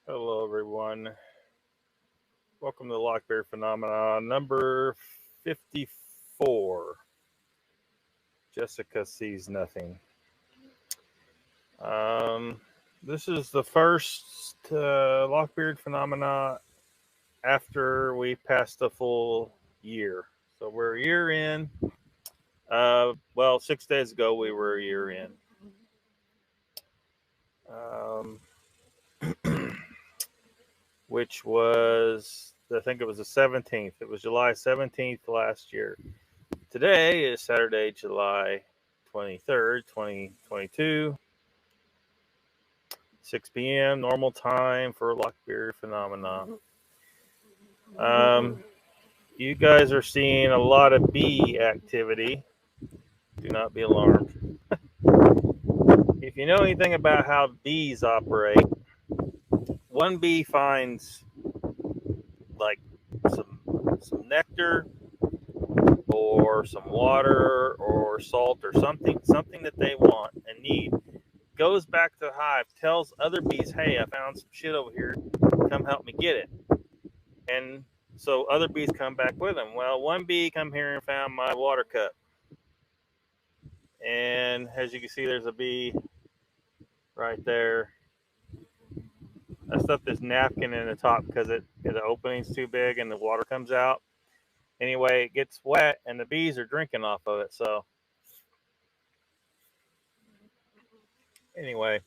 Hello, everyone. Welcome to the LOCKBEARD Phenomena number 54. Jessica sees nothing. This is the first LOCKBEARD Phenomena after we passed a full year. So we're a year in. Well, 6 days ago we were a year in. Which was, I think it was the 17th. It was July 17th last year. Today is Saturday, July 23rd, 2022. 6 p.m. normal time for LOCKBEARD Phenomena. You guys are seeing a lot of bee activity. Do not be alarmed. If you know anything about how bees operate, one bee finds like some nectar or some water or salt or something that they want and need, goes back to the hive, tells other bees, hey, I found some shit over here, come help me get it. And so other bees come back with them. Well, one bee come here and found my water cup, and as you can see, there's a bee right there. I stuffed this napkin in the top because the opening's too big and the water comes out. Anyway, it gets wet and the bees are drinking off of it. So anyway,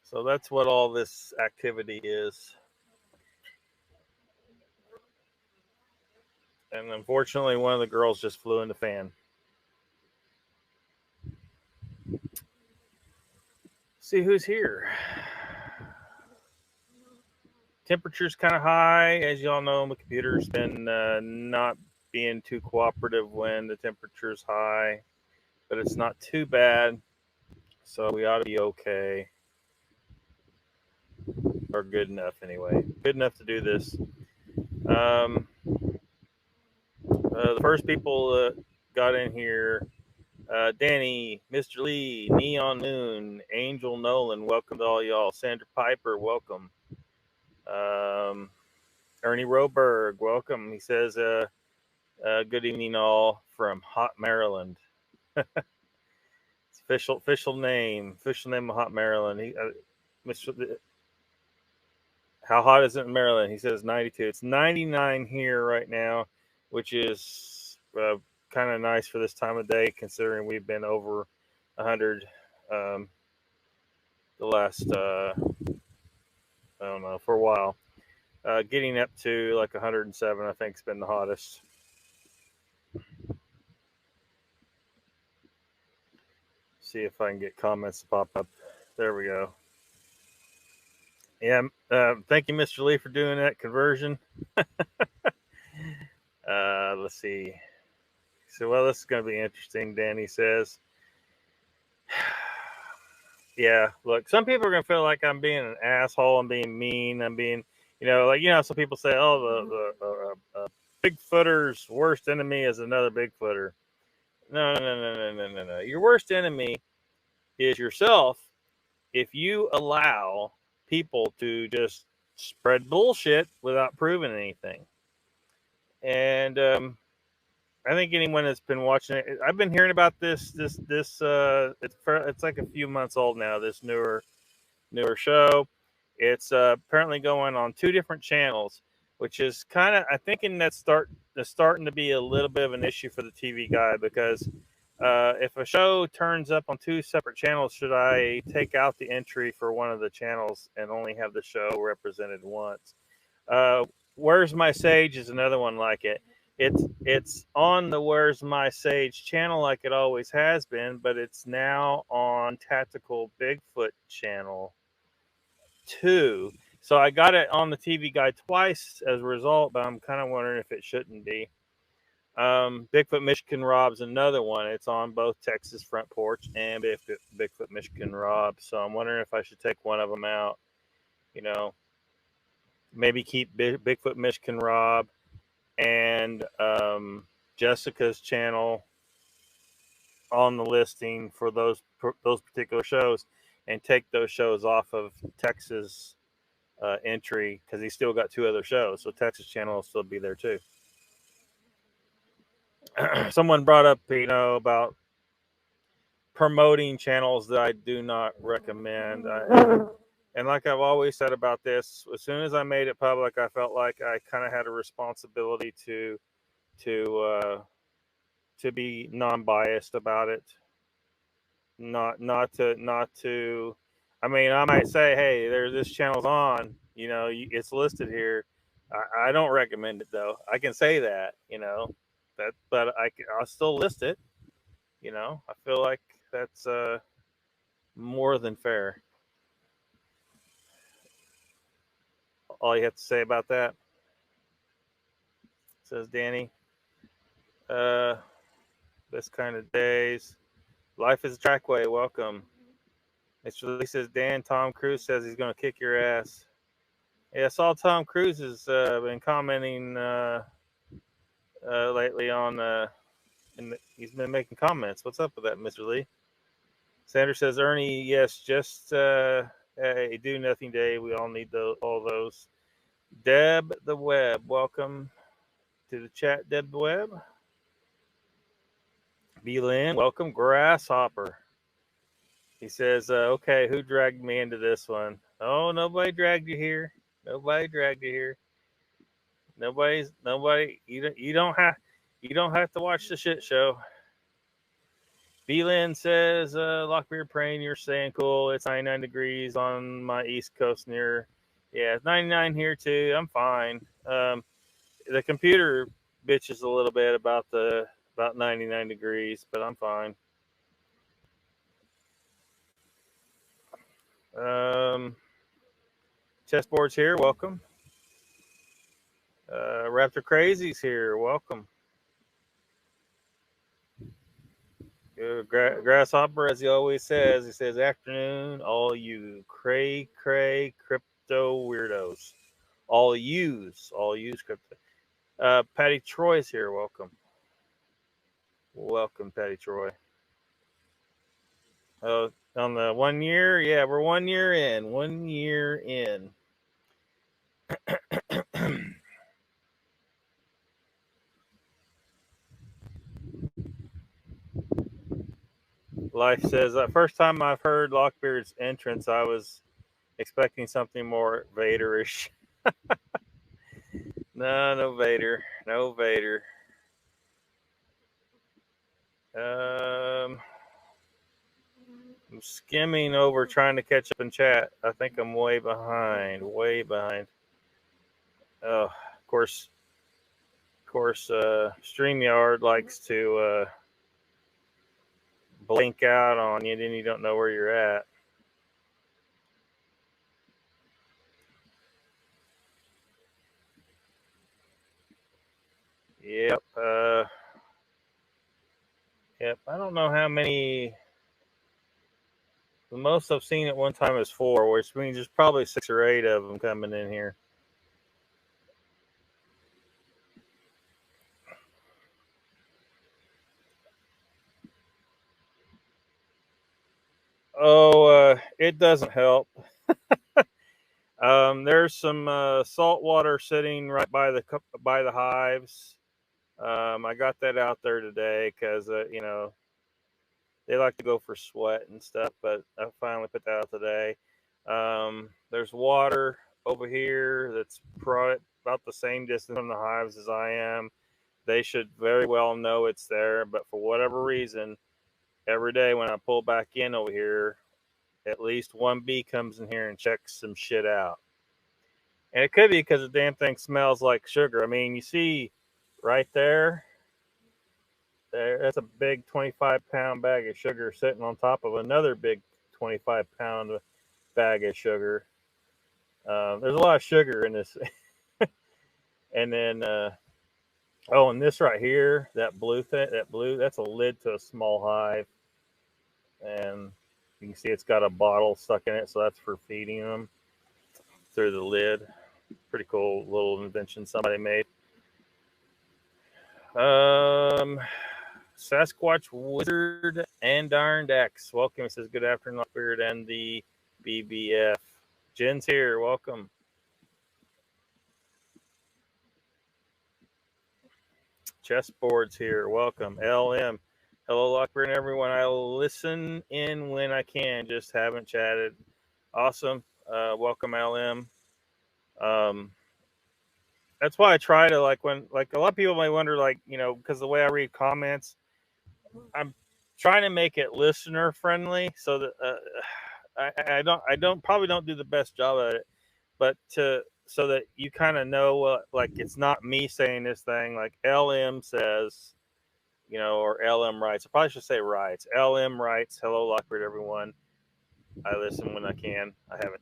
so that's what all this activity is. And unfortunately, one of the girls just flew in the fan. See who's here. Temperature's kind of high. As y'all know, my computer's been not being too cooperative when the temperature's high, but it's not too bad. So we ought to be okay. Or good enough anyway. Good enough to do this. The first people that got in here, Danny, Mr. Lee, Neon Moon, Angel Nolan, welcome to all y'all. Sandra Piper, welcome. Ernie Roberg, welcome. He says, good evening all from hot Maryland. It's official name of hot Maryland. How hot is it in Maryland? He says 92. It's 99 here right now, which is kind of nice for this time of day, considering we've been over 100 the last, I don't know, for a while. Getting up to like 107, I think, has been the hottest. See if I can get comments to pop up. There we go. Yeah, thank you, Mr. Lee, for doing that conversion. Let's see. So, well, this is going to be interesting, Danny says. Yeah, look, some people are going to feel like I'm being an asshole, I'm being mean, I'm being, some people say, oh, the Bigfooter's worst enemy is another Bigfooter. No. Your worst enemy is yourself if you allow people to just spread bullshit without proving anything. And I think anyone that's been watching it, I've been hearing about this. It's like a few months old now. This newer show. It's apparently going on 2 different channels, which is kind of, I think, that's starting to be a little bit of an issue for the TV guy, because if a show turns up on 2 separate channels, should I take out the entry for one of the channels and only have the show represented once? Where's My Sage is another one like it. It's on the Where's My Sage channel like it always has been, but it's now on Tactical Bigfoot channel 2. So I got it on the TV guide twice as a result, but I'm kind of wondering if it shouldn't be. Bigfoot Michigan Rob's another one. It's on both Texas Front Porch and Bigfoot Michigan Rob. So I'm wondering if I should take one of them out. Maybe keep Bigfoot Michigan Rob and Jessica's channel on the listing for those particular shows. and take those shows off of Texas entry, because he's still got 2 other shows, so Texas channel will still be there too. Someone brought up, about promoting channels that I do not recommend. And like I've always said about this, as soon as I made it public, I felt like I kind of had a responsibility to be non-biased about it. Not to. I mean, I might say, hey, this channel's on. It's listed here. I don't recommend it though. I can say that, but I'll still list it. I feel like that's more than fair. All you have to say about that, says Danny. This kind of days. Life is a trackway. Welcome. Mr. Lee says, Dan, Tom Cruise says he's going to kick your ass. Yeah, I saw Tom Cruise has been commenting lately on, he's been making comments. What's up with that, Mr. Lee? Sanders says, Ernie, yes, just a do nothing day. We all need all those. Deb the Web, welcome to the chat, Deb the Web. B. Lynn, welcome. Grasshopper. He says, okay, who dragged me into this one? Oh, nobody dragged you here. Nobody dragged you here. Nobody. You don't have to watch the shit show. B-Lynn says, Lockbeard praying, you're staying cool. It's 99 degrees on my east coast near. Yeah, it's 99 here too. I'm fine. The computer bitches a little bit about 99 degrees, but I'm fine. Chessboard's here. Welcome. Raptor Crazy's here. Welcome. Grasshopper, as he always says, he says, afternoon, all you cray crypto weirdos. All use crypto. Patty Troy's here. Welcome. Welcome, Patty Troy. On the 1 year? Yeah, we're 1 year in. 1 year in. Life says, first time I've heard Lockbeard's entrance, I was expecting something more Vaderish. No Vader. No Vader. I'm skimming over trying to catch up in chat. I think I'm way behind. Oh, of course, StreamYard likes to blink out on you, then you don't know where you're at. Yep. Yep. I don't know how many. The most I've seen at one time is 4, which means there's probably 6 or 8 of them coming in here. Oh, it doesn't help. There's some salt water sitting right by the hives. I got that out there today because they like to go for sweat and stuff, but I finally put that out today. There's water over here that's probably about the same distance from the hives as I am. They should very well know it's there, but for whatever reason, every day when I pull back in over here, at least one bee comes in here and checks some shit out. And it could be because the damn thing smells like sugar. I mean, you see right there, that's a big 25-pound bag of sugar sitting on top of another big 25-pound bag of sugar. There's a lot of sugar in this. And then, and this right here, that blue, that's a lid to a small hive. And you can see it's got a bottle stuck in it, so that's for feeding them through the lid. Pretty cool little invention somebody made. Sasquatch Wizard and Darned X. Welcome. It says good afternoon, Lockbeard and the BBF. Jen's here. Welcome. Chessboard's here. Welcome. LM. Hello, Lockbeard and everyone. I listen in when I can. Just haven't chatted. Awesome. Welcome, LM. That's why I try to, like, when, like, a lot of people might wonder, like, you know, because the way I read comments, I'm trying to make it listener friendly so that I probably don't do the best job at it, but so that you kind of know, like, it's not me saying this thing, like LM says, you know, or LM writes. I probably should say writes. LM writes, hello, Lockbeard, everyone. I listen when I can. I haven't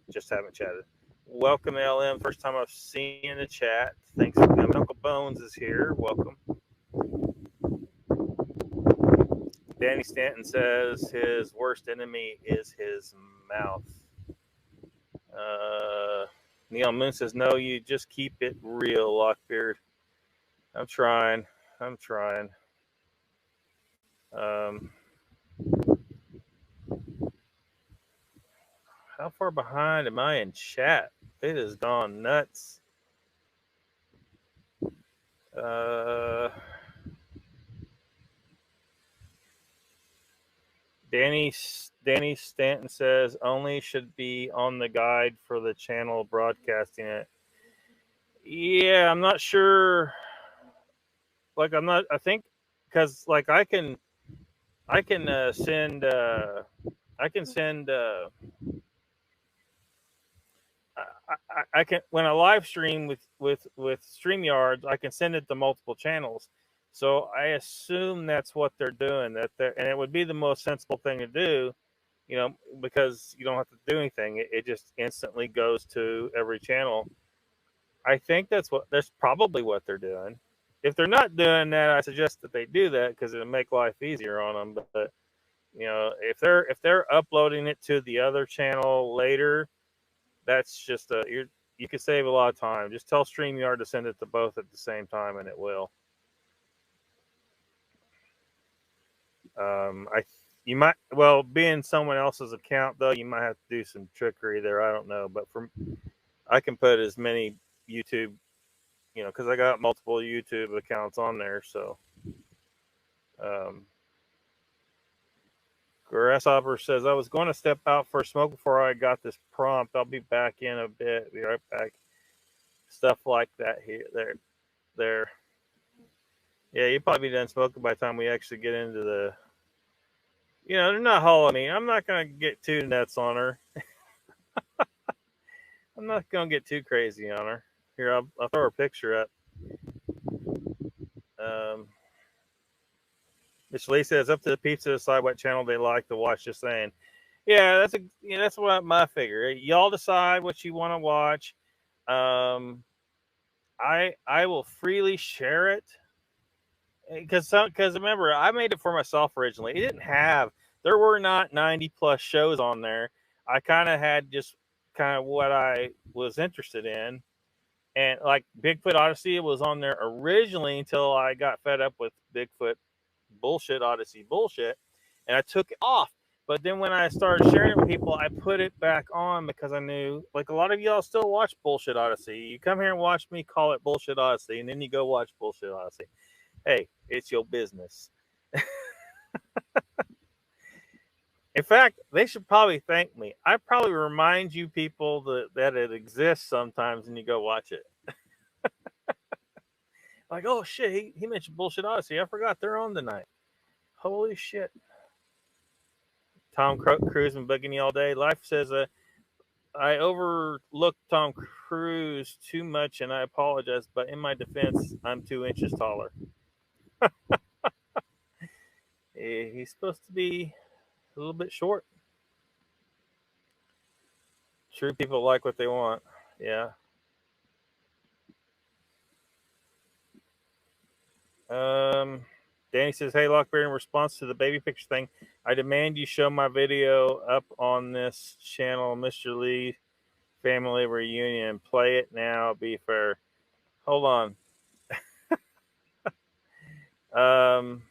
chatted. Welcome, LM. First time I've seen you in the chat. Thanks for coming. Uncle Bones is here. Welcome. Danny Stanton says his worst enemy is his mouth. Neil Moon says, no, you just keep it real, Lockbeard. I'm trying. How far behind am I in chat? It has gone nuts. Danny Stanton says only should be on the guide for the channel broadcasting it. Yeah, I'm not sure. Like, I think, because, like, I can send I can, when I live stream with StreamYards, I can send it to multiple channels. So I assume that's what they're doing. And it would be the most sensible thing to do, you know, because you don't have to do anything. It just instantly goes to every channel. I think that's probably what they're doing. If they're not doing that, I suggest that they do that because it'll make life easier on them. But you know, if they're uploading it to the other channel later, that's just you can save a lot of time. Just tell StreamYard to send it to both at the same time, and it will. You might, well, being someone else's account though, you might have to do some trickery there. I don't know, but I can put as many YouTube, you know, because I got multiple YouTube accounts on there. So, Grasshopper says, I was going to step out for a smoke before I got this prompt. I'll be back in a bit. Be right back. Stuff like that here, there. Yeah, you'll probably be done smoking by the time we actually get into the, you know, they're not hauling me. I'm not going to get too nuts on her. I'm not going to get too crazy on her. Here, I'll throw her picture up. Miss Lee says, up to the peeps to decide what channel they like to watch. Just saying. Yeah, that's what my figure. Y'all decide what you want to watch. I will freely share it because remember, I made it for myself originally. There were not 90 plus shows on there. I kind of had just kind of what I was interested in, and like Bigfoot Odyssey was on there originally until I got fed up with Bigfoot Odyssey bullshit, and I took it off. But then when I started sharing it with people, I put it back on because I knew, like, a lot of y'all still watch Bullshit Odyssey. You come here and watch me call it Bullshit Odyssey, and then you go watch Bullshit Odyssey. Hey, it's your business. In fact, they should probably thank me. I probably remind you people that it exists sometimes, and you go watch it. Like, oh shit, he mentioned Bullshit Odyssey. I forgot they're on tonight. Holy shit. Tom Cruise and bugging you all day. Life says, I overlooked Tom Cruise too much, and I apologize. But in my defense, I'm 2 inches taller. He's supposed to be a little bit short. True people like what they want. Yeah. Danny says, hey, Lockbeard, in response to the baby picture thing, I demand you show my video up on this channel, Mr. Lee Family Reunion. Play it now. Be fair. Hold on.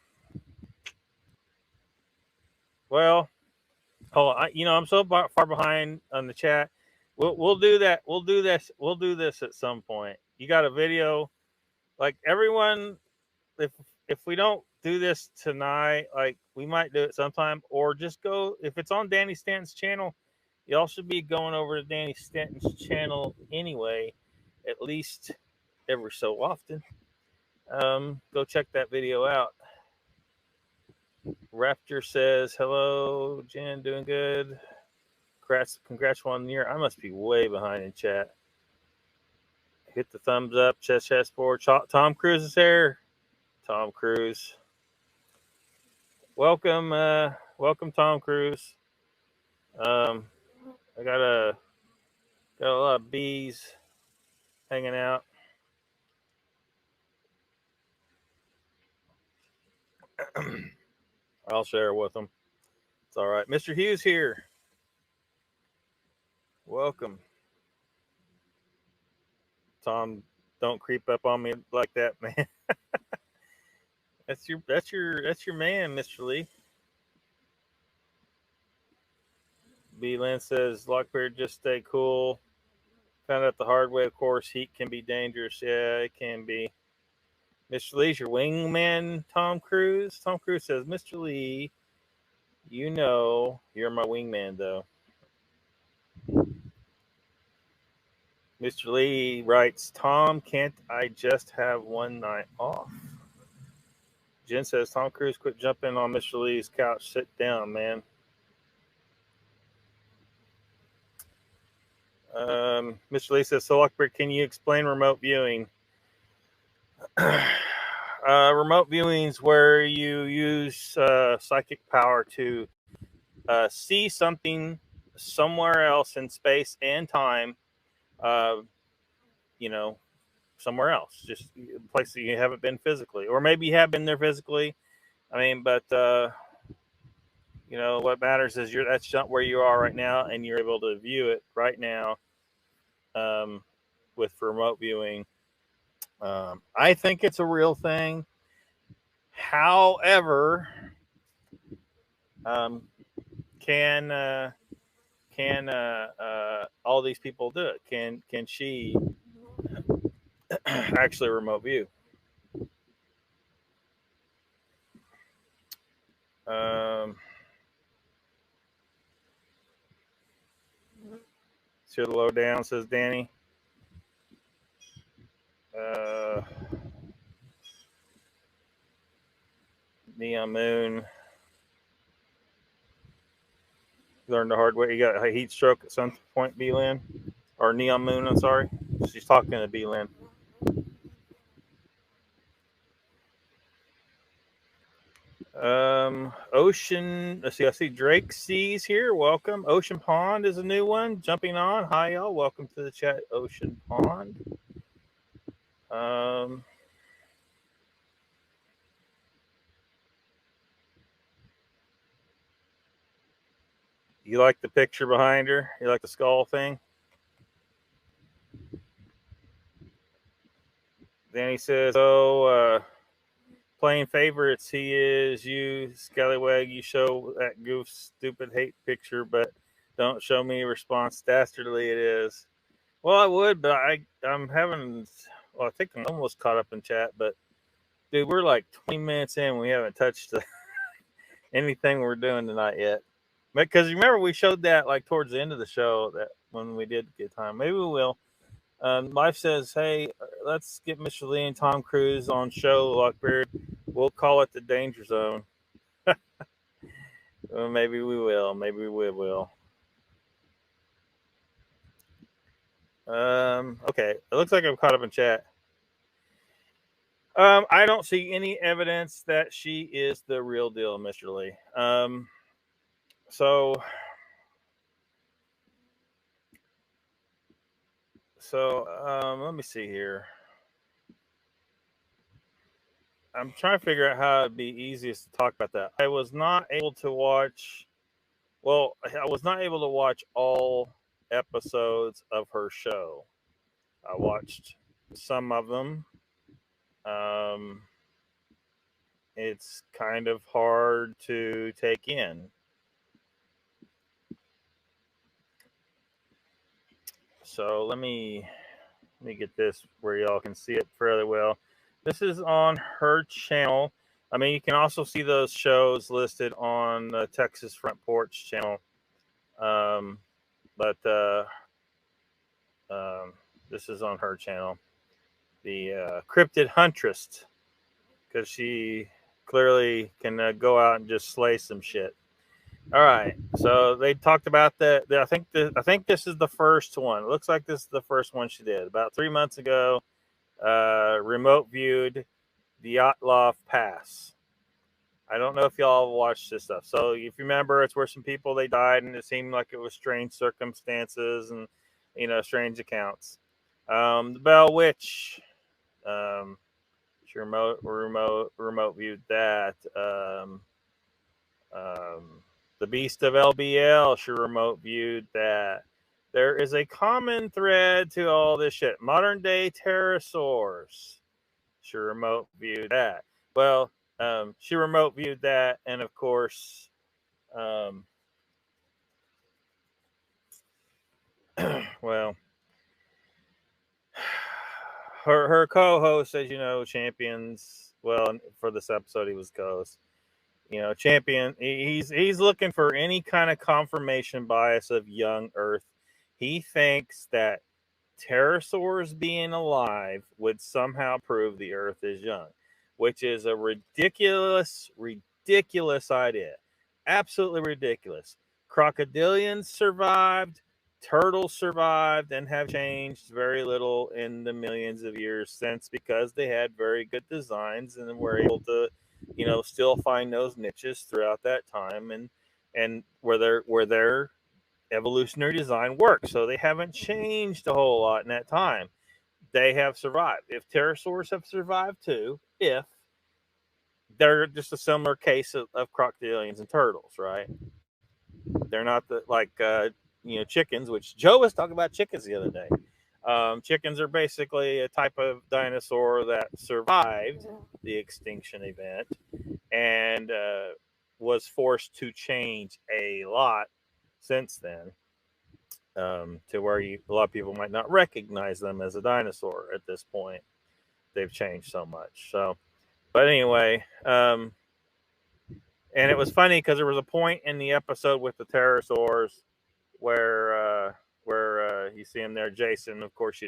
Well, I'm so far behind on the chat. We'll do that. We'll do this. We'll do this at some point. You got a video, like everyone. If we don't do this tonight, like we might do it sometime, or just go if it's on Danny Stanton's channel. Y'all should be going over to Danny Stanton's channel anyway, at least every so often. Go check that video out. Raptor says, hello, Jen, doing good. Congrats on the year. I must be way behind in chat. Hit the thumbs up, chessboard. Tom Cruise is here. Tom Cruise. Welcome, Tom Cruise. I got a lot of bees hanging out. I'll share with them. It's all right. Mr. Hughes here. Welcome. Tom, don't creep up on me like that, man. That's your man, Mr. Lee. B. Lynn says, Lockbeard, just stay cool. Found out the hard way, of course. Heat can be dangerous. Yeah, it can be. Mr. Lee's your wingman, Tom Cruise. Tom Cruise says, Mr. Lee, you know you're my wingman, though. Mr. Lee writes, Tom, can't I just have one night off? Jen says, Tom Cruise, quit jumping on Mr. Lee's couch. Sit down, man. Mr. Lee says, so Lockbeard, can you explain remote viewing? Remote viewings where you use psychic power to see something somewhere else in space and time, somewhere else, just a place that you haven't been physically, or maybe you have been there physically. I mean, but what matters is that's not where you are right now, and you're able to view it right now with remote viewing. I think it's a real thing. However, can all these people do it? Can she actually remote view? See the lowdown, says Danny. Neon Moon learned the hard way. You got a heat stroke at some point, B-Lyn. Or Neon Moon, I'm sorry. She's talking to B-Lyn. Ocean, let's see, I see Drake Seas here. Welcome. Ocean Pond is a new one. Jumping on. Hi, y'all. Welcome to the chat, Ocean Pond. You like the picture behind her? You like the skull thing? Danny says, playing favorites, he is you, Scallywag. You show that goof stupid hate picture, but don't show me a response. Dastardly it is. Well, I would, but I'm having, I think I'm almost caught up in chat, but dude, we're like 20 minutes in. We haven't touched anything we're doing tonight yet. Because remember, we showed that like towards the end of the show, that when we did get time. Maybe we will. Life says, hey, let's get Mr. Lee and Tom Cruise on show, Lockbeard. We'll call it the Danger Zone. Well, maybe we will. Maybe we will. Okay. It looks like I'm caught up in chat. I don't see any evidence that she is the real deal, Mr. Lee. So let me see here. I'm trying to figure out how it'd be easiest to talk about that. I was not able to watch. Well, I was not able to watch all episodes of her show. I watched some of them. It's kind of hard to take in. So let me get this where y'all can see it fairly well. This is on her channel. I mean, you can also see those shows listed on the Texas Front Porch channel. But this is on her channel. The Cryptid Huntress, because she clearly can go out and just slay some shit. All right, so they talked about that. I think this is the first one. It looks like this is the first one she did about 3 months ago. Remote viewed the Yachtlof Pass. I don't know if y'all watched this stuff. So if you remember, it's where some people they died, and it seemed like it was strange circumstances and strange accounts. The Bell Witch. She remote viewed that. The Beast of LBL, she remote viewed that. There is a common thread to all this shit. Modern day pterosaurs, she remote viewed that. Well, she remote viewed that, and of course, well, her co-host, as you know, Champions. Well, for this episode, he was co-host. Champion. He's looking for any kind of confirmation bias of young Earth. He thinks that pterosaurs being alive would somehow prove the Earth is young, which is a ridiculous idea. Absolutely ridiculous. Crocodilians survived, turtles survived, and have changed very little in the millions of years since, because they had very good designs and were able to still find those niches throughout that time, and where their evolutionary design works. So they haven't changed a whole lot in that time. They have survived. If pterosaurs have survived too, if they're just a similar case of crocodilians and turtles, right? They're not chickens, which Joe was talking about chickens the other day. Chickens are basically a type of dinosaur that survived the extinction event and was forced to change a lot since then, to where a lot of people might not recognize them as a dinosaur at this point. They've changed so much. So, but anyway, and it was funny because there was a point in the episode with the pterosaurs where you see him there, Jason, of course,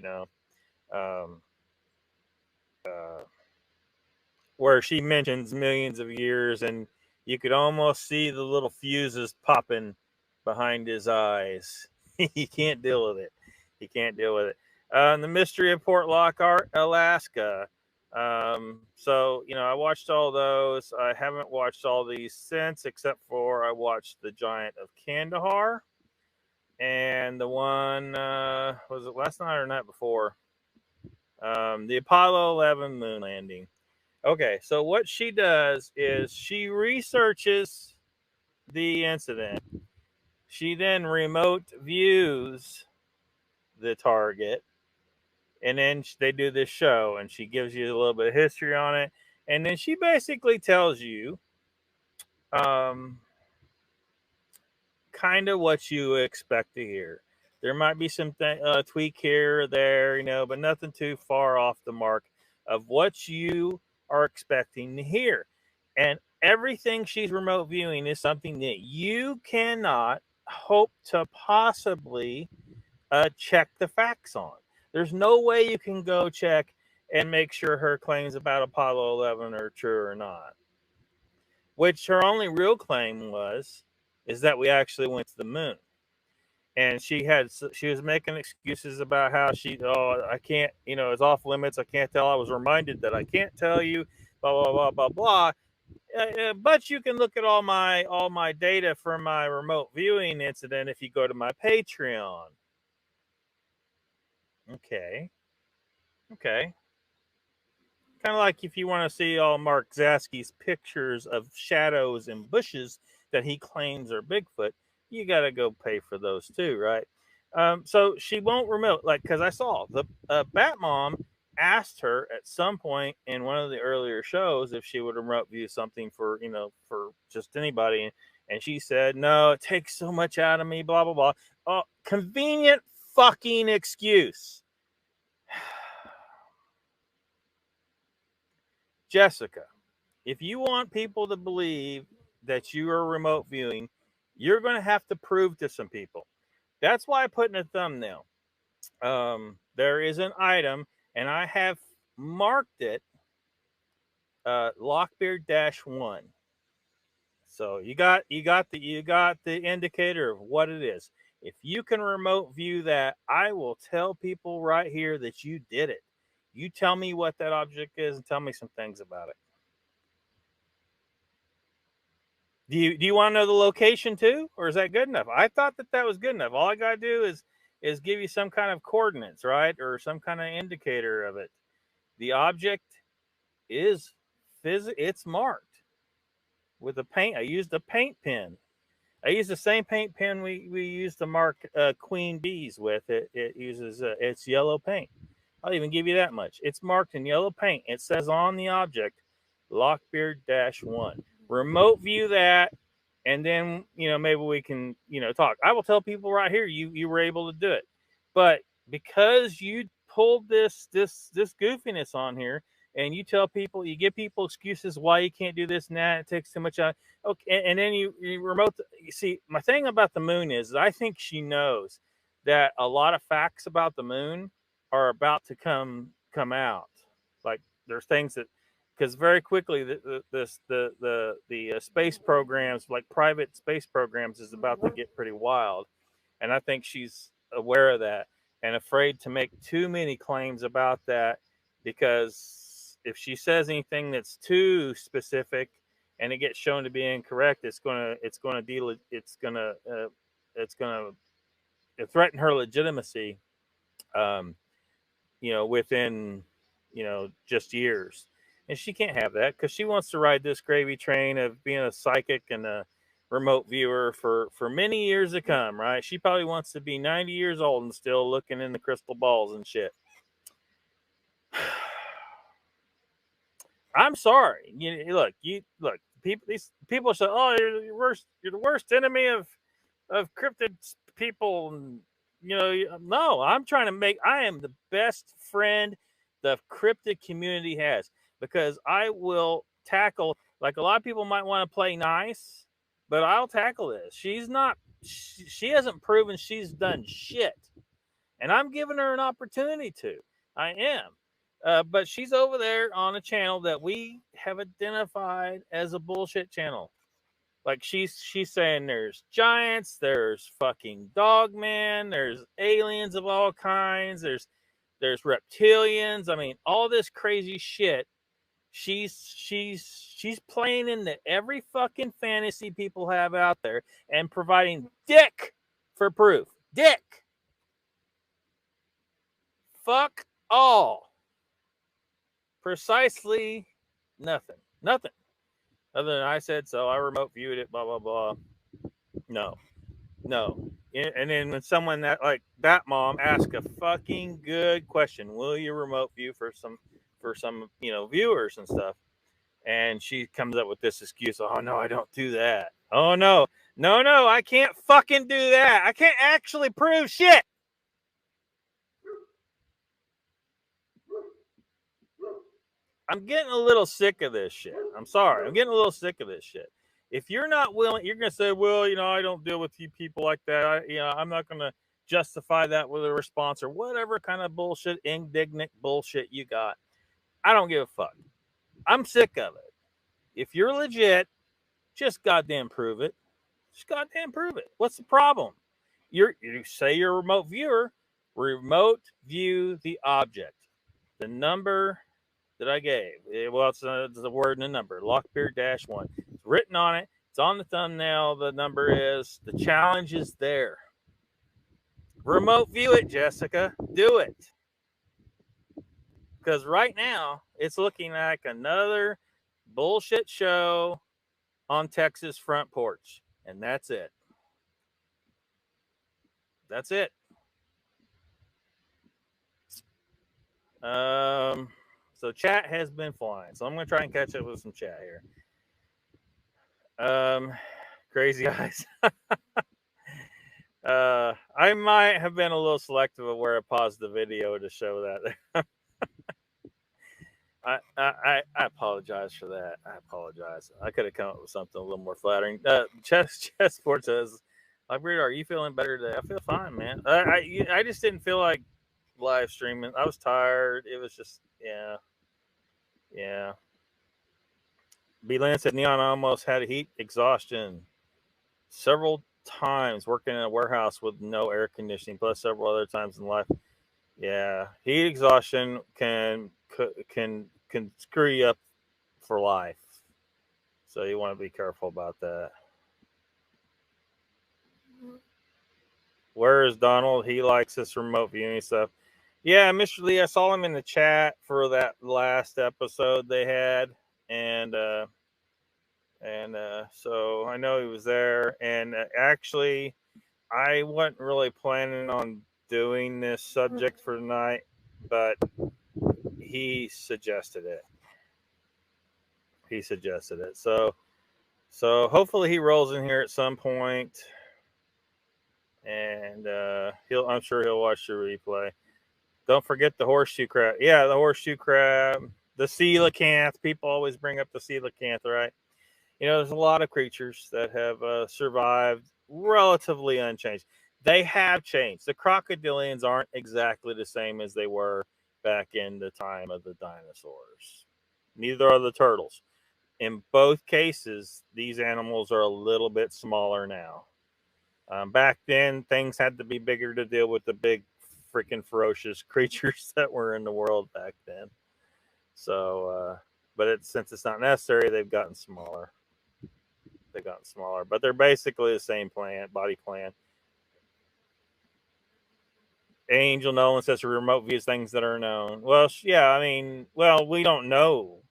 where she mentions millions of years, and you could almost see the little fuses popping behind his eyes. He can't deal with it. The Mystery of Port Lockhart, Alaska. So I watched all those. I haven't watched all these since, except for I watched the Giant of Kandahar. And the one, was it last night or night before? The Apollo 11 moon landing. Okay, so what she does is she researches the incident. She then remote views the target. And then they do this show, and she gives you a little bit of history on it. And then she basically tells you kind of what you expect to hear. There might be some tweak here or there, but nothing too far off the mark of what you are expecting to hear. And everything she's remote viewing is something that you cannot hope to possibly check the facts on. There's no way you can go check and make sure her claims about Apollo 11 are true or not. Which her only real claim is that we actually went to the moon. And she was making excuses about how I can't, it's off limits. I can't tell. I was reminded that I can't tell you, blah, blah, blah, blah, blah. But you can look at all my data from my remote viewing incident if you go to my Patreon. Okay. Kind of like if you want to see all Mark Zasky's pictures of shadows and bushes that he claims are Bigfoot, you got to go pay for those too, right? So she won't remote, because I saw the Bat Mom asked her at some point in one of the earlier shows if she would remote view something for just anybody, and she said no, it takes so much out of me, blah blah blah. Oh, convenient fucking excuse. Jessica, if you want people to believe that you are remote viewing, you're going to have to prove to some people. That's why I put in a thumbnail. There is an item, and I have marked it LOCKBEARD -1. So you got the indicator of what it is. If you can remote view that, I will tell people right here that you did it. You tell me what that object is and tell me some things about it. Do you want to know the location too, or is that good enough? I thought that was good enough. All I gotta do is give you some kind of coordinates, right, or some kind of indicator of it. The object is it's marked with a paint. I used a paint pen. I used the same paint pen we used to mark queen bees with. It uses it's yellow paint. I'll even give you that much. It's marked in yellow paint. It says on the object, LOCKBEARD -1. Remote view that, and then maybe we can talk. I will tell people right here you were able to do it, but because you pulled this goofiness on here, and you tell people, you give people excuses why you can't do this and that, it takes too much on. Okay, and then you remote. You see, my thing about the moon is I think she knows that a lot of facts about the moon are about to come out. Like there's things that, because very quickly the space programs, like private space programs, is about to get pretty wild, and I think she's aware of that and afraid to make too many claims about that, because if she says anything that's too specific and it gets shown to be incorrect, it's gonna threaten her legitimacy, within just years. And she can't have that because she wants to ride this gravy train of being a psychic and a remote viewer for many years to come, right? She probably wants to be 90 years old and still looking in the crystal balls and shit. I'm sorry. These people say, "Oh, you're the worst enemy of cryptid people." And no, I'm trying to I am the best friend the cryptid community has, because I will tackle, like a lot of people might want to play nice, but I'll tackle this. She hasn't proven she's done shit, and I'm giving her an opportunity to. I am. But she's over there on a channel that we have identified as a bullshit channel. Like she's saying there's giants, there's fucking dogmen, there's aliens of all kinds, there's reptilians. I mean, all this crazy shit. She's playing into every fucking fantasy people have out there and providing dick for proof. Dick. Fuck all. Precisely nothing. Nothing. Other than I said so, I remote viewed it, blah, blah, blah. No. And then when someone like that mom asks a fucking good question, will you remote view for some viewers and stuff? And she comes up with this excuse, oh no, I don't do that. Oh no, I can't fucking do that. I can't actually prove shit. I'm getting a little sick of this shit. I'm sorry. I'm getting a little sick of this shit. If you're not willing, you're going to say, well, I don't deal with you people like that. I'm not going to justify that with a response or whatever kind of bullshit, indignant bullshit you got. I don't give a fuck. I'm sick of it. If you're legit, just goddamn prove it. Just goddamn prove it. What's the problem? You say you're a remote viewer. Remote view the object. The number that I gave. Well, it's the word and a number. LOCKBEARD -1. It's written on it. It's on the thumbnail. The number is. The challenge is there. Remote view it, Jessica. Do it. Because right now, it's looking like another bullshit show on Texas front porch. And that's it. That's it. So chat has been flying. So I'm going to try and catch up with some chat here. Crazy eyes. I might have been a little selective of where I paused the video to show that. I apologize for that. I apologize. I could have come up with something a little more flattering. Chessport says, "Lockbeard, are you feeling better today?" I feel fine, man. I just didn't feel like live streaming. I was tired. It was just yeah. B Land said Neon almost had heat exhaustion several times working in a warehouse with no air conditioning, plus several other times in life. Yeah, heat exhaustion can screw you up for life. So you want to be careful about that. Where is Donald? He likes this remote viewing stuff. Yeah, Mr. Lee, I saw him in the chat for that last episode they had, and so I know he was there. And actually, I wasn't really planning on doing this subject for tonight, but he suggested it. So hopefully he rolls in here at some point, and I'm sure he'll watch the replay. Don't forget the horseshoe crab. Yeah, the horseshoe crab, the coelacanth. People always bring up the coelacanth, right? You know, there's a lot of creatures that have survived relatively unchanged. They have changed. The crocodilians aren't exactly the same as they were back in the time of the dinosaurs. Neither are the turtles. In both cases, these animals are a little bit smaller now. Back then, things had to be bigger to deal with the big, freaking ferocious creatures that were in the world back then. So, but since it's not necessary, they've gotten smaller. But they're basically the same body plan. Angel Nolan says to remote views things that are known. Well, yeah, I mean, we don't know,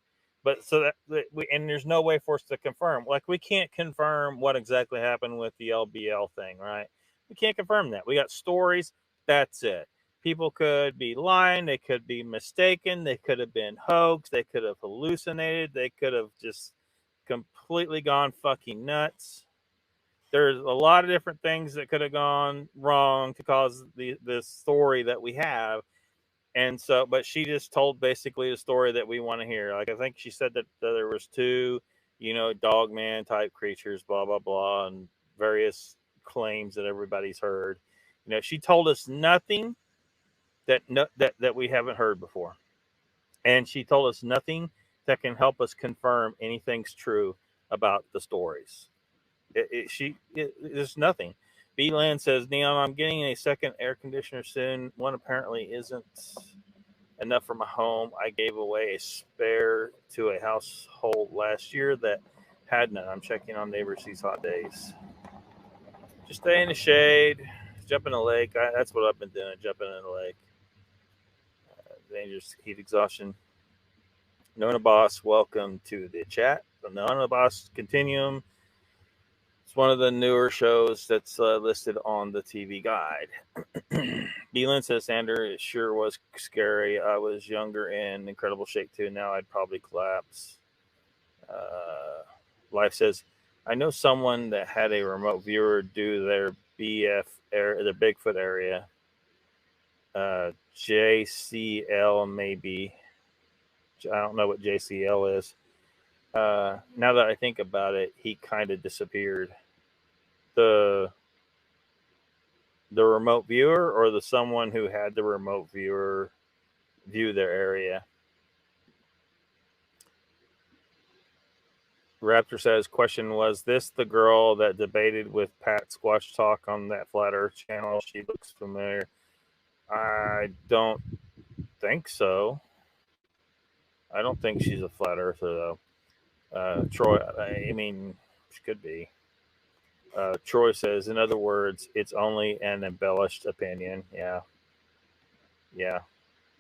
but and there's no way for us to confirm. Like, we can't confirm what exactly happened with the LBL thing, right? We can't confirm that. We got stories. That's it. People could be lying. They could be mistaken. They could have been hoaxed. They could have hallucinated. They could have just completely gone fucking nuts. There's a lot of different things that could have gone wrong to cause this story that we have. And so, but she just told basically the story that we want to hear. Like, I think she said that there was two, dog man type creatures, blah, blah, blah, and various claims that everybody's heard. She told us nothing that we haven't heard before. And she told us nothing that can help us confirm anything's true about the stories. There's nothing. B-Land says, Neon, I'm getting a second air conditioner soon. One apparently isn't enough for my home. I gave away a spare to a household last year that had none. I'm checking on neighbors these hot days. Just stay in the shade. Jump in the lake. That's what I've been doing, jumping in the lake. Dangerous heat exhaustion. Nona Boss, welcome to the chat. The Nona Boss Continuum. It's one of the newer shows that's listed on the TV guide. Beelan says, Sander, it sure was scary. I was younger and in incredible shape too. Now I'd probably collapse. Life says, I know someone that had a remote viewer do their their Bigfoot area. JCL maybe. I don't know what JCL is. Now that I think about it, he kind of disappeared. The remote viewer or the someone who had the remote viewer view their area? Raptor says, question, was this the girl that debated with Pat Squash Talk on that Flat Earth channel? She looks familiar. I don't think so. I don't think she's a flat earther, though. Troy, I mean, she could be. Troy says, in other words, it's only an embellished opinion. Yeah,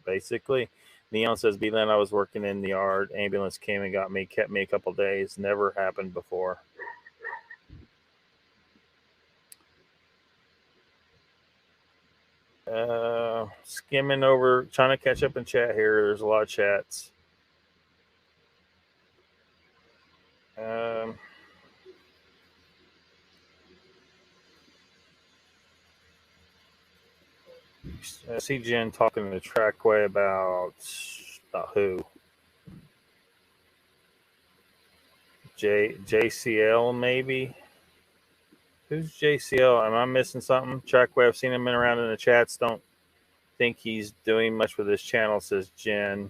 basically. Neon says, Beelan, I was working in the yard. Ambulance came and got me, kept me a couple days. Never happened before. Skimming over, trying to catch up in chat here. There's a lot of chats. I see Jen talking to Trackway about who? JCL maybe? Who's JCL? Am I missing something? Trackway, I've seen him around in the chats. Don't think he's doing much with his channel, says Jen.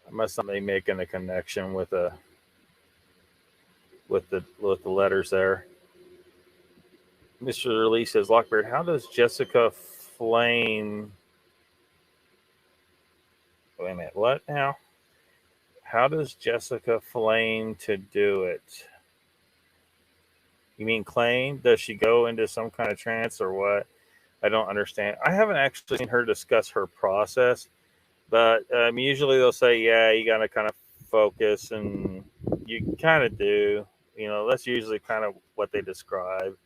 I must not be making a connection with the letters there. Mr. Lee says, Lockbeard, how does Jessica Flame... Wait a minute, what now? How does Jessica Flame to do it? You mean claim? Does she go into some kind of trance or what? I don't understand. I haven't actually seen her discuss her process, but usually they'll say, yeah, you got to kind of focus, and you kind of do. You know, that's usually kind of what they describe.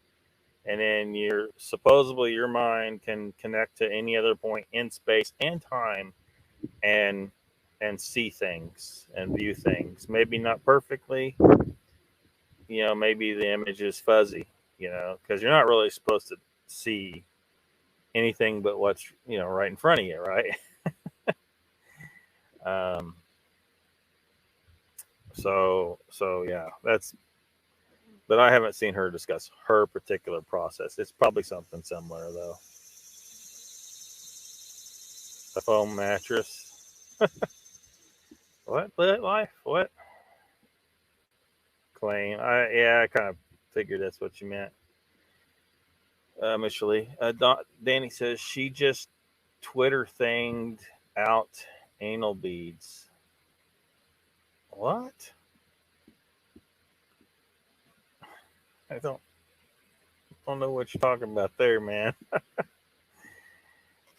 And then supposedly your mind can connect to any other point in space and time and see things and view things. Maybe not perfectly, you know, maybe the image is fuzzy, you know, because you're not really supposed to see anything but what's, you know, right in front of you, right? So yeah, but I haven't seen her discuss her particular process. It's probably something similar though. A foam mattress. What? Life? What? Claim. I kind of figured that's what you meant. Mr. Lee. Danny says she just Twitter thinged out anal beads. What? I don't know what you're talking about there, man.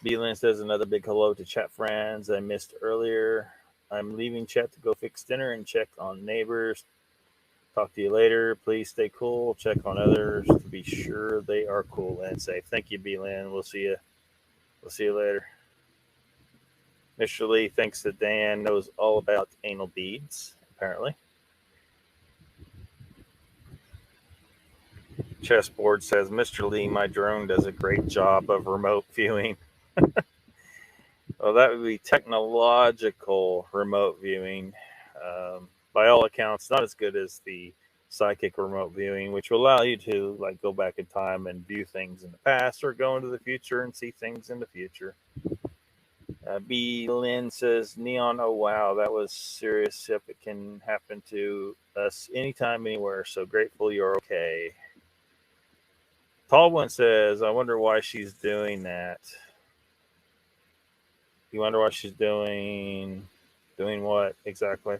B-Lynn says another big hello to chat friends I missed earlier. I'm leaving chat to go fix dinner and check on neighbors. Talk to you later. Please stay cool. Check on others to be sure they are cool and safe. Thank you, B-Lynn. We'll see you later. Mr. Lee thinks that Dan knows all about anal beads, apparently. Chessboard says, Mr. Lee, my drone does a great job of remote viewing. Well, that would be technological remote viewing. By all accounts, not as good as the psychic remote viewing, which will allow you to like go back in time and view things in the past or go into the future and see things in the future. B. Lynn says, Neon, oh wow, that was serious. Yep, it can happen to us anytime, anywhere. So grateful you're okay. Tall One says, I wonder why she's doing that. You wonder why she's doing what exactly?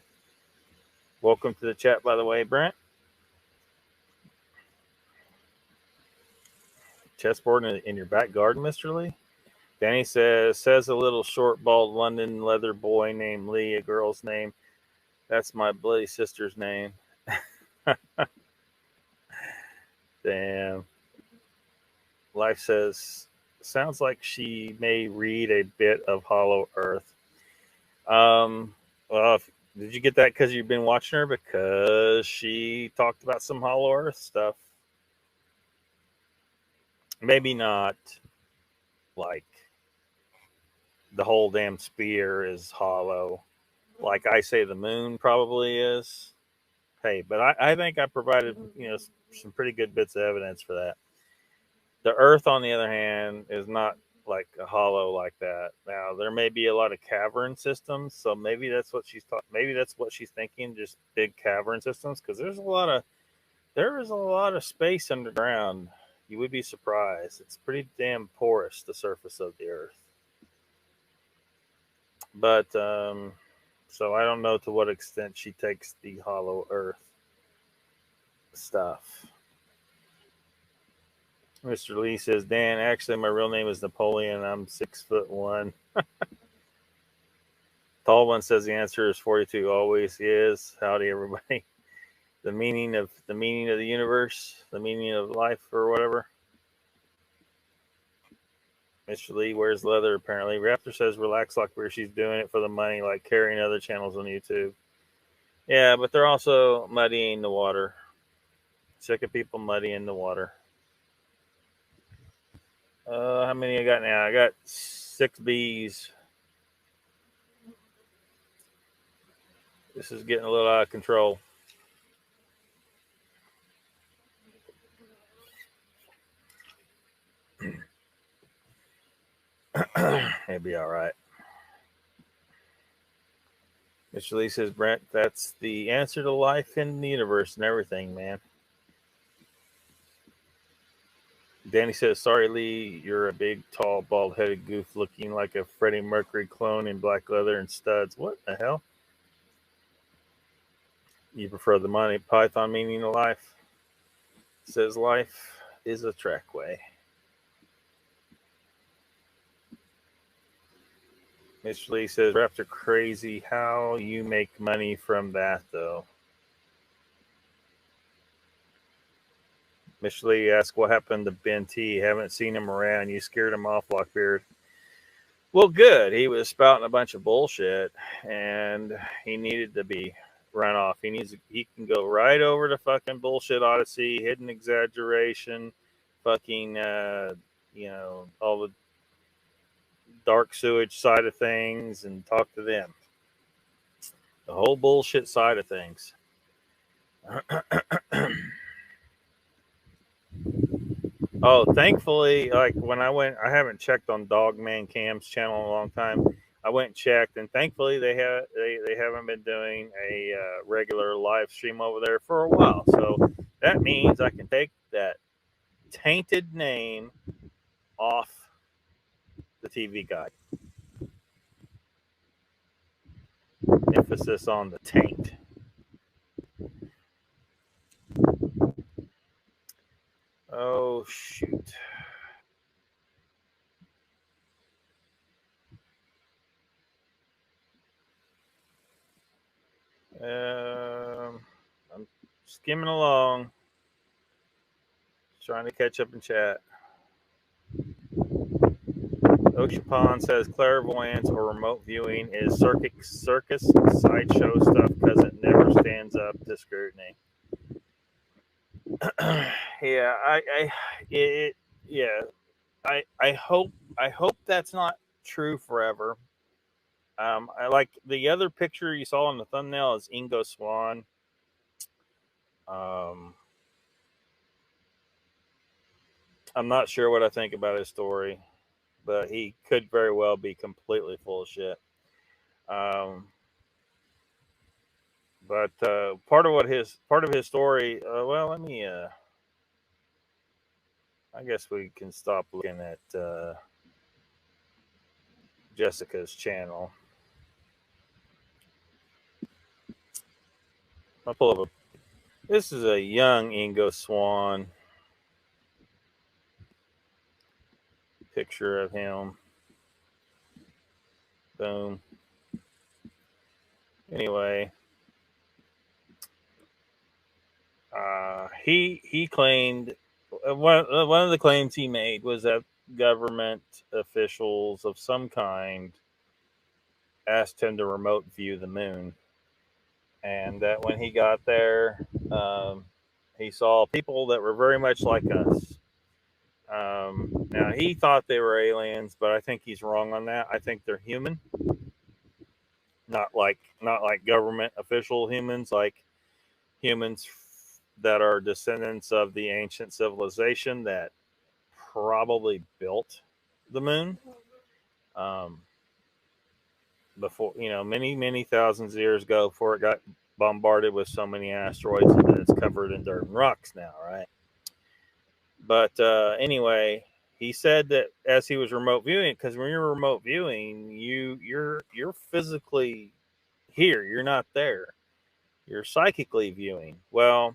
Welcome to the chat, by the way, Brent. Chessboard in your back garden, Mr. Lee? Danny says a little short, bald London leather boy named Lee, a girl's name. That's my bloody sister's name. Damn. Life says, sounds like she may read a bit of Hollow Earth. Well, did you get that because you've been watching her? Because she talked about some Hollow Earth stuff. Maybe not like the whole damn sphere is hollow. Like I say the moon probably is. Hey, but I think I provided, you know, some pretty good bits of evidence for that. The Earth, on the other hand, is not like a hollow like that. Now, there may be a lot of cavern systems, so maybe that's what she's maybe that's what she's thinking, just big cavern systems, because there is a lot of space underground. You would be surprised. It's pretty damn porous, the surface of the Earth. But so I don't know to what extent she takes the Hollow Earth stuff. Mr. Lee says, Dan, actually, my real name is Napoleon. I'm 6'1". Tall One says the answer is 42. Always is. Howdy, everybody. The meaning of the universe, the meaning of life, or whatever. Mr. Lee wears leather, apparently. Raptor says, relax, Lockbeard. She's doing it for the money, like carrying other channels on YouTube. Yeah, but they're also muddying the water. Sick of people muddying the water. How many I got now? I got 6 bees. This is getting a little out of control. It'll be all right. Mr. Lee says, Brent, that's the answer to life in the universe and everything, man. Danny says, sorry, Lee, you're a big, tall, bald-headed goof looking like a Freddie Mercury clone in black leather and studs. What the hell? You prefer the Monty Python meaning of life? Says life is a trackway. Mr. Lee says, Raps are crazy. How you make money from that, though? Mr. Lee asks, what happened to Ben T? Haven't seen him around. You scared him off, Lockbeard. Well, good. He was spouting a bunch of bullshit, and he needed to be run off. He can go right over to fucking Bullshit Odyssey, Hidden Exaggeration, fucking, all the dark sewage side of things, and talk to them. The whole bullshit side of things. Oh, thankfully, like when I went, I haven't checked on Dogman Cam's channel in a long time. I went and checked, and thankfully they haven't been doing a regular live stream over there for a while. So that means I can take that tainted name off the TV guide. Emphasis on the taint. Oh shoot. I'm skimming along, trying to catch up in chat. Ocean Pond says clairvoyance or remote viewing is circus sideshow stuff because it never stands up to scrutiny. Yeah, I hope that's not true forever. I like the other picture you saw on the thumbnail is Ingo Swann. I'm not sure what I think about his story, but he could very well be completely full of shit. But part of his story. Well, let me. I guess we can stop looking at Jessica's channel. I'll pull up this is a young Ingo Swann picture of him. Boom. Anyway, he claimed one of the claims he made was that government officials of some kind asked him to remote view the moon, and that when he got there, he saw people that were very much like us. Now he thought they were aliens, but I think he's wrong on that. I think they're human, not like government official humans, like humans that are descendants of the ancient civilization that probably built the moon. Before, many thousands of years ago, before it got bombarded with so many asteroids that it's covered in dirt and rocks now, right? But anyway, he said that as he was remote viewing, because when you're remote viewing, you're physically here, you're not there, you're psychically viewing. Well,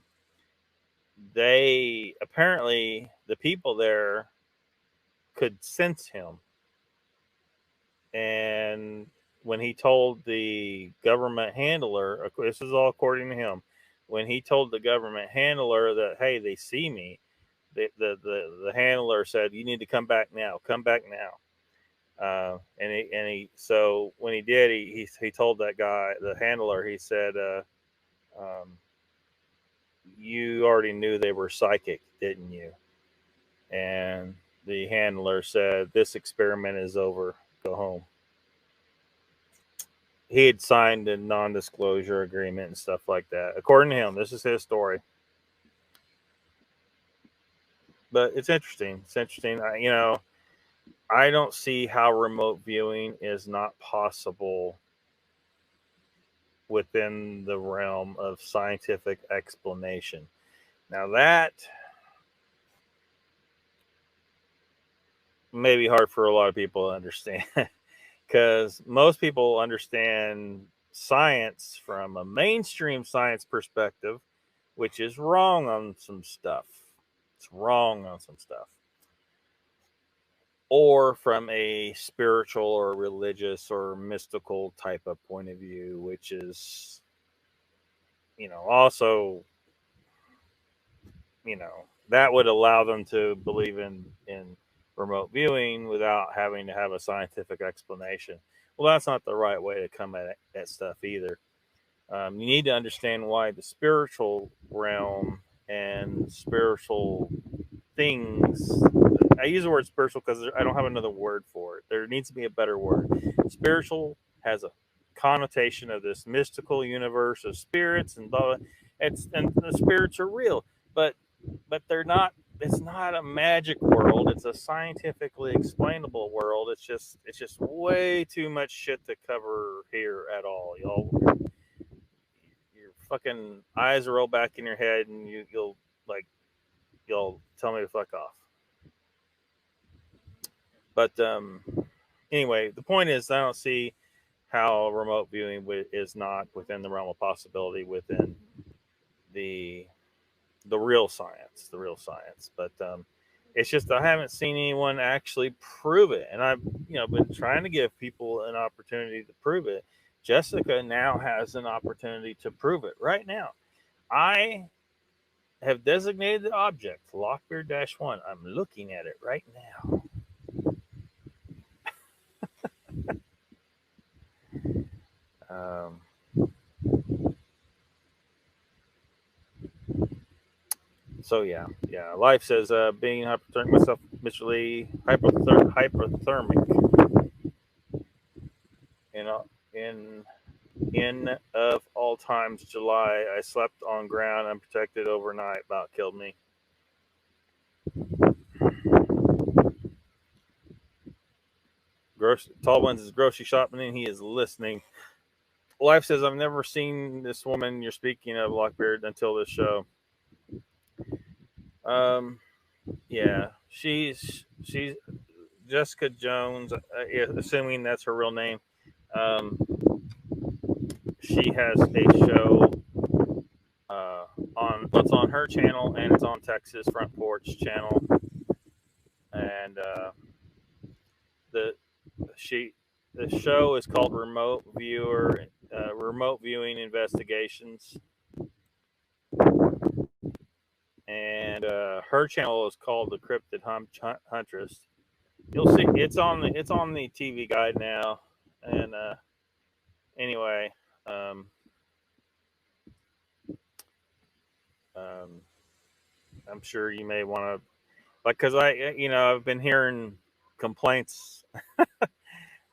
they apparently, the people there could sense him, and when he told the government handler, this is all according to him, when he told the government handler that, hey, they see me, the handler said, you need to come back now, so when he did, he told that guy, the handler, he said, you already knew they were psychic, didn't you? And the handler said, "This experiment is over. Go home." He had signed a non-disclosure agreement and stuff like that. According to him, this is his story. But it's interesting. It's interesting. I don't see how remote viewing is not possible within the realm of scientific explanation. Now that may be hard for a lot of people to understand because most people understand science from a mainstream science perspective, which is wrong on some stuff. It's wrong on some stuff. Or from a spiritual or religious or mystical type of point of view, which is, also, that would allow them to believe in remote viewing without having to have a scientific explanation. Well, that's not the right way to come at stuff either. You need to understand why the spiritual realm and spiritual things. I use the word spiritual because I don't have another word for it. There needs to be a better word. Spiritual has a connotation of this mystical universe of spirits and blah, blah. And the spirits are real, but they're not. It's not a magic world. It's a scientifically explainable world. It's just way too much shit to cover here at all, y'all. Your fucking eyes roll back in your head, and you'll tell me to fuck off. But anyway, the point is, I don't see how remote viewing is not within the realm of possibility within the real science, But it's just I haven't seen anyone actually prove it, and I've been trying to give people an opportunity to prove it. Jessica now has an opportunity to prove it right now. I have designated the object LOCKBEARD-1. I'm looking at it right now. Um, so yeah. Life says being hypothermic myself, Mr. Lee, hypothermic. You know, in of all times, July, I slept on ground unprotected overnight. About killed me. Tall Ones is grocery shopping and he is listening. Life says, I've never seen this woman you're speaking of, Lockbeard, until this show. Yeah, she's Jessica Jones, assuming that's her real name. Um, she has a show on it's on her channel and it's on Texas Front Porch channel, and the the show is called Remote Viewing Investigations, and her channel is called The Cryptid Huntress. You'll see it's on the TV guide now, and anyway, um, um, I'm sure you may want to because I've been hearing complaints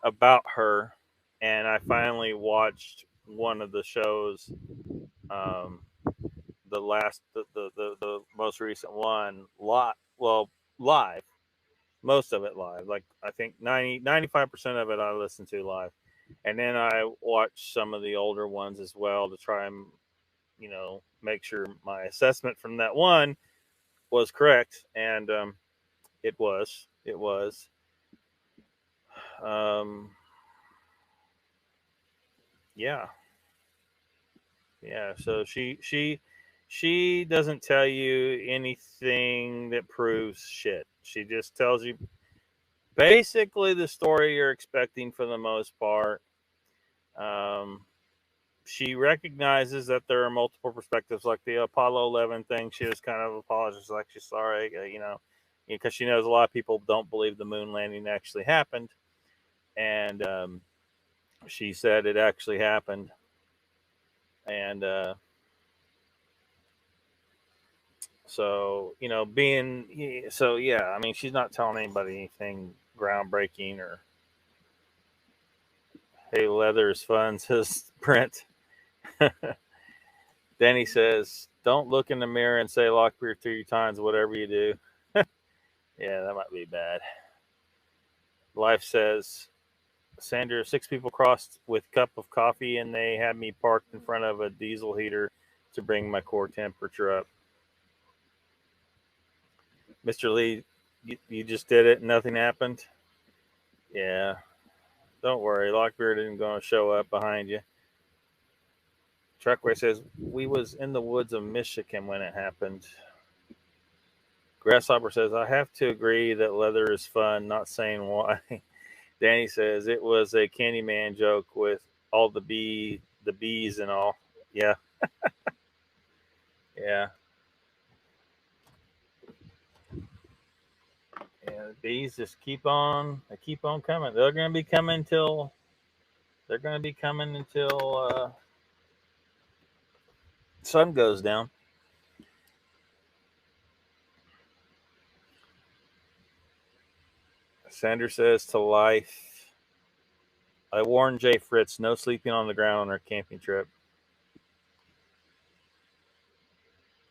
about her, and I finally watched one of the shows, um, the most recent one, live, most of it live. Like I think 95% of it I listened to live, and then I watched some of the older ones as well to try and make sure my assessment from that one was correct, and it was. Um, yeah, yeah. So she doesn't tell you anything that proves shit. She just tells you basically the story you're expecting for the most part. Um, she recognizes that there are multiple perspectives, like the Apollo 11 thing. She was kind of apologized, like she's sorry, because she knows a lot of people don't believe the moon landing actually happened, and she said it actually happened, and So, you know, so yeah, I mean, she's not telling anybody anything groundbreaking or, hey, leather is fun, says Brent. Danny says, don't look in the mirror and say Lockbeard 3 times, whatever you do. Yeah, that might be bad. Life says, Sandra, 6 people crossed with cup of coffee and they had me parked in front of a diesel heater to bring my core temperature up. Mr. Lee, you just did it and nothing happened? Yeah, don't worry. Lockbeard isn't going to show up behind you. Truckway says, we was in the woods of Michigan when it happened. Grasshopper says, I have to agree that leather is fun, not saying why. Danny says, it was a Candyman joke with all the bees and all. Yeah. Yeah. Yeah, the bees just keep on coming. They're going to be coming until sun goes down. Sanders says to life, I warned Jay Fritz, no sleeping on the ground on our camping trip.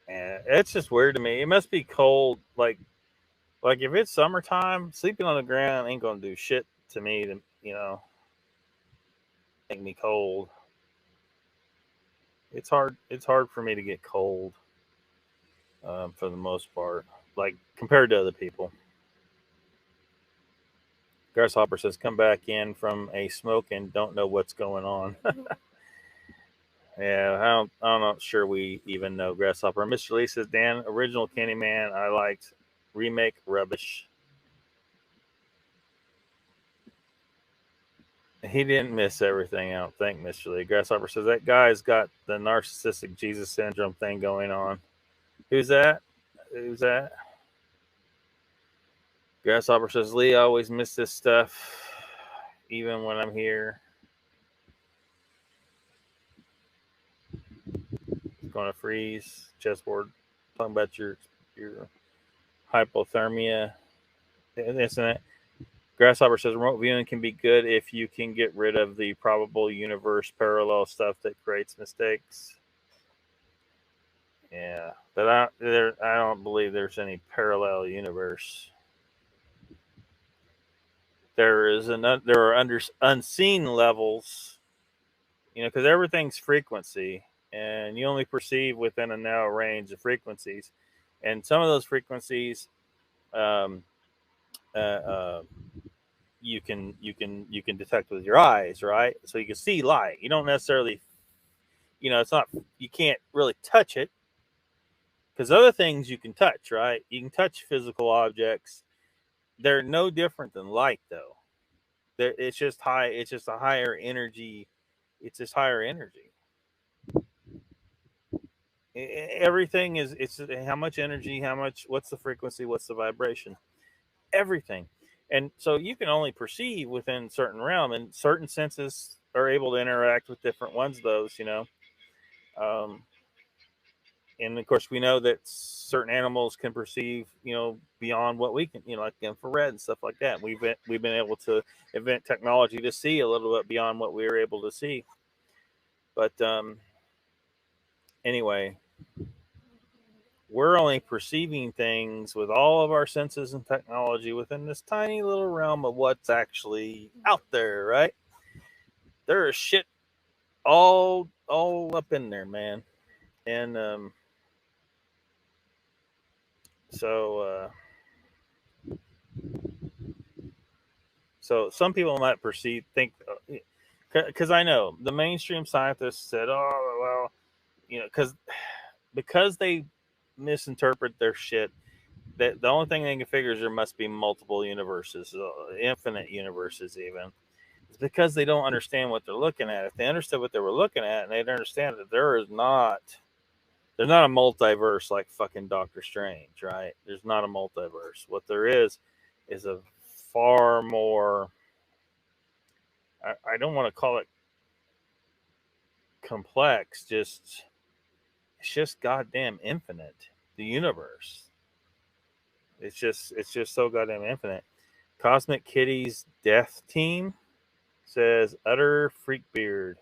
And it's just weird to me. It must be cold. Like if it's summertime, sleeping on the ground ain't gonna do shit to me. To make me cold. It's hard. It's hard for me to get cold. For the most part, like compared to other people. Grasshopper says, "Come back in from a smoke and don't know what's going on." Yeah, I'm not sure we even know Grasshopper. Mr. Lee says, Dan, original Candyman, I liked. Remake rubbish. He didn't miss everything, I don't think, Mr. Lee. Grasshopper says, that guy's got the narcissistic Jesus syndrome thing going on. Who's that? Who's that? Grasshopper says, Lee, I always miss this stuff, even when I'm here. It's going to freeze. Chessboard. Talking about your hypothermia, isn't it? Grasshopper says remote viewing can be good if you can get rid of the probable universe parallel stuff that creates mistakes. Yeah, but I don't believe there's any parallel universe. There are unseen levels, because everything's frequency, and you only perceive within a narrow range of frequencies, and some of those frequencies, um, uh, uh, you can detect with your eyes, right? So you can see light. You don't necessarily, it's not, you can't really touch it, because other things you can touch, right? You can touch physical objects. They're no different than light, though. It's just high. It's just a higher energy. It's just higher energy. Everything is. It's how much energy. How much. What's the frequency? What's the vibration? Everything. And so you can only perceive within certain realm, and certain senses are able to interact with different ones of those. Um, and of course we know that certain animals can perceive beyond what we can, like infrared and stuff like that. We've been able to invent technology to see a little bit beyond what we were able to see. But anyway, we're only perceiving things with all of our senses and technology within this tiny little realm of what's actually out there, right? There is shit all up in there, man. And so so some people might think, because I know the mainstream scientists said, oh well, because they misinterpret their shit. That the only thing they can figure is there must be multiple universes, infinite universes, even. It's because they don't understand what they're looking at. If they understood what they were looking at, and they'd understand that there's not a multiverse like fucking Doctor Strange, right? There's not a multiverse. What there is a far more. I don't want to call it complex. It's just goddamn infinite. the universe. It's just so goddamn infinite. Cosmic Kitty's Death Team says, utter freak beard.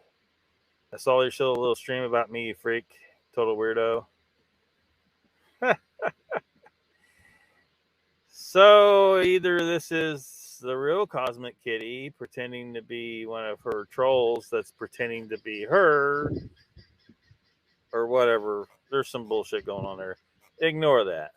I saw your show a little stream about me, you freak. Total weirdo. So either this is the real Cosmic Kitty pretending to be one of her trolls that's pretending to be her, or whatever. There's some bullshit going on there. Ignore that.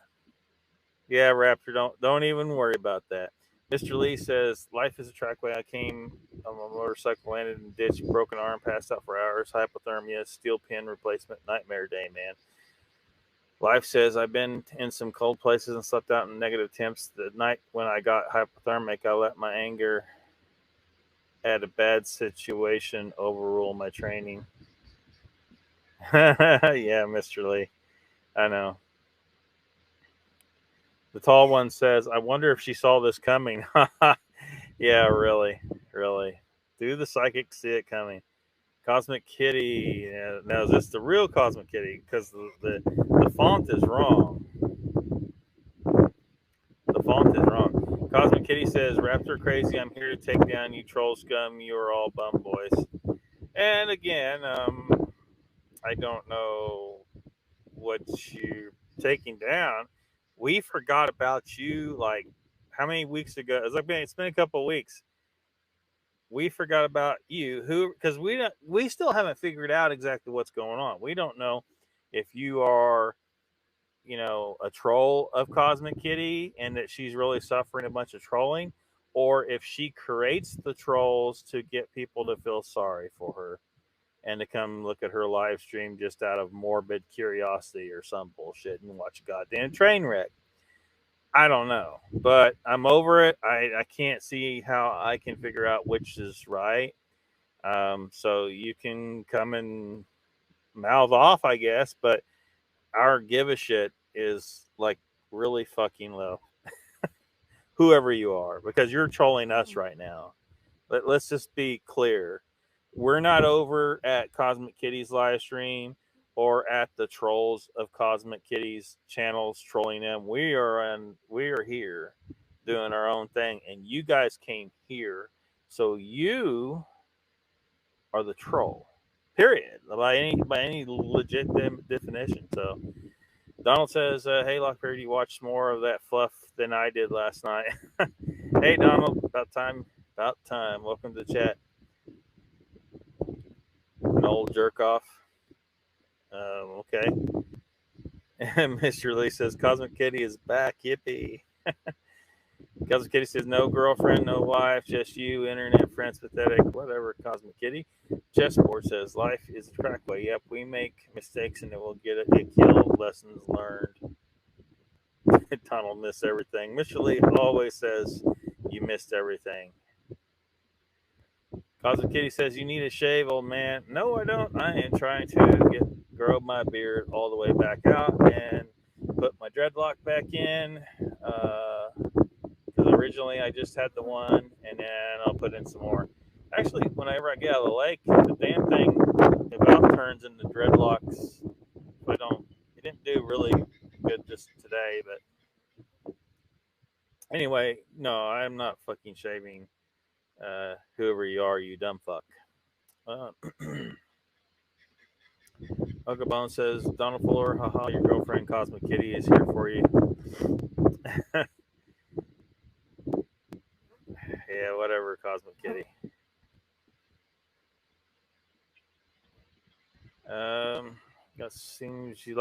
Yeah, Raptor, don't even worry about that. Mr. Lee says, life is a trackway. I came on a motorcycle, landed in a ditch, broken arm, passed out for hours, hypothermia, steel pin replacement, nightmare day, man. Life says, I've been in some cold places and slept out in negative temps. The night when I got hypothermic, I let my anger at a bad situation overrule my training. Yeah, Mr. Lee. I know. The tall one says, I wonder if she saw this coming. Yeah, really. Do the psychic see it coming? Cosmic Kitty. Now, is this the real Cosmic Kitty? Because the font is wrong. The font is wrong. Cosmic Kitty says, Raptor crazy, I'm here to take down you troll scum. You are all bum boys. And again, I don't know what you're taking down. We forgot about you like how many weeks ago? It's been a couple of weeks. We forgot about you, because we still haven't figured out exactly what's going on. We don't know if you are, a troll of Cosmic Kitty and that she's really suffering a bunch of trolling, or if she creates the trolls to get people to feel sorry for her and to come look at her live stream just out of morbid curiosity or some bullshit and watch a goddamn train wreck. I don't know, but I'm over it. I can't see how I can figure out which is right. So you can come and mouth off, I guess, but our give a shit is like really fucking low. Whoever you are, because you're trolling us right now. Let's just be clear. We're not over at Cosmic Kitty's live stream or at the trolls of Cosmic Kitty's channels trolling them. We are here doing our own thing, and you guys came here, so you are the troll. Period. By any legit definition. So Donald says, "Hey Lockbeard, you watched more of that fluff than I did last night." Hey Donald, about time. Welcome to the chat. An old jerk off. Okay. And Mr. Lee says, Cosmic Kitty is back. Yippee. Cosmic Kitty says, no girlfriend, no wife, just you, internet friends, pathetic, whatever, Cosmic Kitty. Chessboard says, life is a trackway. Yep, we make mistakes and it will get killed. Lessons learned. Donald missed everything. Mr. Lee always says, you missed everything. Cosmic Kitty says, you need a shave, old man. No, I don't. I am trying to grow my beard all the way back out and put my dreadlock back in. Because originally I just had the one, and then I'll put in some more. Actually, whenever I get out of the lake, the damn thing about turns into dreadlocks. It didn't do really good just today, but anyway, no, I'm not fucking shaving. Whoever you are, you dumb fuck. Uncle Bone says, Donald Fuller, haha, your girlfriend Cosmic Kitty is here for you. Yeah, whatever, Cosmic Kitty. That seems seems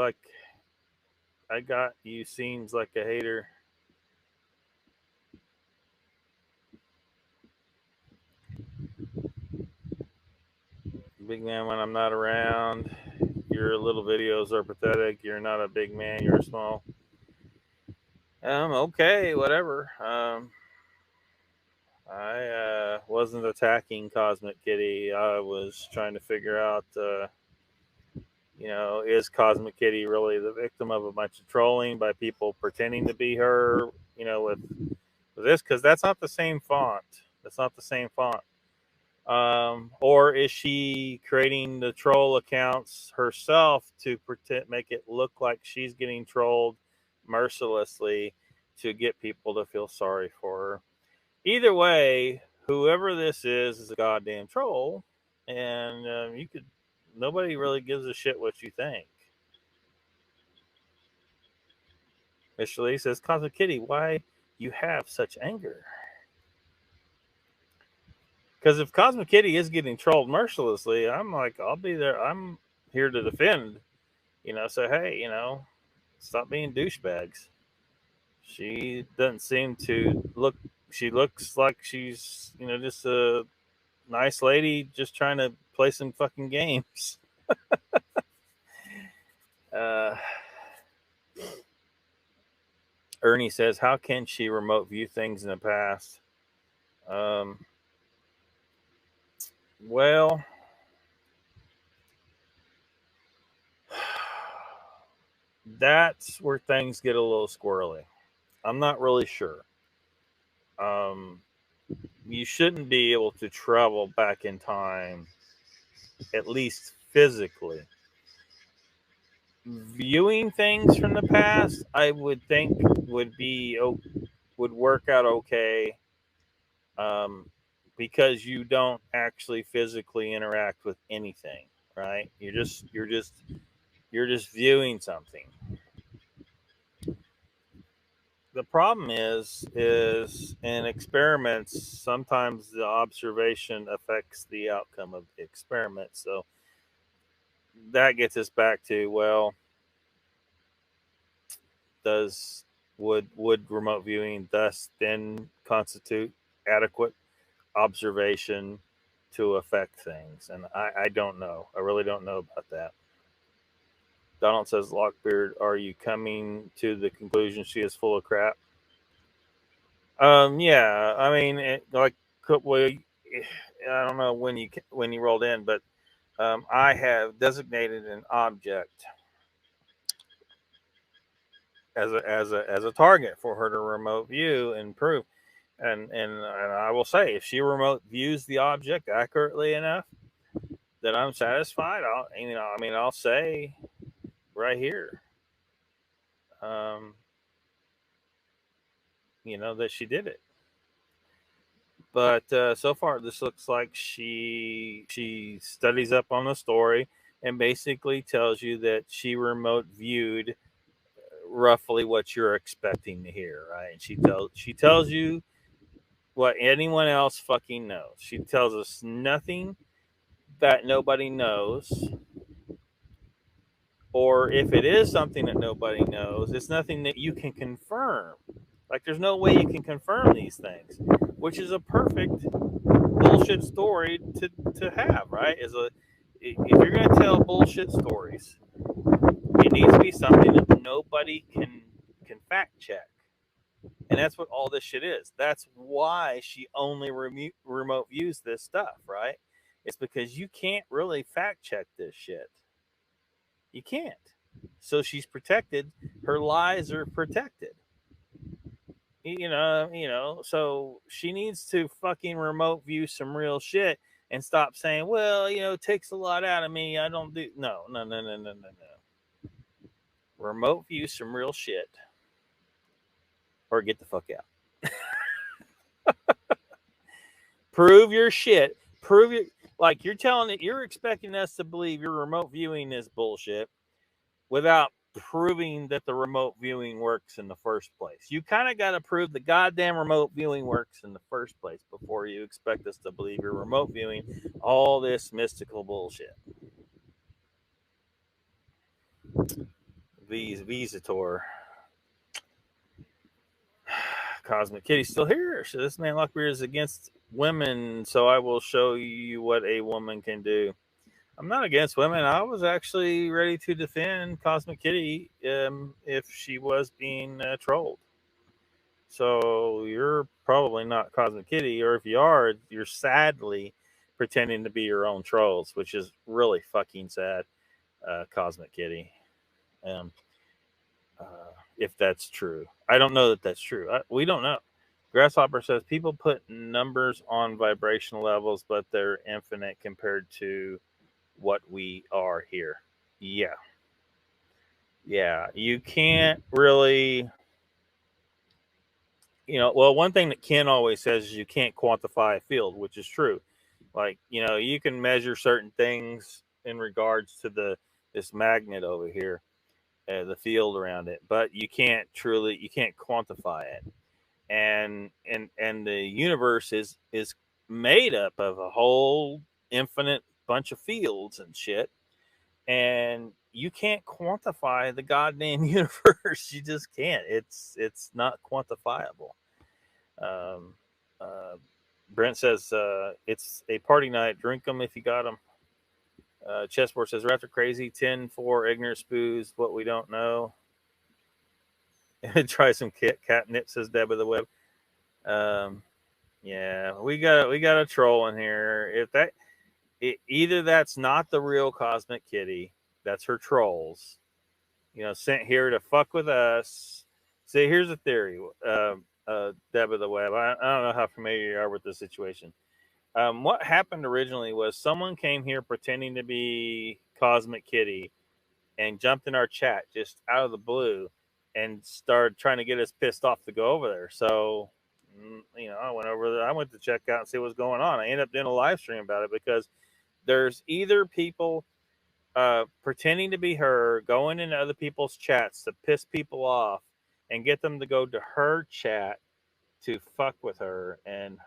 like a hater. Big man when I'm not around. Your little videos are pathetic. You're not a big man. You're small. Okay, whatever. I wasn't attacking Cosmic Kitty. I was trying to figure out, is Cosmic Kitty really the victim of a bunch of trolling by people pretending to be her, with this? Because that's not the same font. That's not the same font. Or is she creating the troll accounts herself to pretend, make it look like she's getting trolled mercilessly to get people to feel sorry for her? Either way, whoever this is a goddamn troll, and nobody really gives a shit what you think. Mr. Lee says, Cosmic Kitty, why you have such anger? Because if Cosmic Kitty is getting trolled mercilessly, I'm like, I'll be there. I'm here to defend. So hey, stop being douchebags. She doesn't seem to look. She looks like she's, just a nice lady, just trying to play some fucking games. uh, Ernie says, how can she remote view things in the past? Well, that's where things get a little squirrely. I'm not really sure. You shouldn't be able to travel back in time, at least physically. Viewing things from the past, I would think would work out okay, because you don't actually physically interact with anything, right? You're just viewing something. The problem is in experiments, sometimes the observation affects the outcome of the experiment. So that gets us back to, well, would remote viewing thus then constitute adequate observation to affect things? And I don't know. I really don't know about that. Donald says, Lockbeard, are you coming to the conclusion she is full of crap? Yeah, I mean, I don't know when you rolled in, but I have designated an object as a target for her to remote view and prove. And I will say, if she remote views the object accurately enough that I'm satisfied, I'll say right here, um, that she did it. But so far, this looks like she studies up on the story and basically tells you that she remote viewed roughly what you're expecting to hear, right? And she tells you what anyone else fucking knows. She tells us nothing that nobody knows, or if it is something that nobody knows, it's nothing that you can confirm. Like, there's no way you can confirm these things, which is a perfect bullshit story to have, right? If you're going to tell bullshit stories, it needs to be something that nobody can fact check. And that's what all this shit is. That's why she only remote views this stuff, right? It's because you can't really fact check this shit. You can't. So she's protected. Her lies are protected. So she needs to fucking remote view some real shit and stop saying, well, it takes a lot out of me. I don't do. No. Remote view some real shit or get the fuck out. Prove your shit. Like, you're telling it, you're expecting us to believe your remote viewing is bullshit without proving that the remote viewing works in the first place. You kind of got to prove the goddamn remote viewing works in the first place before you expect us to believe you're remote viewing all this mystical bullshit. Visitor. Cosmic Kitty still here. So this man Lockbeard is against women, so I will show you what a woman can do. I'm not against women. I was actually ready to defend Cosmic Kitty if she was being trolled. So you're probably not Cosmic Kitty, or if you are, you're sadly pretending to be your own trolls, which is really fucking sad, Cosmic Kitty. If that's true, I don't know that that's true. We don't know, Grasshopper says people put numbers on vibrational levels, but they're infinite compared to what we are here. Yeah. Yeah. You can't really, well, one thing that Ken always says is you can't quantify a field, which is true. Like, you can measure certain things in regards to this magnet over here, the field around it, but you can't quantify it. And the universe is made up of a whole infinite bunch of fields and shit, and you can't quantify the goddamn universe. You just can't. It's not quantifiable. um, uh, Brent says it's a party night, drink them if you got them. Chessboard says Raptor crazy 10-4 ignorant spoos what we don't know. Try some catnip, says Deb of the Web. Yeah, we got a troll in here. Either that's not the real Cosmic Kitty, that's her trolls, sent here to fuck with us. See, here's a theory, Deb of the Web. I don't know how familiar you are with this situation. What happened originally was someone came here pretending to be Cosmic Kitty and jumped in our chat just out of the blue and started trying to get us pissed off to go over there. So, I went over there. I went to check out and see what's going on. I ended up doing a live stream about it because there's either people pretending to be her, going into other people's chats to piss people off and get them to go to her chat to fuck with her, and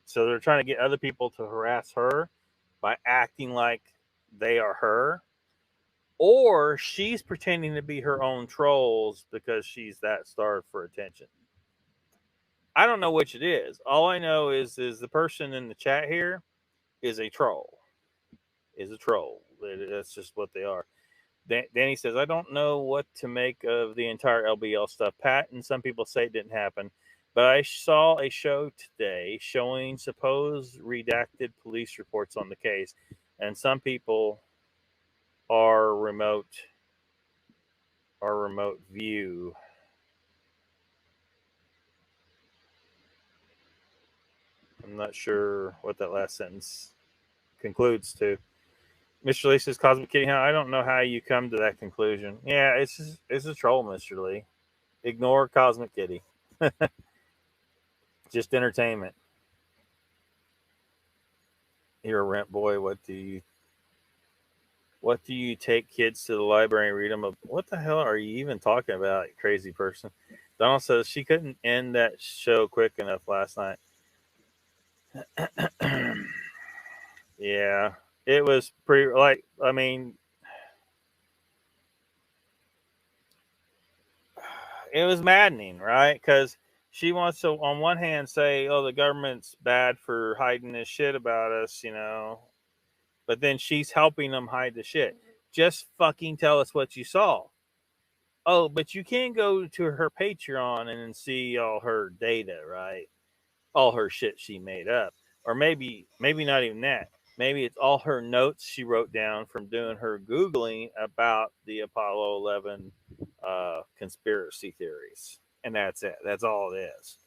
so they're trying to get other people to harass her by acting like they are her, or she's pretending to be her own trolls because she's that starved for attention. I don't know which it is. All I know is the person in the chat here is a troll. That's just what they are. Danny says, I don't know what to make of the entire LBL stuff. Pat and some people say it didn't happen, but I saw a show today showing supposed redacted police reports on the case, and some people are remote view. I'm not sure what that last sentence concludes to. Mr. Lee says, Cosmic Kitty, I don't know how you come to that conclusion. Yeah, it's a troll, Mr. Lee. Ignore Cosmic Kitty. Just entertainment. You're a rent boy. What do you take kids to the library and read them? What the hell are you even talking about, you crazy person? Donald says she couldn't end that show quick enough last night. Yeah, it was pretty, it was maddening, right? Because she wants to, on one hand, say, oh, the government's bad for hiding this shit about us, but then she's helping them hide the shit. Just fucking tell us what you saw. Oh, but you can go to her Patreon and see all her data, right? All her shit she made up. Or maybe not even that. Maybe it's all her notes she wrote down from doing her Googling about the Apollo 11 conspiracy theories. And that's it. That's all it is.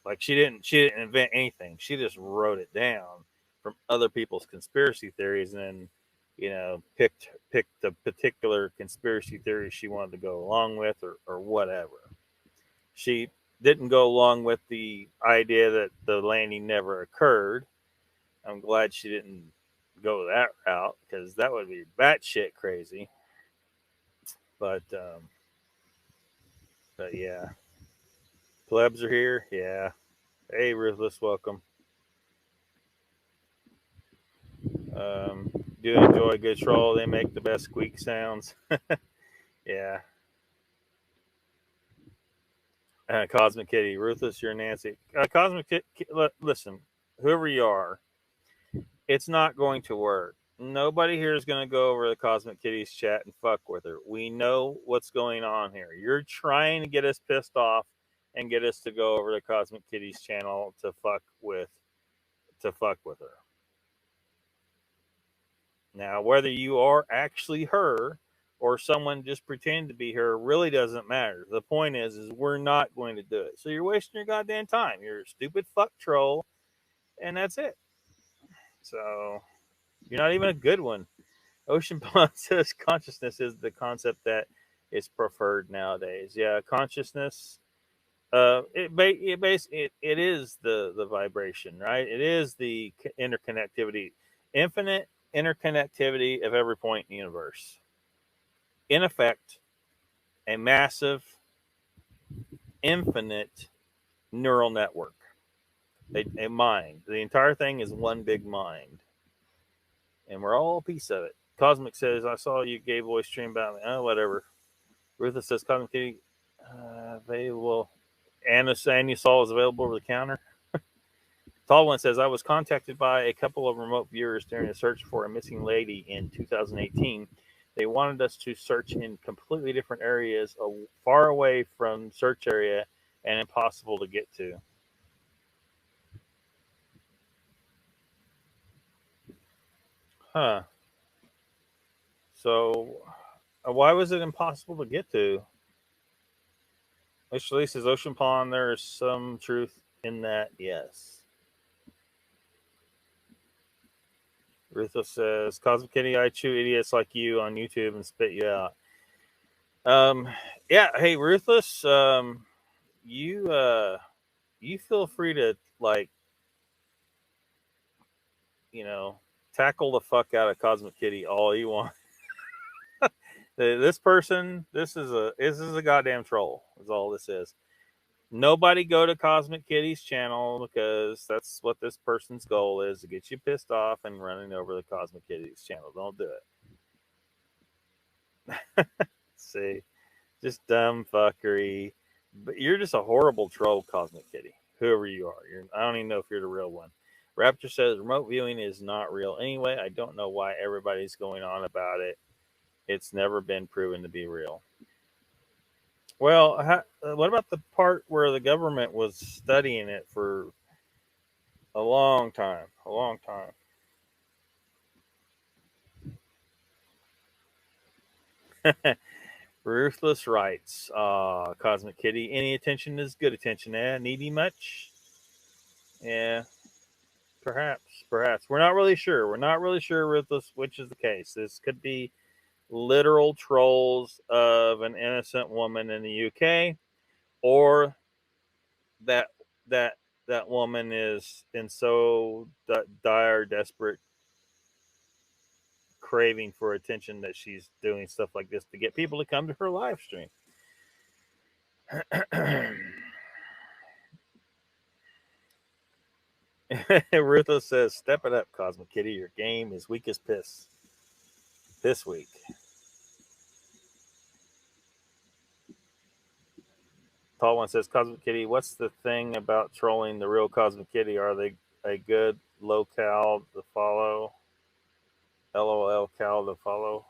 Like she didn't invent anything. She just wrote it down from other people's conspiracy theories, and then, picked the particular conspiracy theory she wanted to go along with, or whatever. She didn't go along with the idea that the landing never occurred. I'm glad she didn't go that route, because that would be batshit crazy. But yeah, plebs are here. Yeah. Hey, Ruthless, welcome. Do enjoy a good troll. They make the best squeak sounds. Yeah. Cosmic Kitty, Ruthless, you're Nancy. Cosmic Kitty, listen, whoever you are, it's not going to work. Nobody here is going to go over to Cosmic Kitty's chat and fuck with her. We know what's going on here. You're trying to get us pissed off and get us to go over to Cosmic Kitty's channel to fuck with her. Now, whether you are actually her or someone just pretend to be her really doesn't matter. The point is we're not going to do it. So you're wasting your goddamn time. You're a stupid fuck troll, and that's it. So you're not even a good one. Ocean Pond says consciousness is the concept that is preferred nowadays. Yeah, consciousness. It is the vibration, right? It is the interconnectivity, infinite interconnectivity of every point in the universe. In effect, a massive, infinite neural network, a mind. The entire thing is one big mind, and we're all a piece of it. Cosmic says, "I saw you gave away stream about me." Oh, whatever. Ruthless says, "Cosmic Kitty available." Anna saying you saw is available over the counter. Tall One says, "I was contacted by a couple of remote viewers during a search for a missing lady in 2018. They wanted us to search in completely different areas, far away from search area and impossible to get to." Huh. So, why was it impossible to get to? Which says Ocean Pond. There is some truth in that, yes. Ruthless says, "Cosmic Kitty, I chew idiots like you on YouTube and spit you out." Yeah. Hey, Ruthless. You feel free to tackle the fuck out of Cosmic Kitty all you want. This person, this is a goddamn troll. Is all this is. Nobody go to Cosmic Kitty's channel because that's what this person's goal is, to get you pissed off and running over the Cosmic Kitty's channel. Don't do it. See, just dumb fuckery. But you're just a horrible troll, Cosmic Kitty. Whoever you are, I don't even know if you're the real one. Raptor says remote viewing is not real anyway. I don't know why everybody's going on about it. It's never been proven to be real. Well, what about the part where the government was studying it for a long time? A long time. Ruthless writes, Cosmic Kitty, any attention is good attention. Needy much? Yeah, perhaps. We're not really sure. Ruthless, which is the case. This could be literal trolls of an innocent woman in the UK, or that that that woman is in so dire, desperate craving for attention that she's doing stuff like this to get people to come to her live stream. Ruthless says, "Step it up, Cosmic Kitty. Your game is weak as piss this week." Tall One says, "Cosmic Kitty, what's the thing about trolling the real Cosmic Kitty? Are they a good locale to follow? LOL cal to follow?"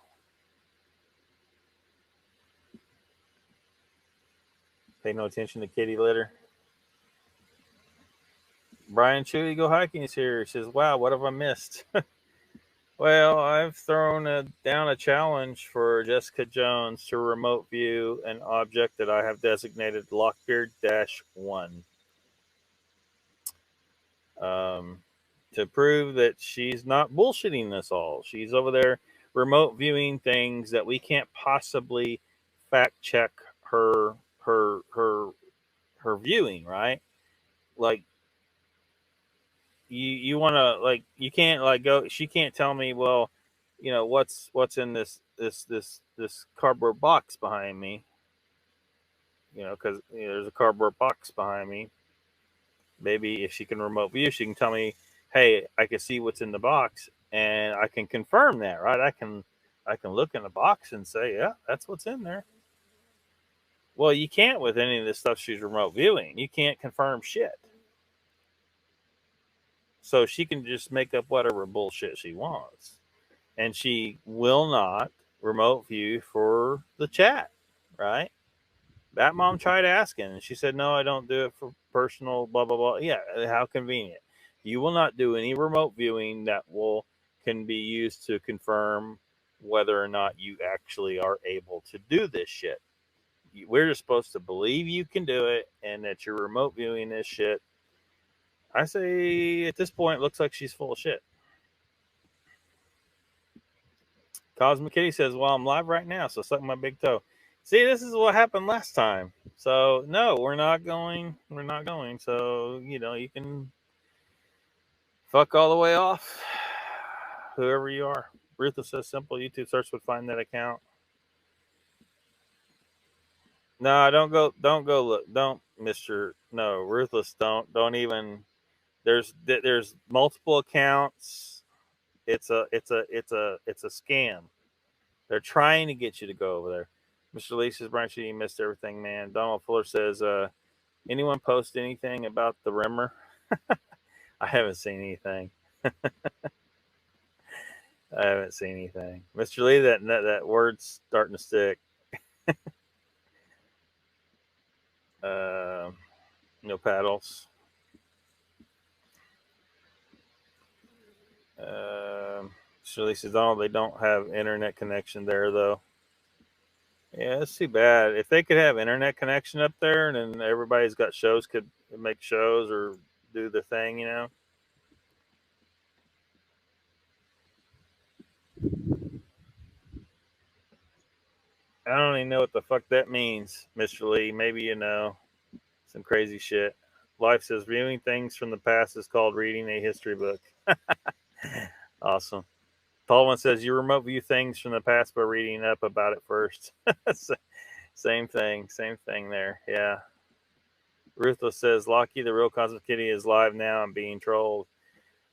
Pay no attention to kitty litter. Brian Chewy Go Hiking is here. He says, "Wow, what have I missed?" Well, I've thrown down a challenge for Jessica Jones to remote view an object that I have designated LOCKBEARD-1 to prove that she's not bullshitting us all. She's over there remote viewing things that we can't possibly fact check her viewing, right? Like, you want to, like, you can't go, she can't tell me, well, what's in this cardboard box behind me, because there's a cardboard box behind me. Maybe if she can remote view, she can tell me, hey, I can see what's in the box, and I can confirm that, right? I can look in the box and say, yeah, that's what's in there. Well, you can't with any of this stuff she's remote viewing. You can't confirm shit. So she can just make up whatever bullshit she wants. And she will not remote view for the chat, right? That mom tried asking, and she said, no, I don't do it for personal, blah, blah, blah. Yeah, how convenient. You will not do any remote viewing that can be used to confirm whether or not you actually are able to do this shit. We're just supposed to believe you can do it and that you're remote viewing this shit. I say at this point, it looks like she's full of shit. Cosmic Kitty says, well, I'm live right now, so suck my big toe. See, this is what happened last time. So, no, we're not going. We're not going. So, you can fuck all the way off, whoever you are. Ruthless says, simple YouTube search would find that account. No, don't go look. Don't, Mr. No, Ruthless, don't even. There's multiple accounts. It's a scam. They're trying to get you to go over there. Mr. Lee says, Brian, you missed everything, man. Donald Fuller says, anyone post anything about the Rimmer? I haven't seen anything. I haven't seen anything. Mr. Lee, that word's starting to stick. No paddles. Mr. Lee says, Donald, they don't have internet connection there, though. Yeah, that's too bad. If they could have internet connection up there, and then everybody's got shows, could make shows or do the thing, I don't even know what the fuck that means, Mr. Lee. Maybe you know some crazy shit. Life says viewing things from the past is called reading a history book. Awesome. Paulman says you remote view things from the past by reading up about it first. Same thing there. Yeah. Ruthless says Lockie, the real Cosmic Kitty, is live now and being trolled.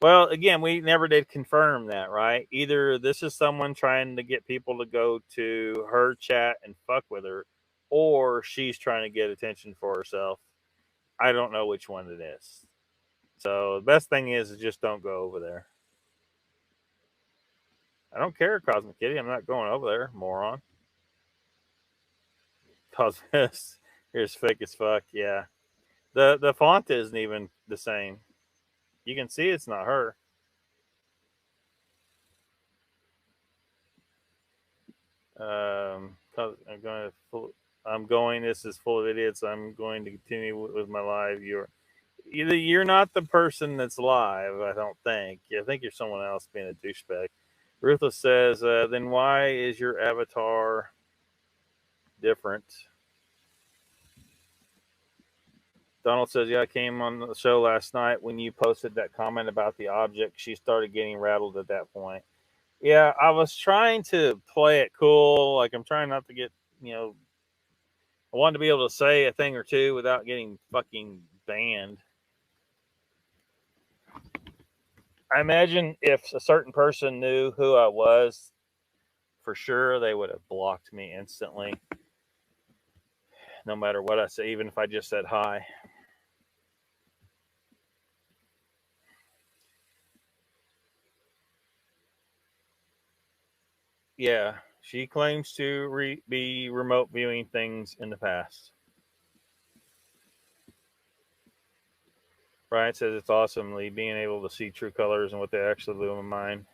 Well, again, we never did confirm that, right? Either this is someone trying to get people to go to her chat and fuck with her, or she's trying to get attention for herself. I don't know which one it is. So the best thing is just don't go over there. I don't care, Cosmic Kitty. I'm not going over there, moron. Cosmic here's fake as fuck. Yeah, the font isn't even the same. You can see it's not her. I'm going. This is full of idiots. I'm going to continue with my live. You're not the person that's live. I don't think. I think you're someone else being a douchebag. Ruthless says, then why is your avatar different? Donald says, yeah, I came on the show last night when you posted that comment about the object. She started getting rattled at that point. Yeah, I was trying to play it cool. Like, I'm trying not to get, I wanted to be able to say a thing or two without getting fucking banned. I imagine if a certain person knew who I was, for sure they would have blocked me instantly. No matter what I say, even if I just said hi. Yeah, she claims to be remote viewing things in the past. Brian says it's awesomely being able to see true colors and what they actually do in mind.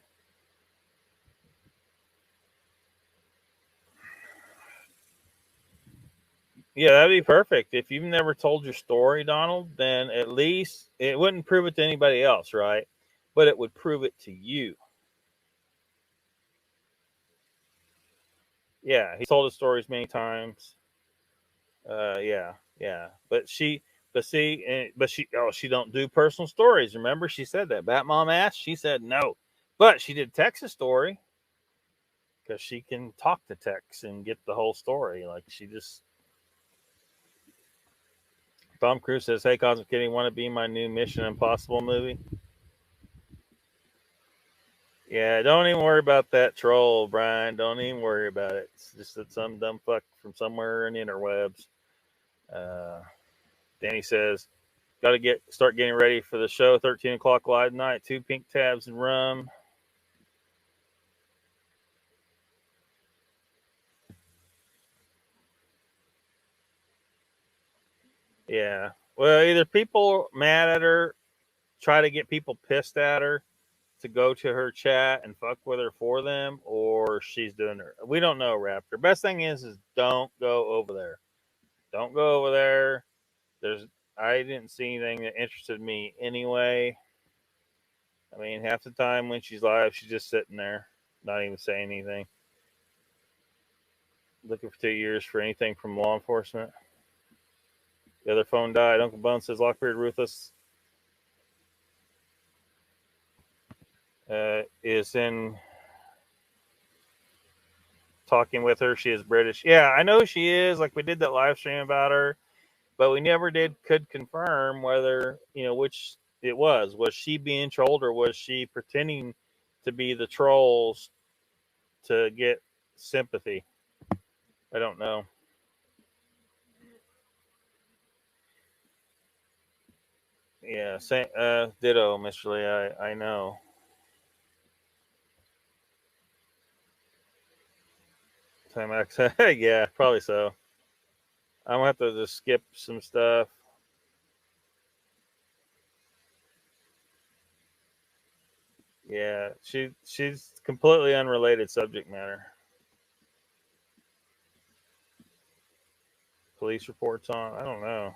Yeah, that'd be perfect. If you've never told your story, Donald, then at least it wouldn't prove it to anybody else, right? But it would prove it to you. Yeah, he told his stories many times. Yeah. But she don't do personal stories. Remember, she said that. Batmom asked, she said no, but she did Texas story because she can talk to Tex and get the whole story. Like she just. Tom Cruise says, "Hey, Cosmic Kitty, want to be my new Mission Impossible movie?" Yeah, don't even worry about that troll, Brian. Don't even worry about it. It's just that some dumb fuck from somewhere in the interwebs. Uh, Danny says, got to start getting ready for the show. 13 o'clock live night. 2 pink tabs and rum. Yeah. Well, either people mad at her, try to get people pissed at her, to go to her chat and fuck with her for them, or she's doing her. We don't know, Raptor. Best thing is don't go over there. Don't go over there. I didn't see anything that interested me anyway. I mean, half the time when she's live, she's just sitting there, not even saying anything. Looking for 2 years for anything from law enforcement. The other phone died. Uncle Bone says Lockbeard Ruthless is in talking with her. She is British. Yeah, I know she is. Like, we did that live stream about her, but we never could confirm whether, which it was. Was she being trolled, or was she pretending to be the trolls to get sympathy? I don't know. Yeah, ditto, Mr. Lee. I know. Timex. Yeah, probably so. I'm gonna have to just skip some stuff. Yeah, she's completely unrelated subject matter. Police reports on. I don't know.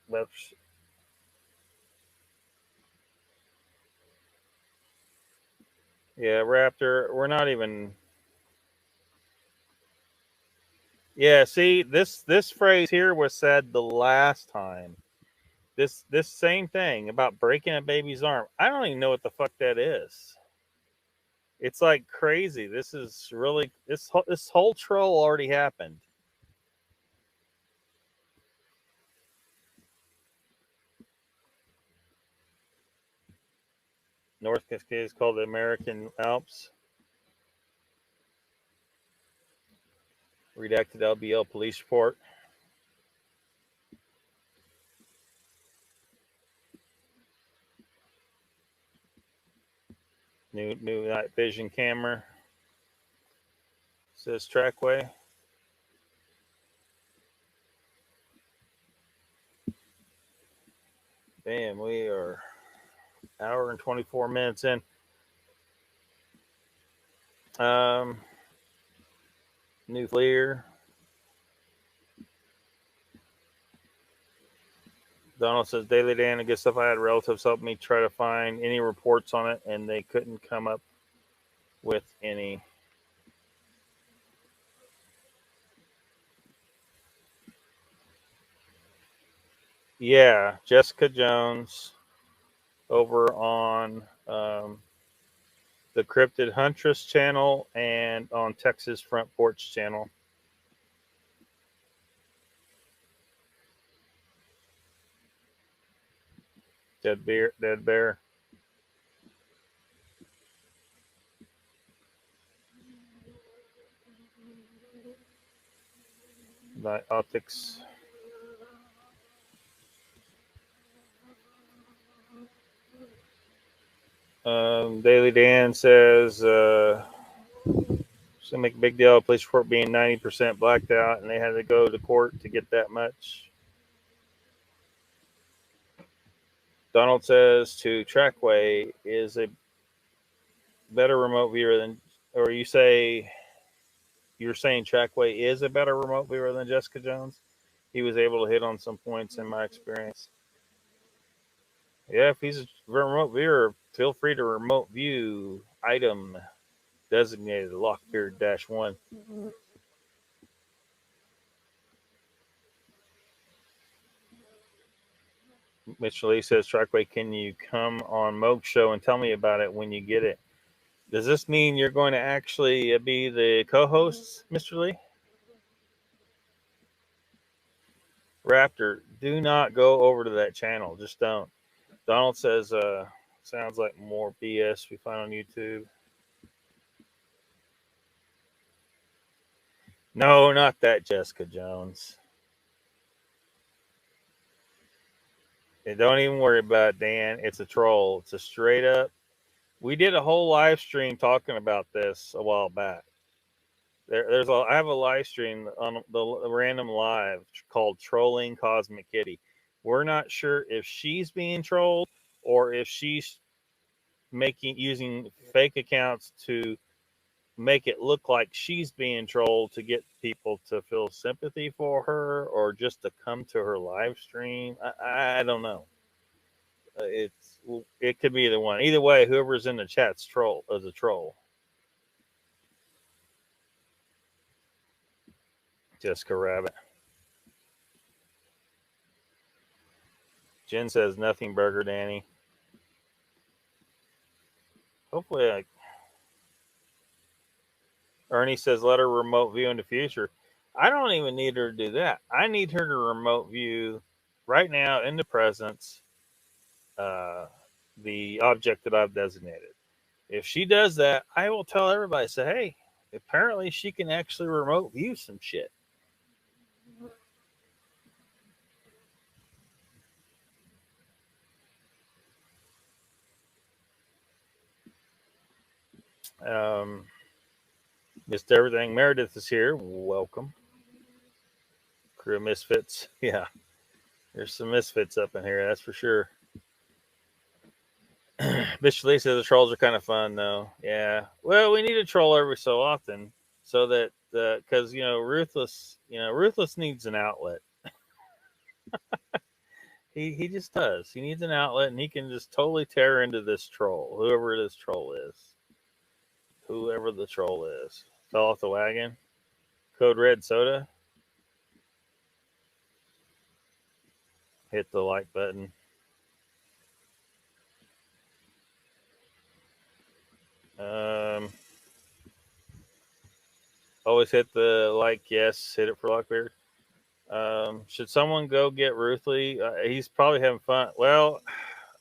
That's, yeah, Raptor. We're not even. Yeah, see, this phrase here was said the last time. This same thing about breaking a baby's arm. I don't even know what the fuck that is. It's like crazy. This is really this whole troll already happened. North Cascades called the American Alps. Redacted LBL police report. New night vision camera. Says trackway. Damn, we are hour and 24 minutes in. Nuclear. Donald says Daily Dan, I guess if I had relatives help me try to find any reports on it, and they couldn't come up with any. Yeah, Jessica Jones over on the Cryptid Huntress channel and on Texas Front Porch channel. Dead bear. Night optics. Daily Dan says so make a big deal of police report being 90% blacked out, and they had to go to court to get that much. Donald says to Trackway is a better remote viewer than, or you're saying Trackway is a better remote viewer than Jessica Jones. He was able to hit on some points in my experience. Yeah, if he's a remote viewer, feel free to remote view item designated Lockbeard -1. Mitchell Lee says, Trackway, can you come on Moog Show and tell me about it when you get it? Does this mean you're going to actually be the co-host, Mr. Lee? Raptor, do not go over to that channel. Just don't. Donald says, sounds like more BS we find on YouTube. No, not that Jessica Jones. And don't even worry about it, Dan. It's a troll. It's a straight up. We did a whole live stream talking about this a while back. I have a live stream on the random live called Trolling Cosmic Kitty. We're not sure if she's being trolled or if she's using fake accounts to make it look like she's being trolled to get people to feel sympathy for her or just to come to her live stream. I don't know. It could be either one. Either way, whoever's in the chat's troll is a troll. Jessica Rabbit. Jen says nothing burger, Danny. Hopefully, Ernie says let her remote view in the future. I don't even need her to do that. I need her to remote view right now in the presence the object that I've designated. If she does that, I will tell everybody, say, hey, apparently she can actually remote view some shit. Missed everything. Meredith is here. Welcome. Crew of misfits. Yeah. There's some misfits up in here, that's for sure. Bishop Lee says the trolls are kind of fun, though. Yeah. Well, we need a troll every so often so that, because, Ruthless needs an outlet. He just does. He needs an outlet, and he can just totally tear into this troll, whoever this troll is. Whoever the troll is. Fell off the wagon. Code Red Soda. Hit the like button. Always hit the like, yes, hit it for Lockbeard. Should someone go get Ruthley? He's probably having fun. Well,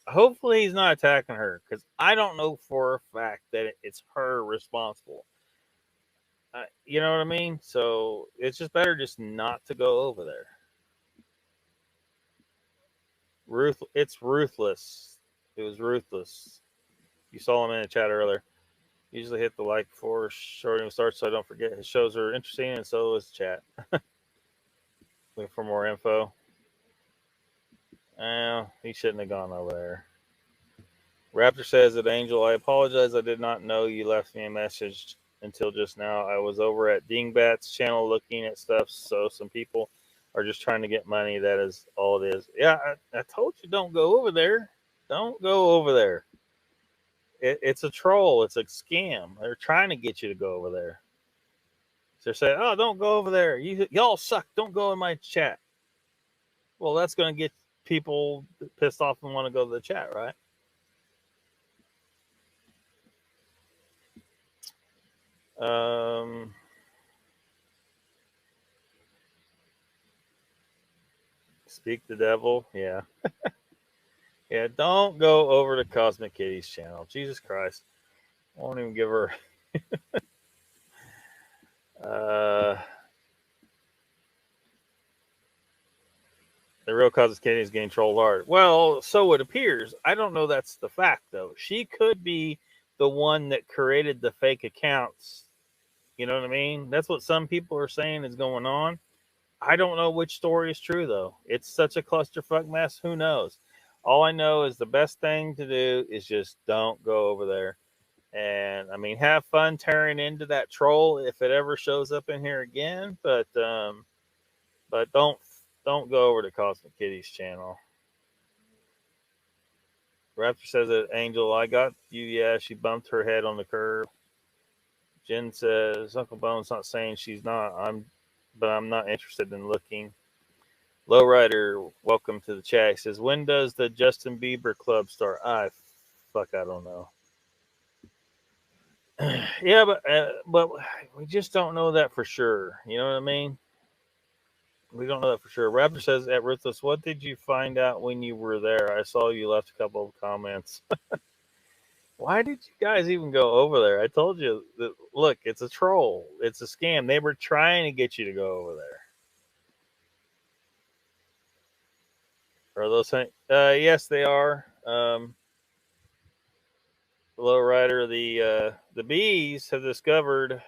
hopefully he's not attacking her because I don't know for a fact that it's her responsible. You know what I mean? So it's just better just not to go over there. It's ruthless. It was ruthless. You saw him in the chat earlier. Usually hit the like before short starts so I don't forget. His shows are interesting and so is chat. Looking for more info. He shouldn't have gone over there. Raptor says that Angel, I apologize. I did not know you left me a message until just now. I was over at Dingbat's channel looking at stuff, so some people are just trying to get money. That is all it is. Yeah, I told you don't go over there. Don't go over there. It's a troll. It's a scam. They're trying to get you to go over there. So they're saying, oh, don't go over there. Y'all suck. Don't go in my chat. Well, that's going to get people pissed off and want to go to the chat, right? Speak the devil. Yeah. Yeah, don't go over to Cosmic Kitty's channel. Jesus Christ. I won't even give her. The real Cosmic Kitty is getting trolled hard. Well, so it appears. I don't know that's the fact, though. She could be the one that created the fake accounts. You know what I mean? That's what some people are saying is going on. I don't know which story is true, though. It's such a clusterfuck mess. Who knows? All I know is the best thing to do is just don't go over there. And I mean, have fun tearing into that troll if it ever shows up in here again. But don't go over to Cosmic Kitty's channel. Raptor says that Angel, I got you. Yeah, she bumped her head on the curb. Jen says Uncle Bone's not saying she's not. But I'm not interested in looking. Lowrider, welcome to the chat. He says, when does the Justin Bieber club start? I don't know. Yeah, but we just don't know that for sure. You know what I mean? We don't know that for sure. Raptor says at Ruthless, what did you find out when you were there? I saw you left a couple of comments. Why did you guys even go over there? I told you that, look, it's a troll. It's a scam. They were trying to get you to go over there. Are those things? Yes, they are. Lowrider, the bees have discovered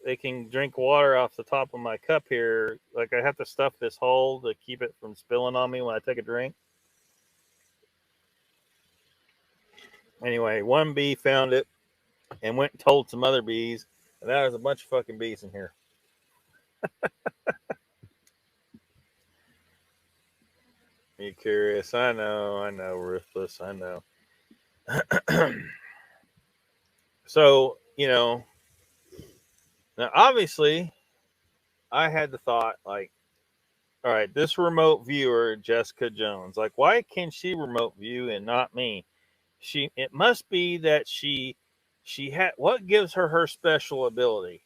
they can drink water off the top of my cup here. Like, I have to stuff this hole to keep it from spilling on me when I take a drink. Anyway, one bee found it and went and told some other bees, and now there's a bunch of fucking bees in here. Are you curious? I know, Ruthless, I know. So, you know, now obviously I had the thought, like, all right, this remote viewer, Jessica Jones, like, why can she remote view and not me? It must be that she had, what gives her special ability?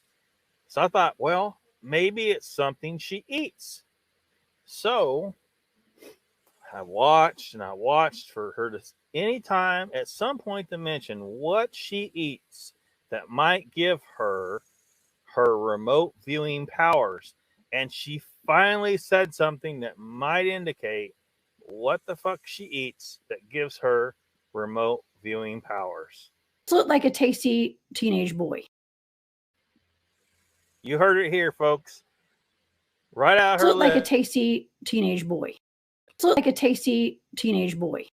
So I thought, well, maybe it's something she eats. So I watched and I watched for her to anytime at some point to mention what she eats that might give her remote viewing powers. And she finally said something that might indicate what the fuck she eats that gives her remote viewing powers. Look like a tasty teenage boy. You heard it here, folks. Right out her Look like a lip. tasty teenage boy. Look like a tasty teenage boy.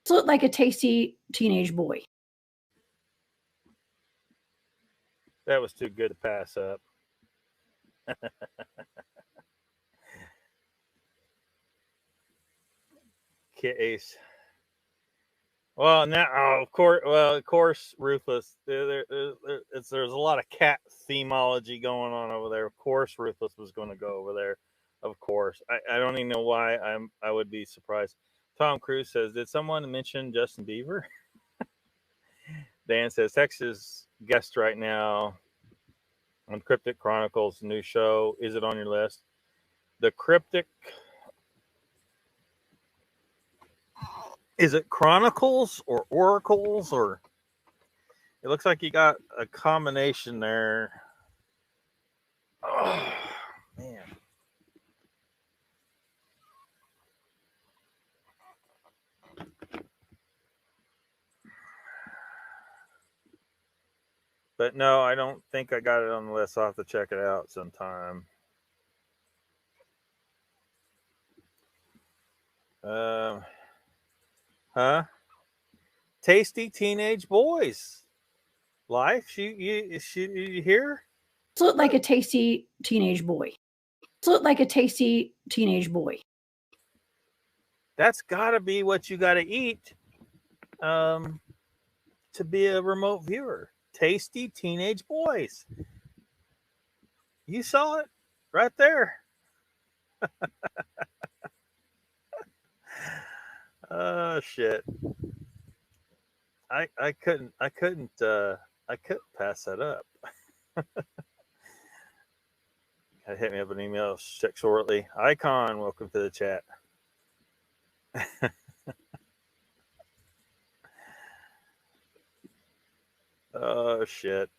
Look like a tasty teenage boy. That was too good to pass up. Case. Well, now, of course, Ruthless. There's a lot of cat themology going on over there. Of course, Ruthless was going to go over there. Of course, I don't even know why I would be surprised. Tom Cruise says, "Did someone mention Justin Bieber?" Dan says, "Texas guest right now on Cryptic Chronicles new show. Is it on your list?" The Cryptic. Is it Chronicles or Oracles, or it looks like you got a combination there. Oh, man. But no, I don't think I got it on the list. I'll have to check it out sometime. Tasty teenage boys. Life, you hear? Look like a tasty teenage boy. Look like a tasty teenage boy. That's got to be what you got to eat to be a remote viewer. Tasty teenage boys. You saw it right there. Oh shit. I couldn't pass that up. Hit me up an email, check shortly. Icon, welcome to the chat. Oh shit.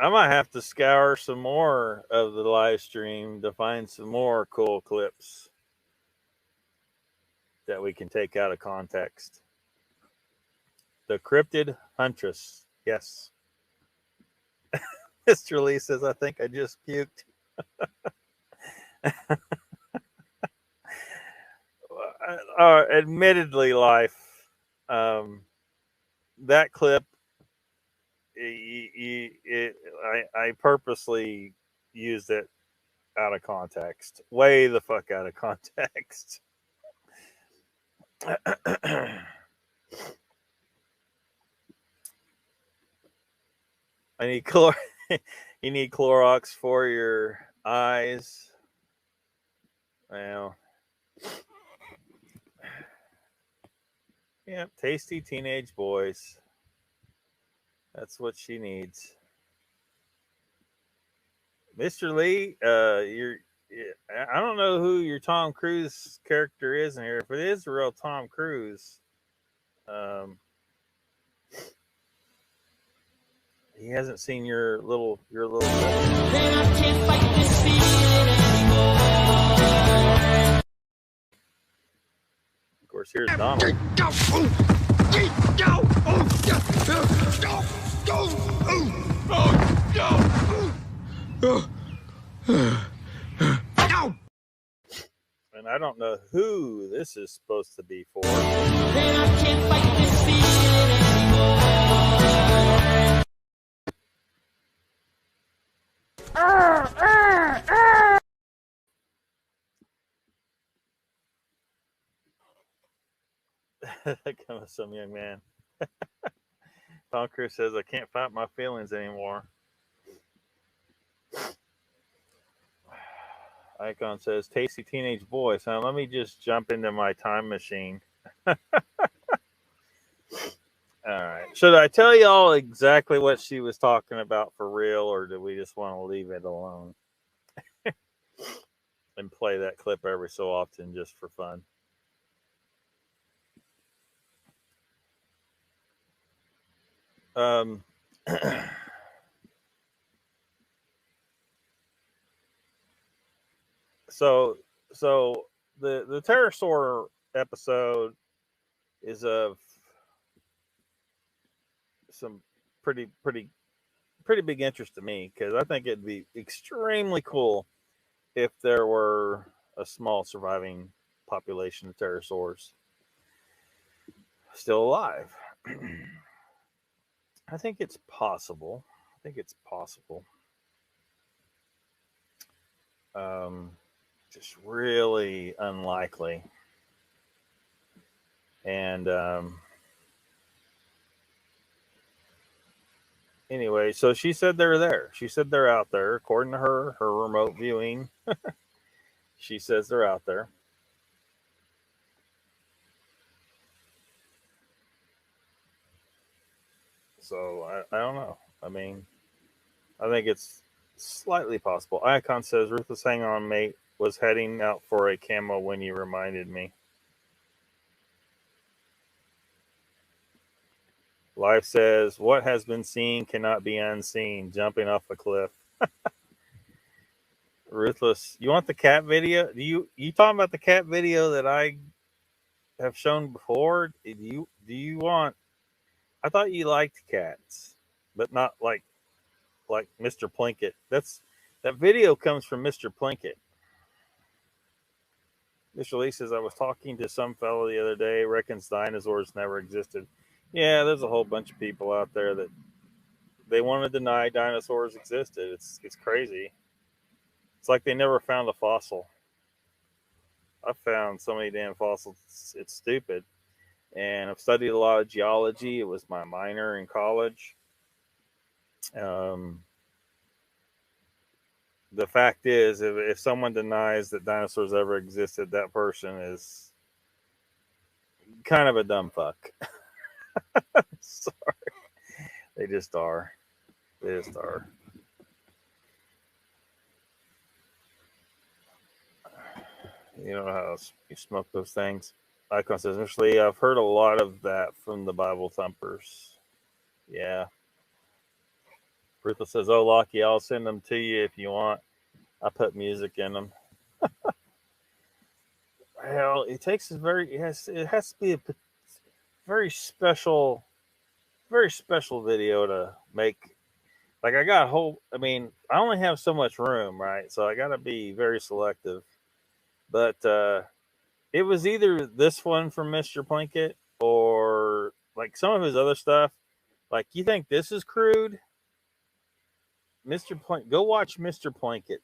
I might have to scour some more of the live stream to find some more cool clips that we can take out of context. The Cryptid Huntress. Yes. Mr. Lee says, I think I just puked. Admittedly, Life, that clip, I purposely used it out of context. Way the fuck out of context. I need you need Clorox for your eyes. Well, yeah, tasty teenage boys. That's what she needs. Mr. Lee, I don't know who your Tom Cruise character is in here. If it is the real Tom Cruise, he hasn't seen your little. Then I can't fight this feeling anymore. Of course, here's Donald. And I don't know who this is supposed to be for. I can't fight this feeling anymore. That comes some young man. Tom Cruise says, I can't fight my feelings anymore. Icon says, tasty teenage boy. So let me just jump into my time machine. All right. Should I tell y'all exactly what she was talking about for real, or do we just want to leave it alone and play that clip every so often just for fun? So the pterosaur episode is of some pretty big interest to me, because I think it'd be extremely cool if there were a small surviving population of pterosaurs still alive. I think it's possible. Just really unlikely. And anyway, so she said they're there. She said they're out there. According to her remote viewing, she says they're out there. So I don't know. I mean, I think it's slightly possible. Icon says, Ruthless, hang on, mate. Was heading out for a camo when you reminded me. Life says, what has been seen cannot be unseen. Jumping off a cliff. Ruthless, you want the cat video? You talking about the cat video that I have shown before? Do you want? I thought you liked cats, but not like Mr. Plinkett. That video comes from Mr. Plinkett. Mr. Lee says, I was talking to some fellow the other day, reckons dinosaurs never existed. Yeah, there's a whole bunch of people out there that they want to deny dinosaurs existed. It's crazy. It's like they never found a fossil. I've found so many damn fossils. It's stupid. And I've studied a lot of geology. It was my minor in college. The fact is, if someone denies that dinosaurs ever existed, that person is kind of a dumb fuck. Sorry. They just are. You know how you smoke those things? Icon says, initially, I've heard a lot of that from the Bible thumpers. Yeah. Ruthless says, oh, Lockie, I'll send them to you if you want. I put music in them. Well, it takes it has to be a very special video to make. Like, I got I only have so much room, right? So I got to be very selective. But it was either this one from Mr. Plinkett or like some of his other stuff. Like, you think this is crude? Go watch Mr. Plinkett.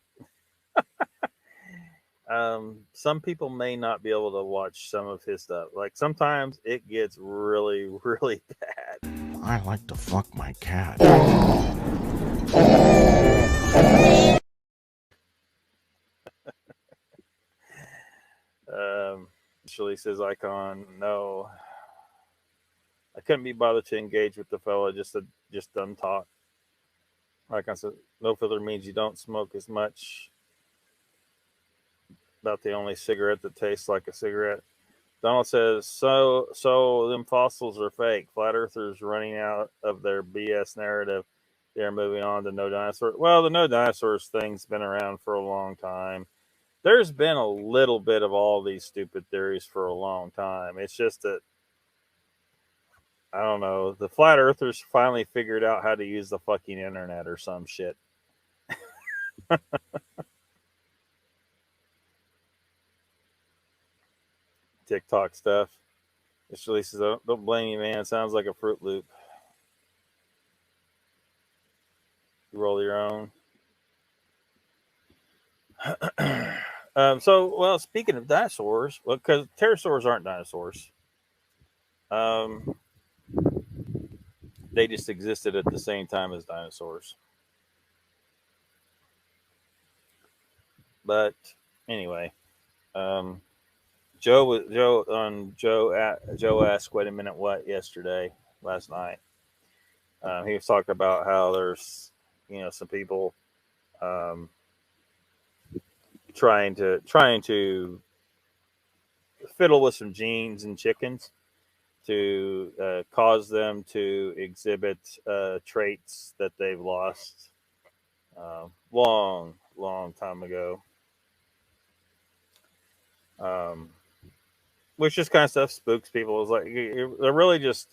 Some people may not be able to watch some of his stuff. Like, sometimes it gets really, really bad. I like to fuck my cat. Shirley says, Icon, no. I couldn't be bothered to engage with the fella, just done talk. Icon said, no filter means you don't smoke as much. About the only cigarette that tastes like a cigarette. Donald says, so them fossils are fake. Flat earthers running out of their BS narrative. They're moving on to no dinosaurs. Well, the no dinosaurs thing's been around for a long time. there's been a little bit of all these stupid theories for a long time. It's just that, I don't know, the flat earthers finally figured out how to use the fucking internet or some shit. TikTok stuff. This really says, don't blame me, man. It sounds like a Fruit Loop. You roll your own. Well, speaking of dinosaurs, well, because pterosaurs aren't dinosaurs. They just existed at the same time as dinosaurs. But anyway, Joe asked, "Wait a minute, what?" last night. He was talking about how there's, some people trying to fiddle with some genes in chickens to cause them to exhibit traits that they've lost long time ago. Which just kind of stuff spooks people. It's like they're really just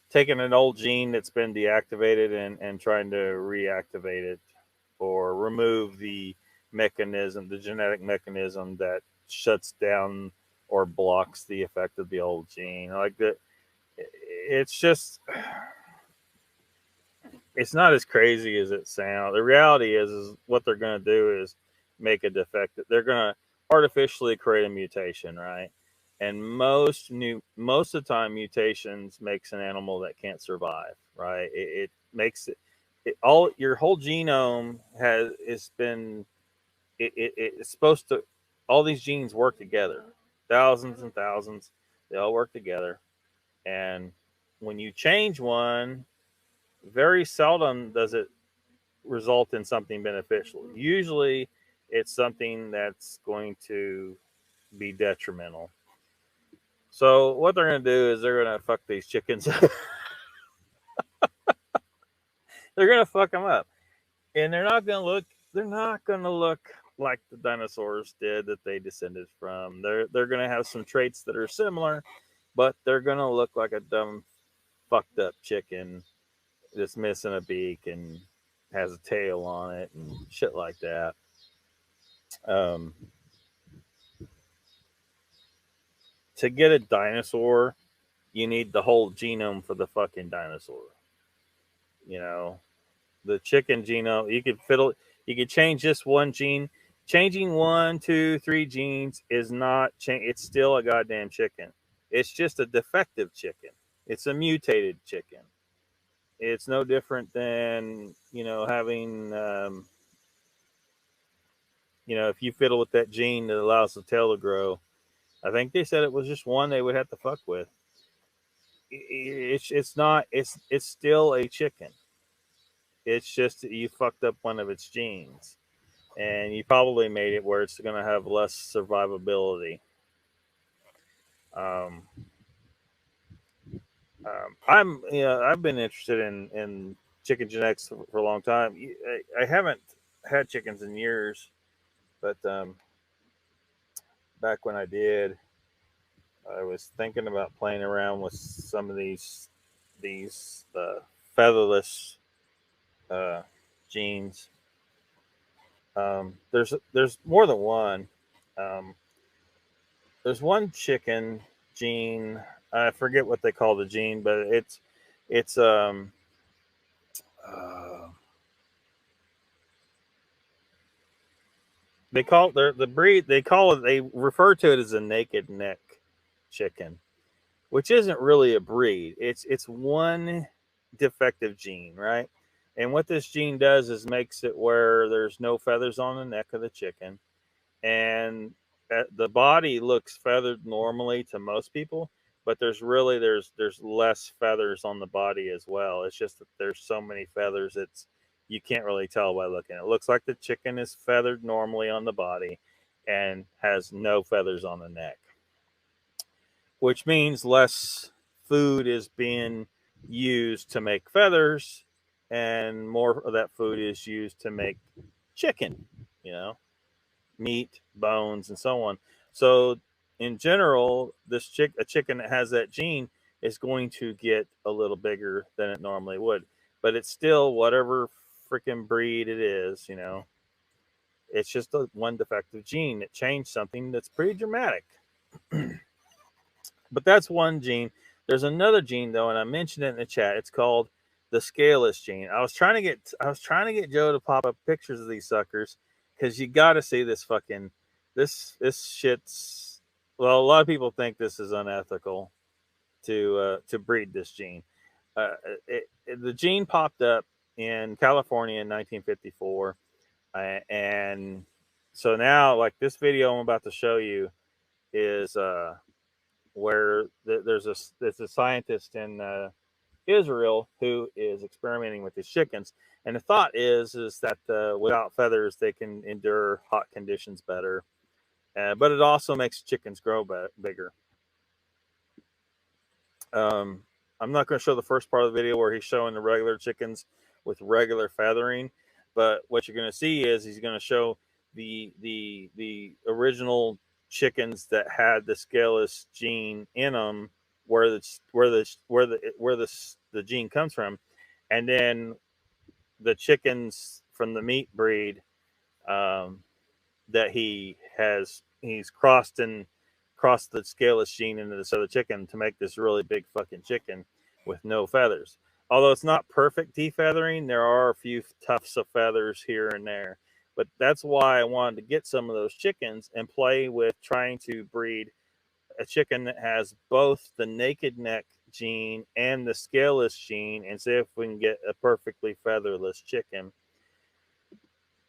taking an old gene that's been deactivated and trying to reactivate it or remove the genetic mechanism that shuts down or blocks the effect of the old gene. Like that, it's just, it's not as crazy as it sounds. The reality is what they're going to do is make a defective. They're going to artificially create a mutation, right? And most of the time, mutations makes an animal that can't survive, right? It makes all your whole genome it's supposed to, all these genes work together, thousands and thousands. They all work together, and when you change one, very seldom does it result in something beneficial. Usually, it's something that's going to be detrimental. So what they're going to do is they're going to fuck these chickens up. They're going to fuck them up, and they're not going to look like the dinosaurs did that they descended from. They're going to have some traits that are similar, but they're going to look like a dumb, fucked up chicken that's missing a beak and has a tail on it and shit like that. To get a dinosaur, you need the whole genome for the fucking dinosaur. The chicken genome, you could change just one gene. Changing 1, 2, 3 genes is not change. It's still a goddamn chicken. It's just a defective chicken. It's a mutated chicken. It's no different than, having, if you fiddle with that gene that allows the tail to grow. I think they said it was just one they would have to fuck with. It's still a chicken. It's just that you fucked up one of its genes, and you probably made it where it's going to have less survivability. I've been interested in chicken genetics for a long time. I haven't had chickens in years, but back when I did, I was thinking about playing around with some of these featherless genes. There's more than one. There's one chicken gene. I forget what they call the gene, but it's they call it the breed. They refer to it as a naked neck chicken, which isn't really a breed. It's one defective gene, right? And what this gene does is makes it where there's no feathers on the neck of the chicken, and the body looks feathered normally to most people, but there's less feathers on the body as well. It's just that there's so many feathers, you can't really tell by looking. It looks like the chicken is feathered normally on the body and has no feathers on the neck, which means less food is being used to make feathers, and more of that food is used to make chicken. meat, bones, and so on. So in general, a chicken that has that gene is going to get a little bigger than it normally would. But it's still whatever freaking breed it is, you know. It's just one defective gene that changed something that's pretty dramatic. But that's one gene. There's another gene though, and I mentioned it in the chat. It's called the scaleless gene. I was trying to get Joe to pop up pictures of these suckers because you got to see this fucking this shit's. Well, a lot of people think this is unethical to breed this gene. The gene popped up in California in 1954, and so now, like this video I'm about to show you is where there's a scientist in Israel who is experimenting with these chickens, and the thought is that without feathers they can endure hot conditions better, but it also makes chickens grow bigger. I'm not going to show the first part of the video where he's showing the regular chickens with regular feathering, but what you're going to see is he's going to show the original chickens that had the scaleless gene in them, where the gene comes from, and then the chickens from the meat breed that he's crossed the scaleless gene into this other chicken to make this really big fucking chicken with no feathers. Although it's not perfect defeathering, there are a few tufts of feathers here and there. But that's why I wanted to get some of those chickens and play with trying to breed a chicken that has both the naked neck gene and the scaleless gene and see if we can get a perfectly featherless chicken.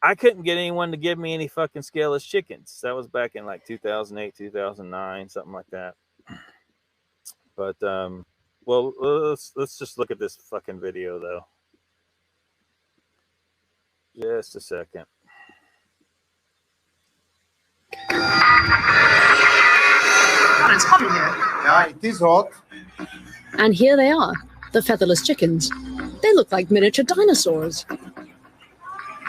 I couldn't get anyone to give me any fucking scaleless chickens. That was back in like 2008, 2009, something like that. But, well, let's just look at this fucking video, though. Just a second. God, it's hot in here. Yeah, it is hot. And here they are, the featherless chickens. They look like miniature dinosaurs.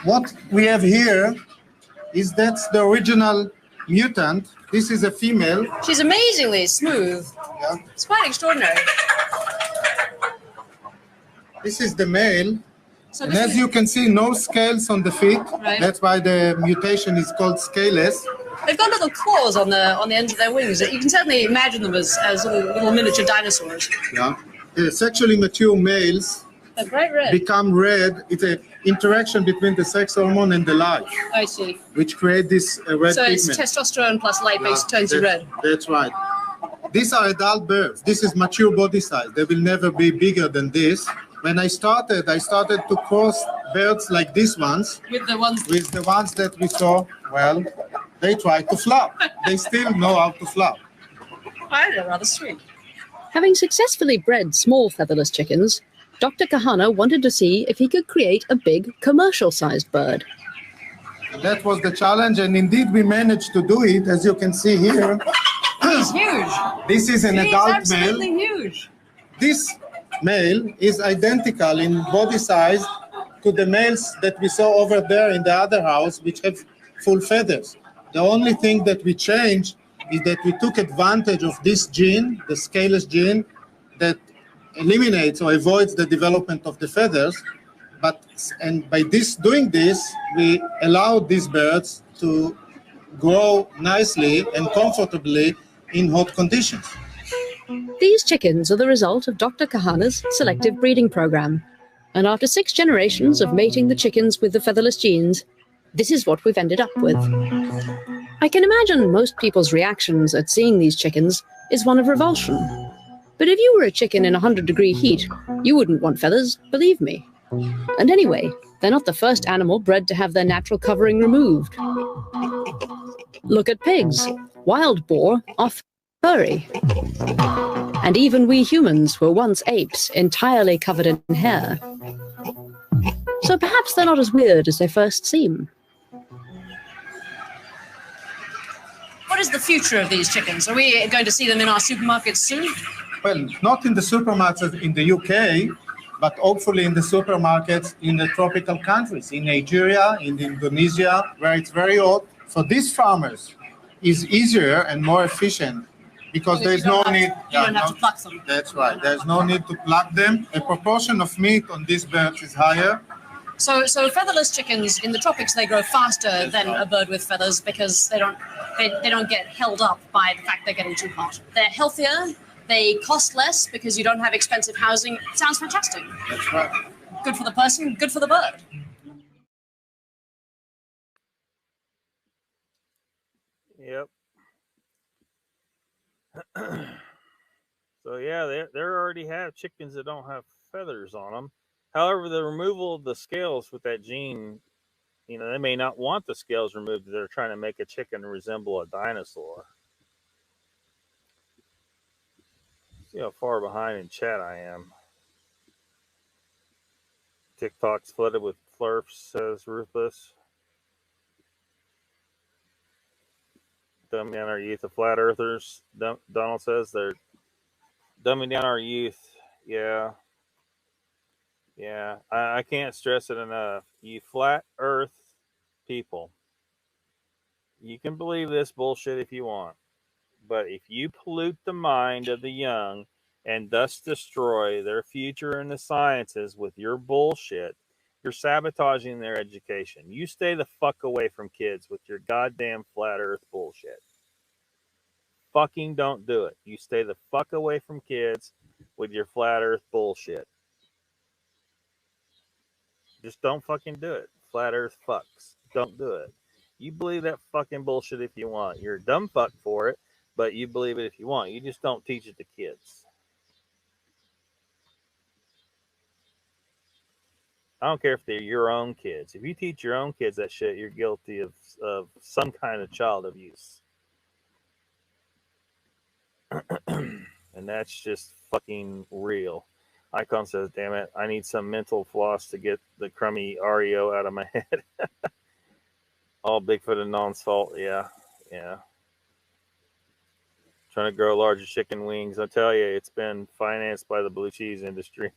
What we have here is that's the original mutant. This is a female. She's amazingly smooth. Yeah. It's quite extraordinary. This is the male. So And as you can see, no scales on the feet. Right. That's why the mutation is called scaleless. They've got little claws on the ends of their wings. You can certainly imagine them as little miniature dinosaurs. Yeah. The sexually mature males They're bright red. become red. It's an interaction between the sex hormone and the light, I see. which create this red So pigment. it's testosterone plus lipase turns you red. That's right. These are adult birds. This is mature body size. They will never be bigger than this. When I started to cross birds like these ones With the ones with the ones that we saw. Well, they try to flap. They still know how to flap. they're rather sweet. Having successfully bred small featherless chickens, Dr. Kahana wanted to see if he could create a big commercial-sized bird. That was the challenge, and indeed we managed to do it. As you can see here, He's huge. this is an He's adult absolutely male. huge. This male is identical in body size to the males that we saw over there in the other house, which have full feathers. The only thing that we changed is that we took advantage of this gene, the scaleless gene, that eliminates or avoids the development of the feathers. And by doing this, we allowed these birds to grow nicely and comfortably in hot conditions. These chickens are the result of Dr. Kahana's selective breeding program. And after 6 generations of mating the chickens with the featherless genes, this is what we've ended up with. I can imagine most people's reactions at seeing these chickens is one of revulsion. But if you were a chicken in 100-degree heat, you wouldn't want feathers, believe me. And anyway, they're not the first animal bred to have their natural covering removed. Look at pigs. Wild boar are furry. And even we humans were once apes, entirely covered in hair. So perhaps they're not as weird as they first seem. What is the future of these chickens? Are we going to see them in our supermarkets soon? Well, not in the supermarkets in the UK, but hopefully in the supermarkets in the tropical countries, in Nigeria, in Indonesia, where it's very hot, For these farmers, is easier and more efficient because there's no need. You don't have to pluck them. That's right. There's no need to pluck them. The proportion of meat on these birds is higher. So featherless chickens in the tropics, they grow faster than a bird with feathers because they don't get held up by the fact they're getting too hot. They're healthier. They cost less because you don't have expensive housing. It sounds fantastic. That's right. Good for the person, good for the bird. Yep. So yeah, they already have chickens that don't have feathers on them. However, the removal of the scales with that gene, they may not want the scales removed. They're trying to make a chicken resemble a dinosaur. See how far behind in chat I am. TikTok's flooded with flurfs, says Ruthless. Dumbing down our youth. The flat earthers, Donald says, they're dumbing down our youth. Yeah. Yeah, I can't stress it enough. You flat earth people, you can believe this bullshit if you want. But if you pollute the mind of the young and thus destroy their future in the sciences with your bullshit, you're sabotaging their education. You stay the fuck away from kids with your goddamn flat earth bullshit. Fucking don't do it. You stay the fuck away from kids with your flat earth bullshit. Just don't fucking do it. Flat earth fucks. Don't do it. You believe that fucking bullshit if you want. You're a dumb fuck for it, but you believe it if you want. You just don't teach it to kids. I don't care if they're your own kids. If you teach your own kids that shit, you're guilty of some kind of child abuse. And that's just fucking real. Icon says, damn it, I need some mental floss to get the crummy REO out of my head. All Bigfoot and Non's fault. Yeah. Trying to grow larger chicken wings. I tell you, it's been financed by the blue cheese industry.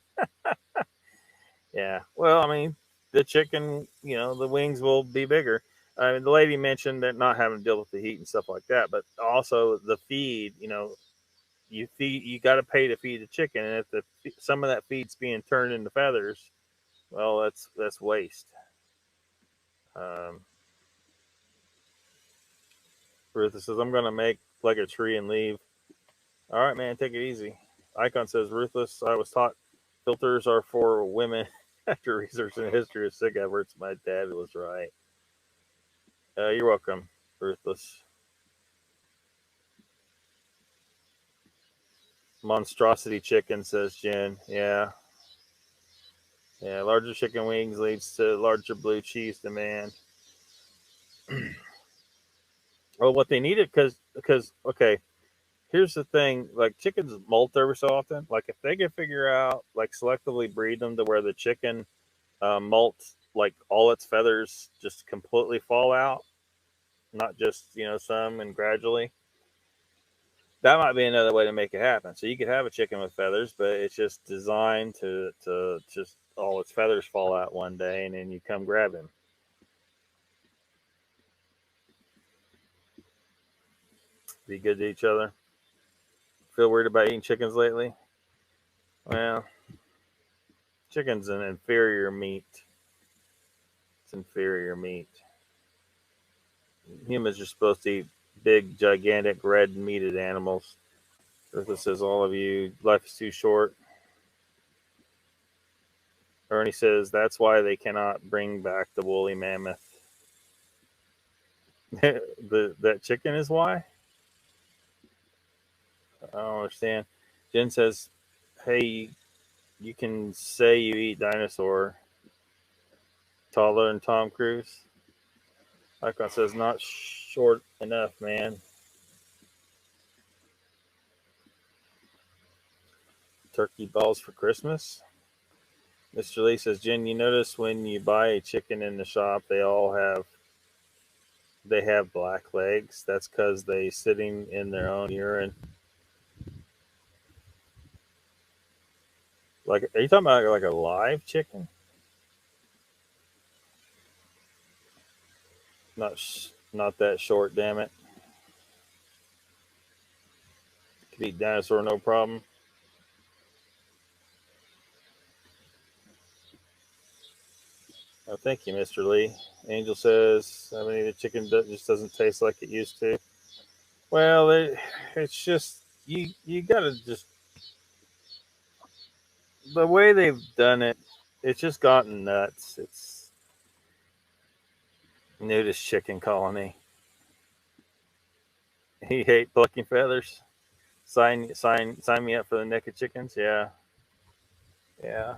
Yeah. Well, I mean, the chicken, the wings will be bigger. I mean, the lady mentioned that not having to deal with the heat and stuff like that, but also the feed, you got to pay to feed the chicken, and if some of that feed's being turned into feathers, well, that's waste. Ruthless says, I'm gonna make like a tree and leave. All right, man, take it easy. Icon says, Ruthless, I was taught filters are for women. After researching the history of sick efforts, my dad was right. You're welcome, Ruthless. Monstrosity chicken, says Jen. Yeah, larger chicken wings leads to larger blue cheese demand. Well, what they needed, because okay, here's the thing: like chickens molt every so often. Like if they can figure out, like selectively breed them to where the chicken molts, like all its feathers just completely fall out, not just some and gradually. That might be another way to make it happen. So you could have a chicken with feathers, but it's just designed to just all its feathers fall out one day, and then you come grab him. Be good to each other. Feel weird about eating chickens lately? Well, chicken's an inferior meat. It's inferior meat. Humans are supposed to eat big, gigantic, red meated animals. Eartha says, all of you, life is too short. Ernie says, that's why they cannot bring back the woolly mammoth. That chicken is why? I don't understand. Jen says, hey, you can say you eat dinosaur. Taller than Tom Cruise. Icon says, not short enough, man. Turkey balls for Christmas. Mr. Lee says, Jen, you notice when you buy a chicken in the shop, they have black legs. That's because they sitting in their own urine. Like, are you talking about like a live chicken? Not that short, damn it. Could eat dinosaur, no problem. Oh, thank you, Mr. Lee. Angel says, I mean, the chicken just doesn't taste like it used to. Well, it's just, you gotta just, the way they've done it, it's just gotten nuts. It's nudist chicken colony. He hate plucking feathers. Sign me up for the naked chickens. Yeah. Yeah.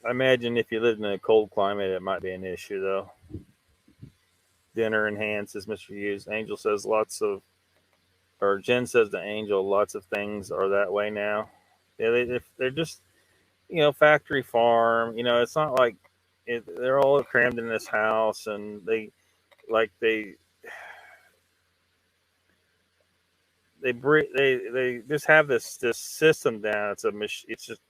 I imagine if you lived in a cold climate, it might be an issue, though. Dinner in hand, says Mr. Hughes. Angel says Jen says to Angel, lots of things are that way now. Yeah, they're just, factory farm. It's not like they're all crammed in this house, and they just have this system down.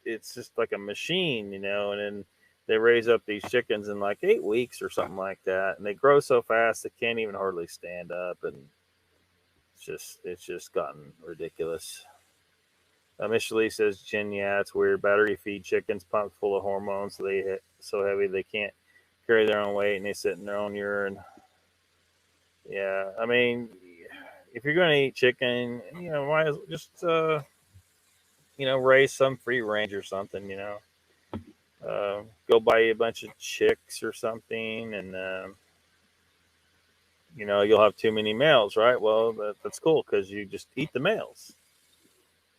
It's just like a machine, and then they raise up these chickens in like 8 weeks or something like that, and they grow so fast they can't even hardly stand up, and it's just gotten ridiculous. Mr. Lee says, Jen, yeah, it's weird. Battery feed chickens pumped full of hormones, so they so heavy they can't carry their own weight, and they sit in their own urine. Yeah, I mean, if you're going to eat chicken, might as well just raise some free range or something. Go buy you a bunch of chicks or something, and you'll have too many males, right? Well, that's cool because you just eat the males.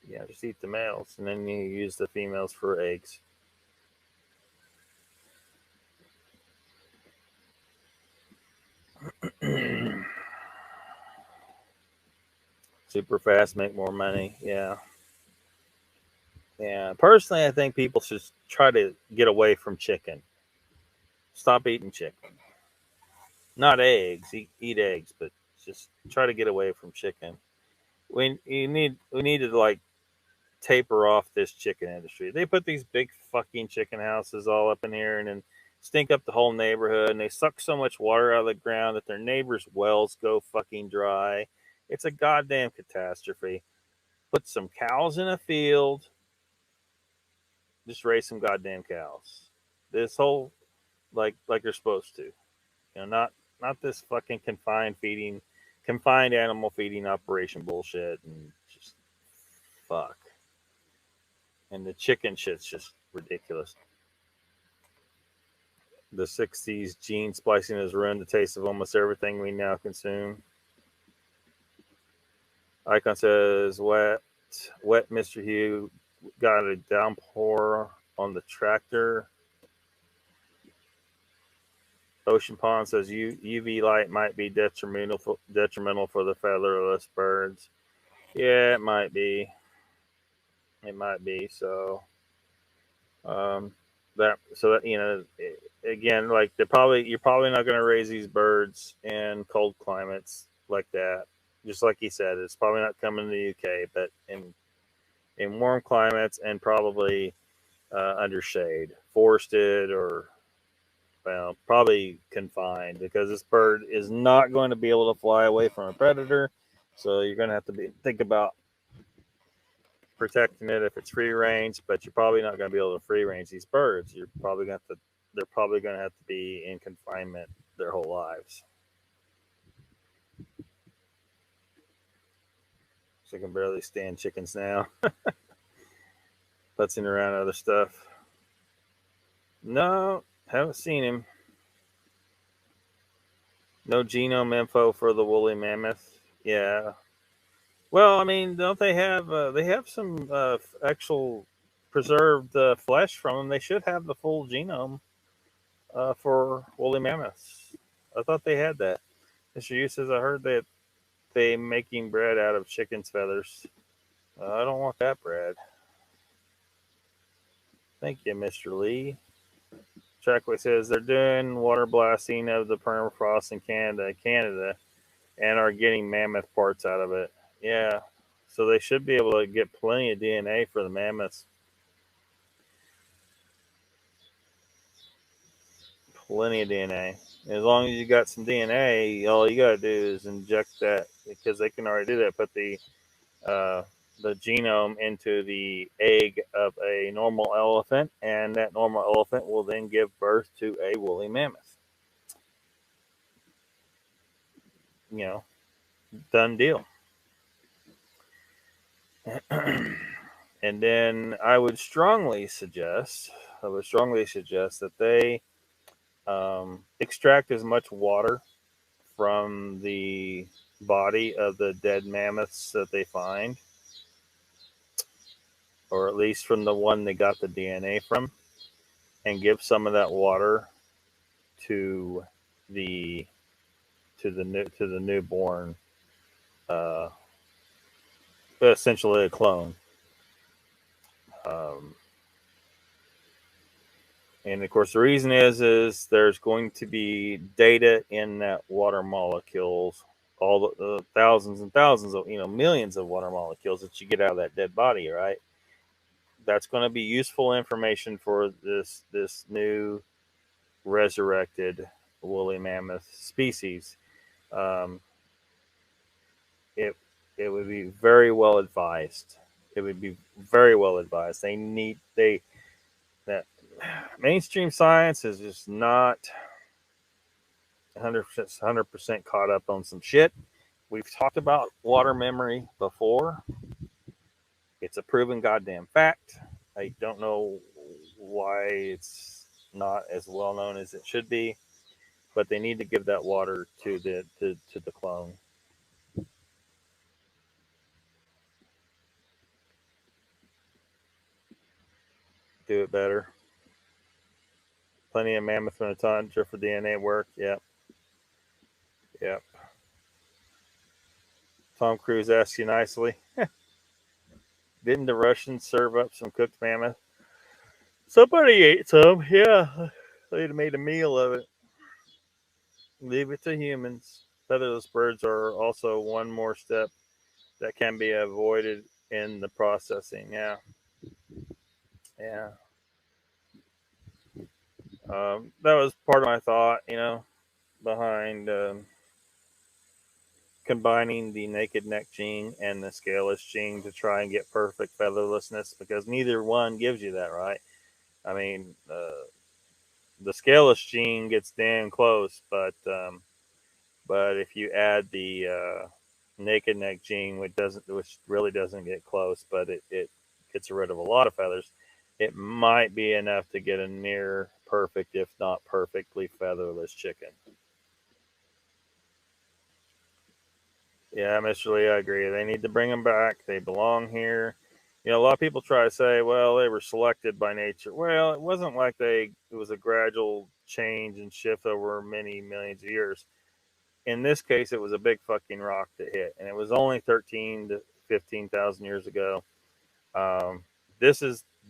Yeah, just eat the males, and then you use the females for eggs. Super fast, make more money. Yeah. Yeah. Personally, I think people should try to get away from chicken. Stop eating chicken. Not eggs. Eat eggs, but just try to get away from chicken. We need to like taper off this chicken industry. They put these big fucking chicken houses all up in here and then stink up the whole neighborhood, and they suck so much water out of the ground that their neighbors' wells go fucking dry. It's a goddamn catastrophe. Put some cows in a field. Just raise some goddamn cows. This whole like they're supposed to. Not this fucking confined animal feeding operation bullshit, and just fuck. And the chicken shit's just ridiculous. The 60s gene splicing has ruined the taste of almost everything we now consume. Icon says, wet Mr. Hugh got a downpour on the tractor. Ocean Pond says UV light might be detrimental for the featherless birds. Yeah, it might be. So, again, like you're probably not going to raise these birds in cold climates like that. Just like he said, it's probably not coming to the UK, but in warm climates and probably under shade, forested, or probably confined, because this bird is not going to be able to fly away from a predator. So you're going to have to think about protecting it if it's free range, but you're probably not going to be able to free range these birds. They're probably going to have to be in confinement their whole lives. So I can barely stand chickens now. Putzing around other stuff. No, haven't seen him. No genome info for the woolly mammoth. Yeah. Well, I mean, don't they have some actual preserved flesh from them? They should have the full genome for woolly mammoths. I thought they had that. Mr. Yu says, I heard that they making bread out of chicken's feathers. I don't want that bread. Thank you, Mr. Lee. Trackway says they're doing water blasting of the permafrost in Canada, and are getting mammoth parts out of it. Yeah, so they should be able to get plenty of DNA for the mammoths. Plenty of DNA. As long as you got some DNA, all you got to do is inject that, because they can already do that. Put the genome into the egg of a normal elephant, and that normal elephant will then give birth to a woolly mammoth. You know, done deal. And then I would strongly suggest that they extract as much water from the body of the dead mammoths that they find, or at least from the one they got the DNA from, and give some of that water to the newborn, essentially a clone. And of course, the reason is there's going to be data in that water molecules, all the thousands and thousands of, millions of water molecules that you get out of that dead body, right? That's going to be useful information for this new resurrected woolly mammoth species. It would be very well advised. It would be very well advised. That mainstream science is just not 100% caught up on some shit. We've talked about water memory before. It's a proven goddamn fact. I don't know why it's not as well known as it should be, but they need to give that water to the clone. Do it better. Plenty of mammoth in a tundra for DNA work. Yep. Tom Cruise asks you nicely. Didn't the Russians serve up some cooked mammoth? Somebody ate some. Yeah, they'd made a meal of it. Leave it to humans. Featherless birds are also one more step that can be avoided in the processing. Yeah. That was part of my thought, behind combining the naked neck gene and the scaleless gene to try and get perfect featherlessness, because neither one gives you that, right? I mean, the scaleless gene gets damn close, but if you add the naked neck gene, which really doesn't get close, but it gets rid of a lot of feathers, it might be enough to get a near perfect, if not perfectly featherless chicken. Yeah, Mr. Lee, I agree. They need to bring them back. They belong here. A lot of people try to say, well, they were selected by nature. Well, it wasn't like it was a gradual change and shift over many millions of years. In this case, it was a big fucking rock that hit, and it was only 13 to 15,000 years ago.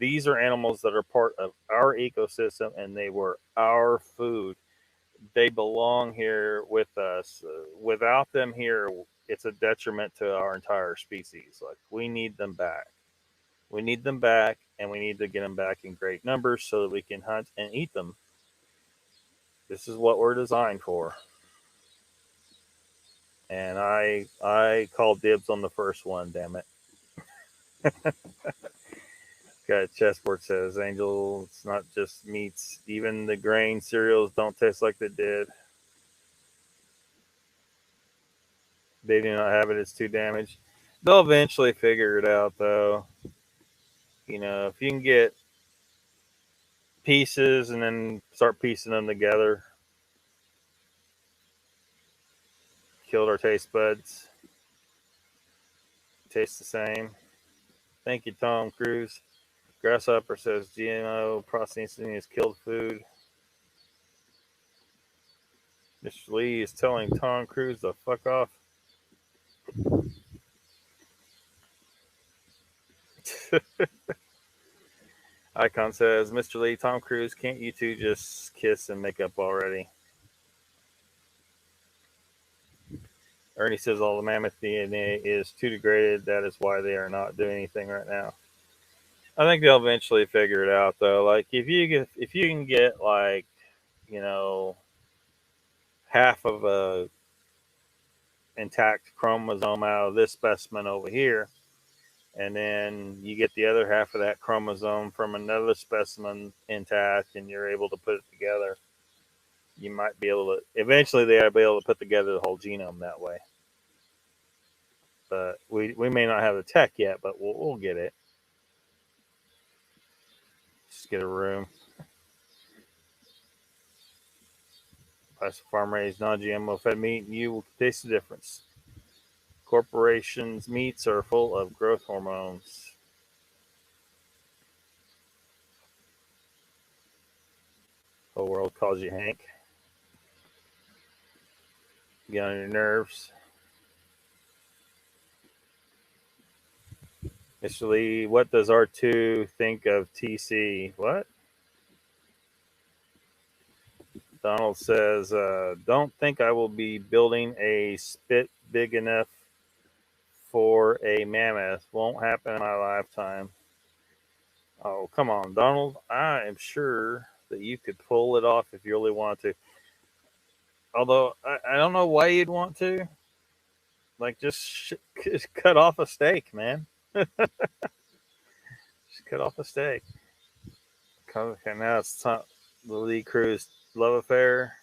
These are animals that are part of our ecosystem, and they were our food. They belong here with us. Without them here, it's a detriment to our entire species. Like, we need them back. We need them back, and we need to get them back in great numbers so that we can hunt and eat them. This is what we're designed for. And I called dibs on the first one, damn it. Got chessboard says, Angel, it's not just meats. Even the grain cereals don't taste like they did. They do not have it. It's too damaged. They'll eventually figure it out, though. If you can get pieces and then start piecing them together. Killed our taste buds. Tastes the same. Thank you, Tom Cruise. Grasshopper says GMO processing has killed food. Mr. Lee is telling Tom Cruise to fuck off. Icon says, Mr. Lee, Tom Cruise, can't you two just kiss and make up already? Ernie says all the mammoth DNA is too degraded. That is why they are not doing anything right now. I think they'll eventually figure it out, though. Like, if you can get like you know, half of a intact chromosome out of this specimen over here, and then you get the other half of that chromosome from another specimen intact, and you're able to put it together. You might be able to, eventually they'll be able to put together the whole genome that way. But we may not have the tech yet, but we'll get it. Just get a room. Buy some farm-raised non-GMO fed meat, and you will taste the difference. Corporations' meats are full of growth hormones. The whole world calls you Hank. Get on your nerves. Mr. Lee, what does R2 think of TC? What? Donald says, don't think I will be building a spit big enough for a mammoth. Won't happen in my lifetime. Oh, come on, Donald. I am sure that you could pull it off if you really want to. Although, I don't know why you'd want to. Like, just cut off a steak, man. Just cut off a steak. Okay, now it's time. The Lee Cruz love affair.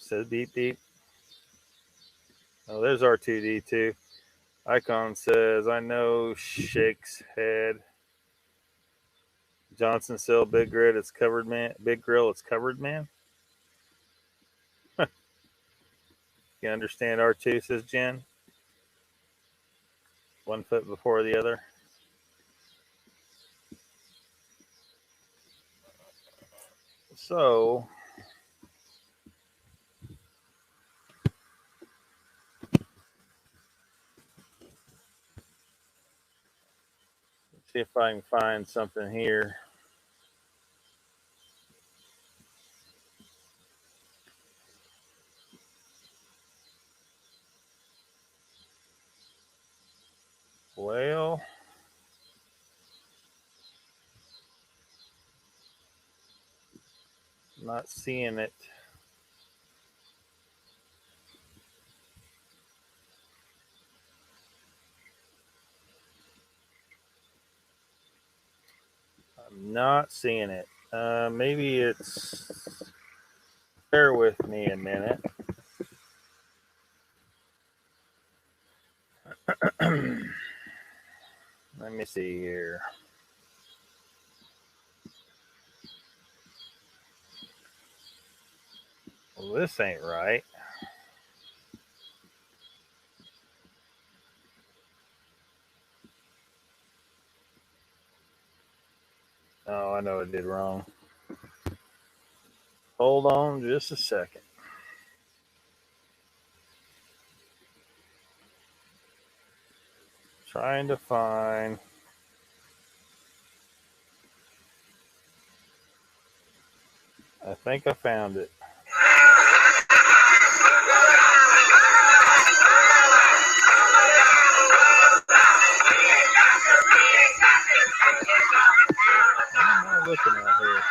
Says beep beep. Oh, there's R2D2. Icon says, I know, shakes head. Johnson still big grid, it's covered, man. Big grill, it's covered, man. You understand R2, says Jen. 1 foot before the other. So, let's see if I can find something here. Well, not seeing it. I'm not seeing it. Maybe it's. Bear with me a minute. Let me see here. Well, this ain't right. Oh, I know I did wrong. Hold on just a second. Trying to find. I think I found it. What am I looking at here?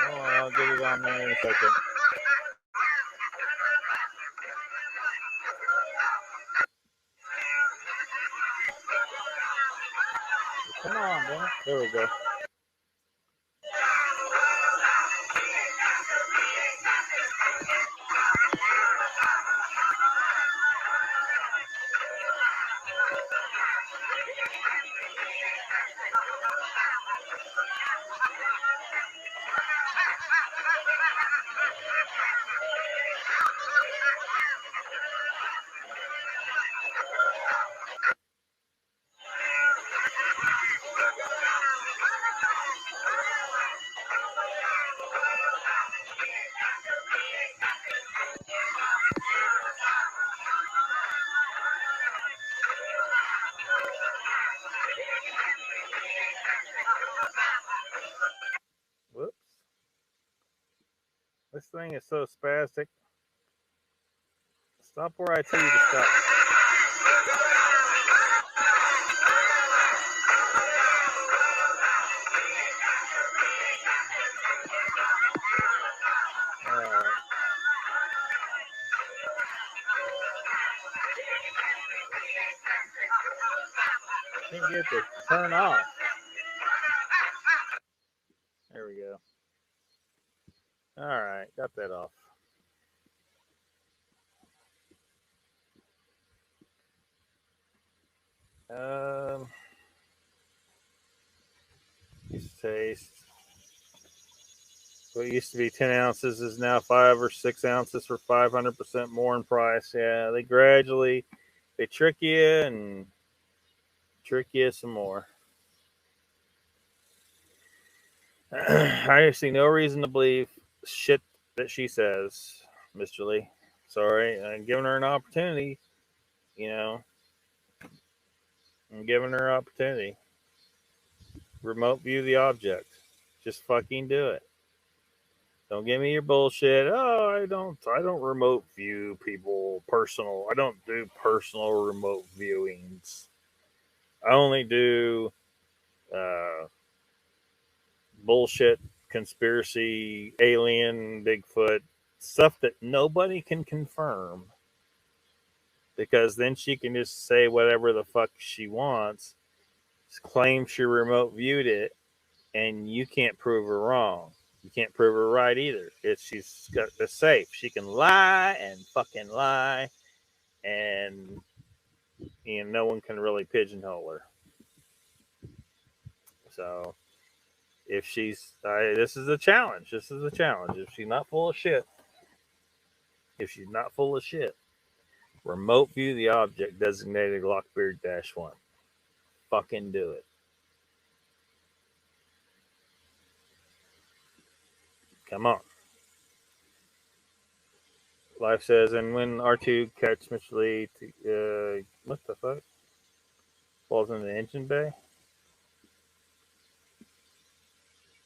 Oh, I'll get it on there in a second. Come on, man. There we go. Whoops. This thing is so spastic. Stop where I tell you to stop. Can't get to turn off. There we go. All right, got that off. Taste. What used to be 10 ounces is now 5 or 6 ounces for 500% more in price. Yeah, they trick you and trick you some more. I see no reason to believe shit that she says, Mr. Lee. Sorry, I'm giving her an opportunity. You know, I'm giving her an opportunity. Remote view the object. Just fucking do it. Don't give me your bullshit. Oh, I don't remote view people personal. I don't do personal remote viewings. I only do bullshit, conspiracy, alien, Bigfoot, stuff that nobody can confirm. Because then she can just say whatever the fuck she wants, claim she remote viewed it, and you can't prove her wrong. You can't prove her right either. She's got the safe. She can lie and fucking lie, and no one can really pigeonhole her. So if she's, this is a challenge. This is a challenge. If she's not full of shit, remote view the object designated LOCKBEARD-1. Fucking do it. Come on. Life says, and when R2 catch Mr. Lee, what the fuck? Falls in the engine bay.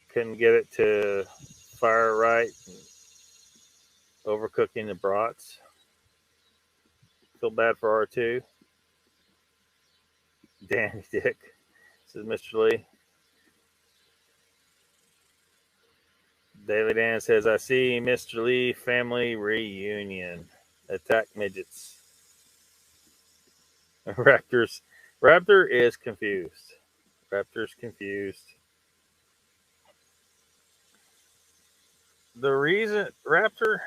Couldn't get it to fire right. Overcooking the brats. Feel bad for R2. Danny Dick, says Mr. Lee. Daily Dan says, I see Mr. Lee family reunion. Attack midgets. Raptor is confused. Raptor's confused. The reason, Raptor,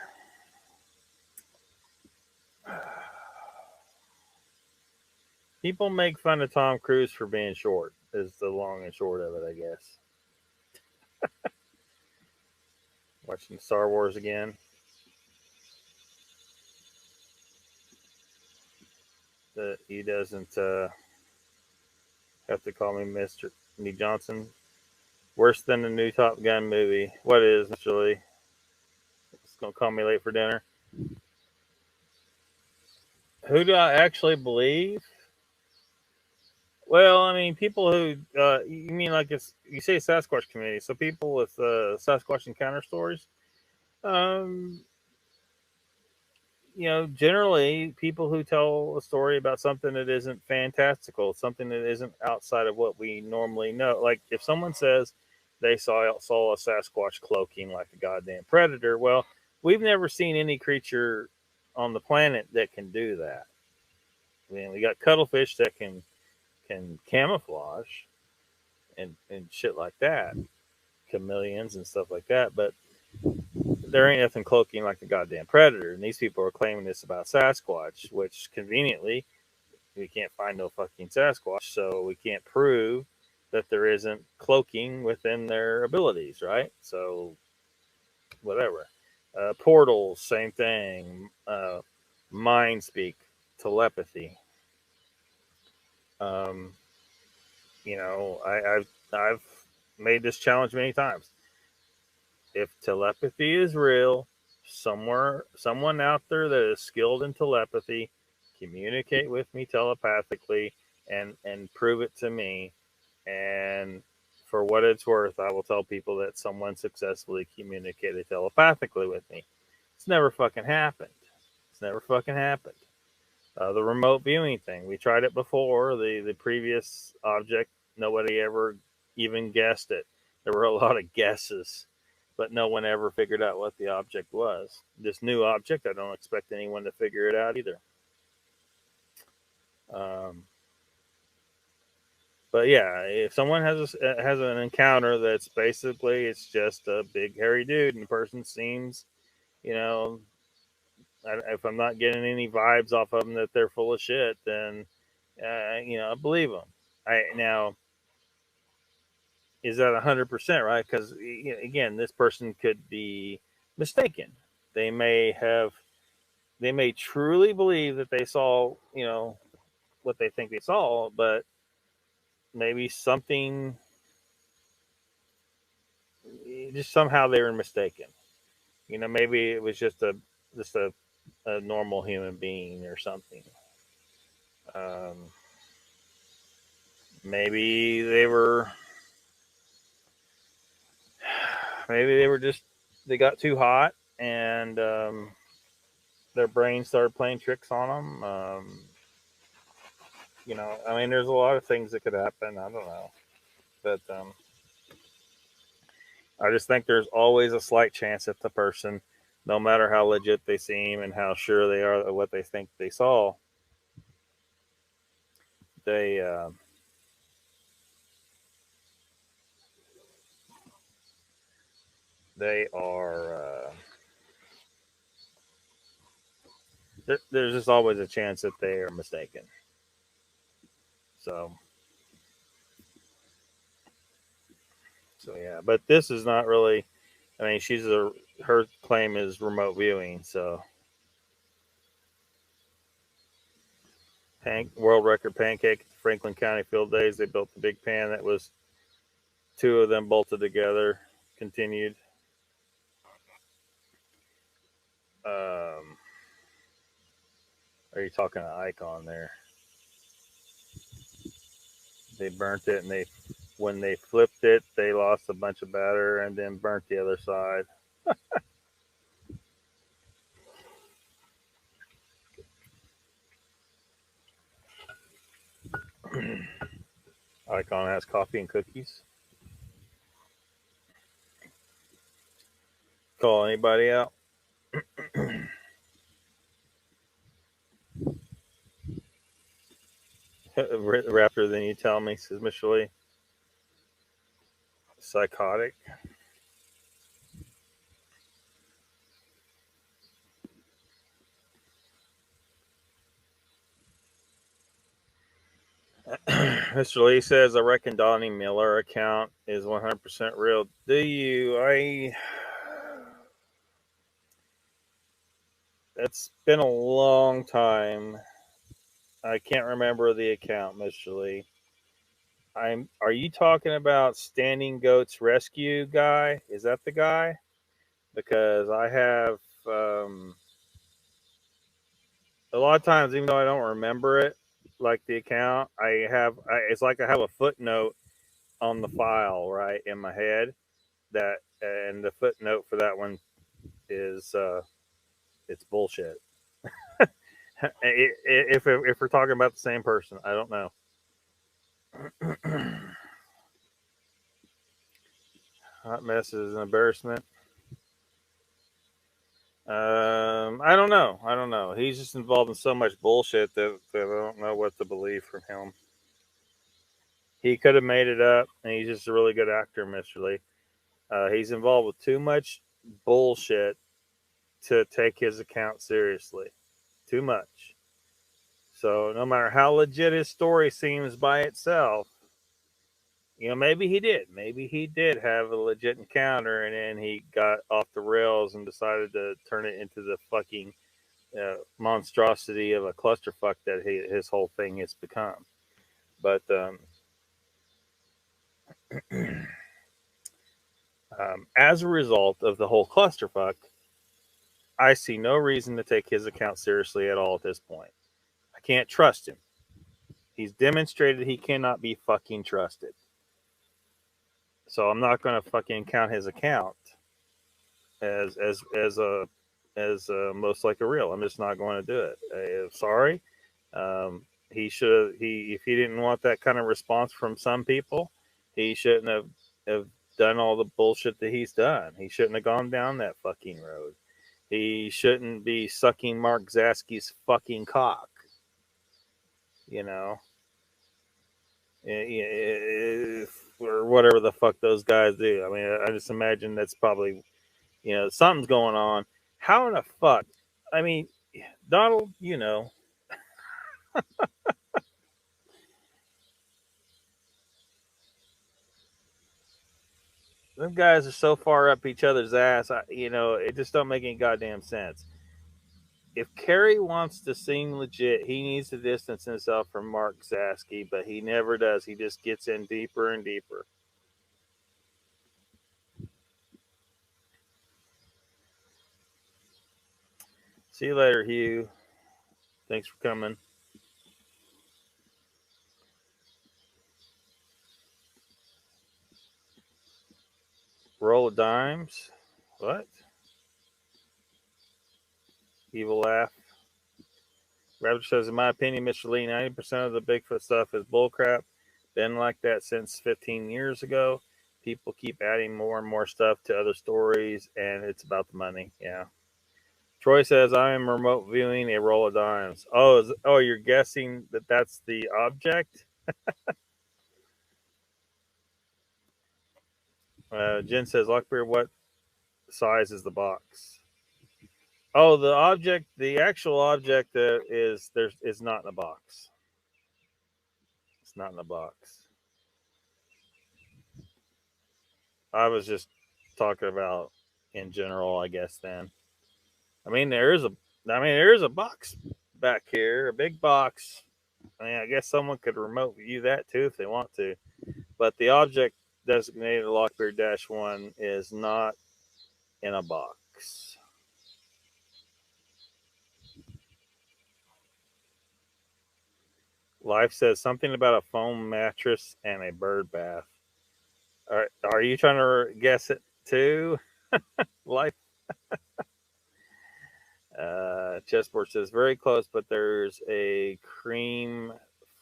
people make fun of Tom Cruise for being short, is the long and short of it, I guess. Watching Star Wars again. He doesn't have to call me Mr. Me Johnson. Worse than the new Top Gun movie. What is, Mr. Lee? It's going to call me late for dinner. Who do I actually believe? Well, I mean, people who, you mean like you say Sasquatch community, so people with Sasquatch encounter stories. Generally people who tell a story about something that isn't fantastical, something that isn't outside of what we normally know. Like if someone says they saw a Sasquatch cloaking like a goddamn predator, well, we've never seen any creature on the planet that can do that. I mean, we got cuttlefish that can camouflage and shit like that, chameleons and stuff like that, but there ain't nothing cloaking like a goddamn predator. And these people are claiming this about Sasquatch, which conveniently we can't find no fucking Sasquatch, so we can't prove that there isn't cloaking within their abilities, right? So whatever. Portals, same thing. Mind speak, telepathy. I've made this challenge many times. If telepathy is real, someone out there that is skilled in telepathy, communicate with me telepathically and prove it to me. And for what it's worth, I will tell people that someone successfully communicated telepathically with me. It's never fucking happened. It's never fucking happened. The remote viewing thing, we tried it before. The previous object, nobody ever even guessed it. There were a lot of guesses, but no one ever figured out what the object was. This new object, I don't expect anyone to figure it out either. But yeah, if someone has an encounter that's basically it's just a big hairy dude, and the person seems, you know, if I'm not getting any vibes off of them that they're full of shit, then you know, I believe them. Now, is that 100% right? Because again, this person could be mistaken. They may truly believe that they saw, you know, what they think they saw, but maybe something, just somehow they were mistaken. You know, maybe it was just a normal human being or something. Maybe they were just, they got too hot and their brain started playing tricks on them. You know, I mean, there's a lot of things that could happen. I don't know, but I just think there's always a slight chance that the person, no matter how legit they seem and how sure they are of what they think they saw, they are there's just always a chance that they are mistaken. So yeah, but this is not really, I mean, her claim is remote viewing, so world record pancake at the Franklin County Field Days. They built the big pan that was two of them bolted together. Continued. Are you talking to Icon there? They burnt it, and when they flipped it, they lost a bunch of batter and then burnt the other side. Icon has coffee and cookies. Call anybody out? Rapper than you tell me, says Mr. Lee. Psychotic. Mr. Lee says, I reckon Donnie Miller account is 100% real. Do you? It's been a long time. I can't remember the account, Mr. Lee. Are you talking about Standing Goats Rescue guy? Is that the guy? Because I have a lot of times, even though I don't remember it, like the account, it's like I have a footnote on the file right in my head, that, and the footnote for that one is it's bullshit. If we're talking about the same person, I don't know. Hot mess is an embarrassment. I don't know. He's just involved in so much bullshit that I don't know what to believe from him. He could have made it up, and he's just a really good actor, Mr. Lee. He's involved with too much bullshit to take his account seriously. Too much. So no matter how legit his story seems by itself, you know, maybe he did have a legit encounter, and then he got off the rails and decided to turn it into the fucking monstrosity of a clusterfuck that his whole thing has become. But as a result of the whole clusterfuck, I see no reason to take his account seriously at all at this point. I can't trust him. He's demonstrated he cannot be fucking trusted. So I'm not going to fucking count his account as a as most like a real. I'm just not going to do it. Sorry. He should. If he didn't want that kind of response from some people, he shouldn't have done all the bullshit that he's done. He shouldn't have gone down that fucking road. He shouldn't be sucking Mark Zasky's fucking cock. You know, or whatever the fuck those guys do. I mean, I just imagine that's probably, something's going on. How in the fuck? I mean, Donald, them guys are so far up each other's ass. It just don't make any goddamn sense. If Kerry wants to seem legit, he needs to distance himself from Mark Zasky, but he never does. He just gets in deeper and deeper. See you later, Hugh. Thanks for coming. Roll of dimes. What? Evil laugh. Raptor says, in my opinion, Mr. Lee, 90% of the Bigfoot stuff is bullcrap. Been like that since 15 years ago. People keep adding more and more stuff to other stories, and it's about the money. Yeah. Troy says, I am remote viewing a roll of dimes. Oh, you're guessing that that's the object? Jen says, Lockbeard, what size is the box? Oh, the object, the actual object is not in a box. It's not in a box. I was just talking about in general, I guess. Then, there is a box back here, a big box. I guess someone could remote view that too if they want to. But the object designated Lockbeard -1 is not in a box. Life says something about a foam mattress and a bird bath. Are you trying to guess it too? Life. Chessboard says very close, but there's a cream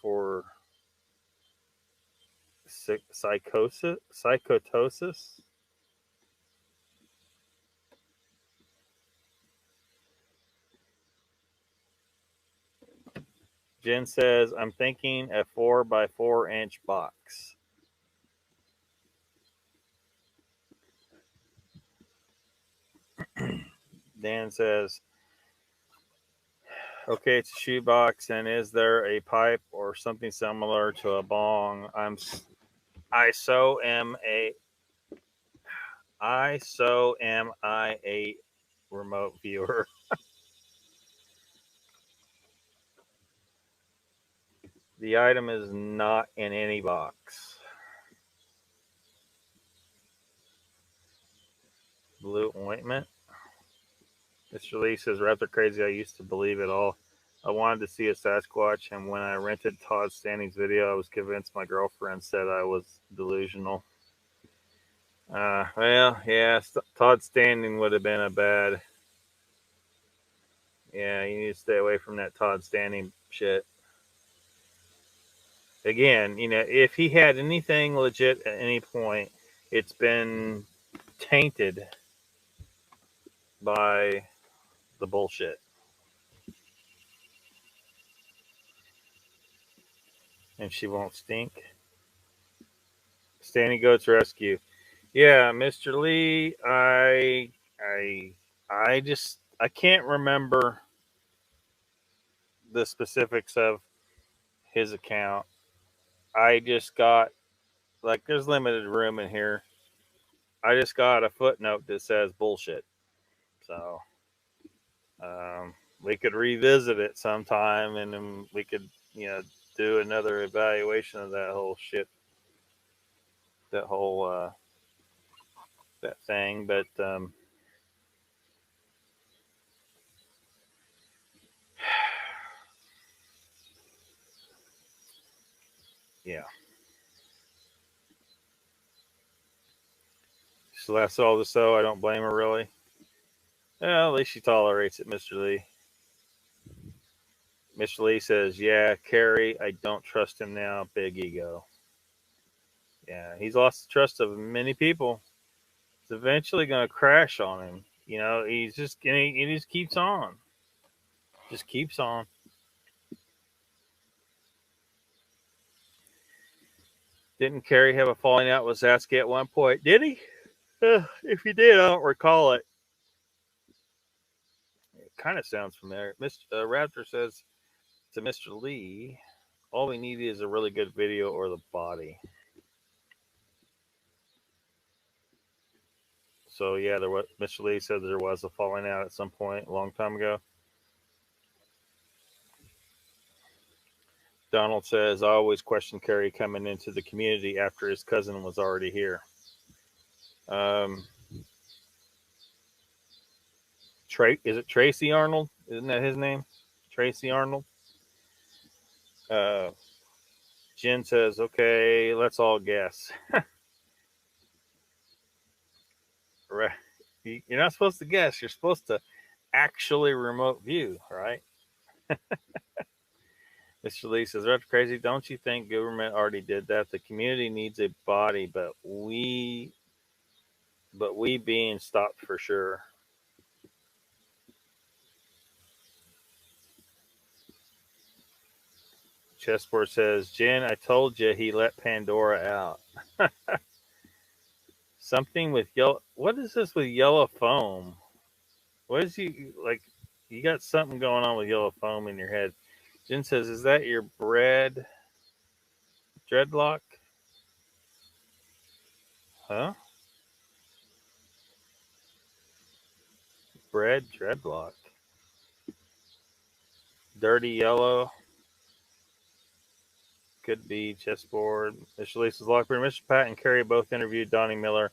for psychosis. Jen says, I'm thinking a 4x4 inch box. Dan says, okay, it's a shoebox, and is there a pipe or something similar to a bong? I so am a remote viewer. The item is not in any box. Blue ointment. Mr. Lee says, Raptor crazy. I used to believe it all. I wanted to see a Sasquatch, and when I rented Todd Standing's video, I was convinced my girlfriend said I was delusional. Well, yeah, Todd Standing would have been a bad. Yeah, you need to stay away from that Todd Standing shit. Again, if he had anything legit at any point, it's been tainted by the bullshit. And she won't stink. Standing Goats Rescue. Yeah, Mr. Lee, I can't remember the specifics of his account. I just got, there's limited room in here. I just got a footnote that says bullshit. So, we could revisit it sometime, and then we could, do another evaluation of that whole shit. That whole, that thing. But, yeah. She laughs all the so. I don't blame her, really. Well, at least she tolerates it, Mr. Lee. Mr. Lee says, yeah, Carrie, I don't trust him now. Big ego. Yeah, he's lost the trust of many people. It's eventually going to crash on him. You know, he's just, he just keeps on. Just keeps on. Didn't Carrie have a falling out with Sasuke at one point? Did he? If he did, I don't recall it. It kind of sounds familiar. Mr. Raptor says to Mr. Lee, all we need is a really good video or the body. So yeah, there was. Mr. Lee said there was a falling out at some point a long time ago. Donald says, I always question Carrie coming into the community after his cousin was already here. Is it Tracy Arnold? Isn't that his name? Tracy Arnold? Jen says, okay, let's all guess. Right. You're not supposed to guess. You're supposed to actually remote view, right? Mr. Lee says, that's crazy. Don't you think government already did that? The community needs a body, but we being stopped for sure. Chessboard says, Jen, I told you he let Pandora out. Something with yellow. What is this with yellow foam? What is you like? You got something going on with yellow foam in your head. Jen says, is that your dreadlock? Huh? Bread dreadlock. Dirty yellow. Could be chessboard. Mr. Lisa's Lockbeard. Mr. Pat and Carrie both interviewed Donnie Miller.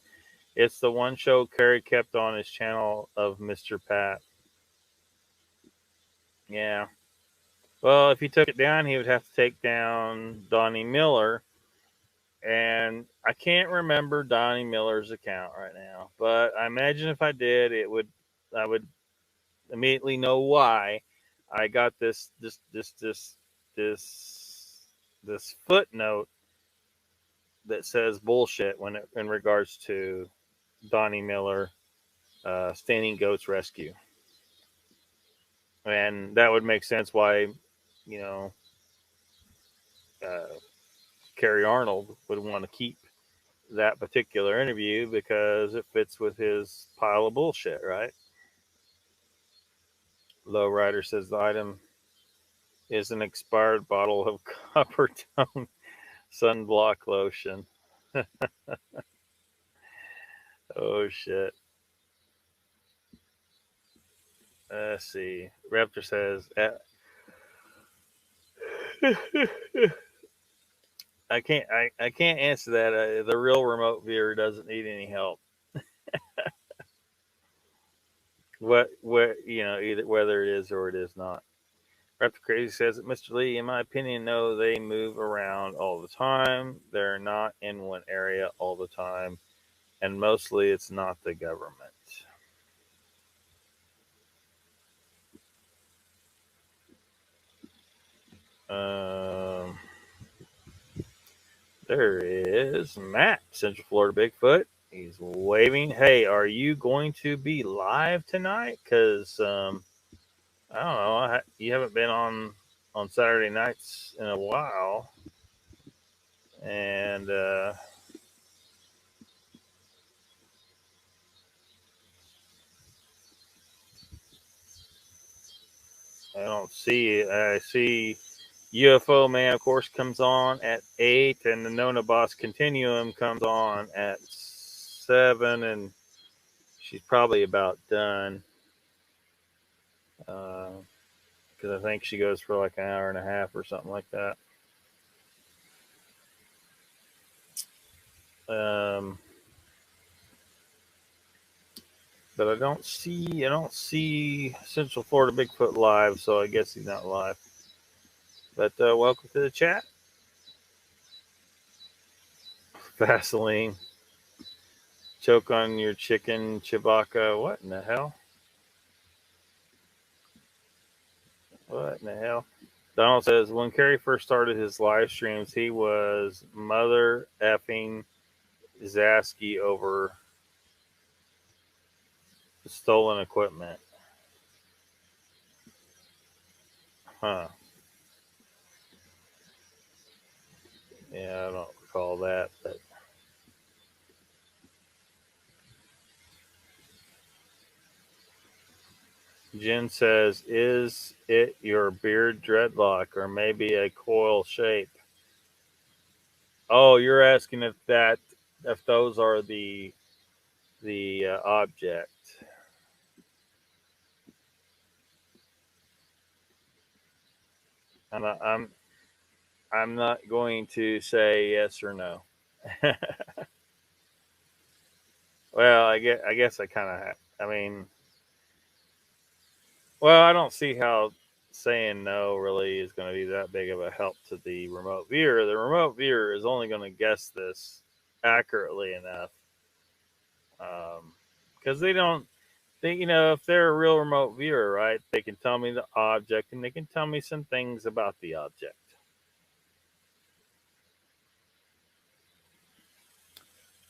It's the one show Carrie kept on his channel of Mr. Pat. Yeah. Well, if he took it down, he would have to take down Donnie Miller. And I can't remember Donnie Miller's account right now. But I imagine if I did, I would immediately know why I got this footnote that says bullshit in regards to Donnie Miller, Standing Goats Rescue. And that would make sense why, Carrie Arnold would want to keep that particular interview because it fits with his pile of bullshit, right? Lowrider says the item is an expired bottle of copper tone sunblock lotion. Oh, shit. Let's see. Raptor says, I can't answer that. The real remote viewer doesn't need any help. Either whether it is or it is not. Raptor Crazy says that Mr. Lee, in my opinion, no, they move around all the time. They're not in one area all the time. And mostly it's not the government. There is Matt, Central Florida Bigfoot. He's waving. Hey, are you going to be live tonight? Because I don't know. You haven't been on Saturday nights in a while, and I don't see it. I see UFO Man, of course, comes on at 8, and the Nona Boss Continuum comes on at 7, and she's probably about done. Because I think she goes for like an hour and a half or something like that. But I don't see Central Florida Bigfoot live, so I guess he's not live. But welcome to the chat. Vaseline. Choke on your chicken, Chewbacca. What in the hell? What in the hell? Donald says, when Kerry first started his live streams, he was mother effing Zasky over stolen equipment. Huh. Yeah, I don't recall that, but Jen says, is it your beard dreadlock or maybe a coil shape? Oh, you're asking if those are the object. I'm not going to say yes or no. Well, I guess I kind of have. I mean, well, I don't see how saying no really is going to be that big of a help to the remote viewer. The remote viewer is only going to guess this accurately enough, because they, if they're a real remote viewer, right, they can tell me the object and they can tell me some things about the object.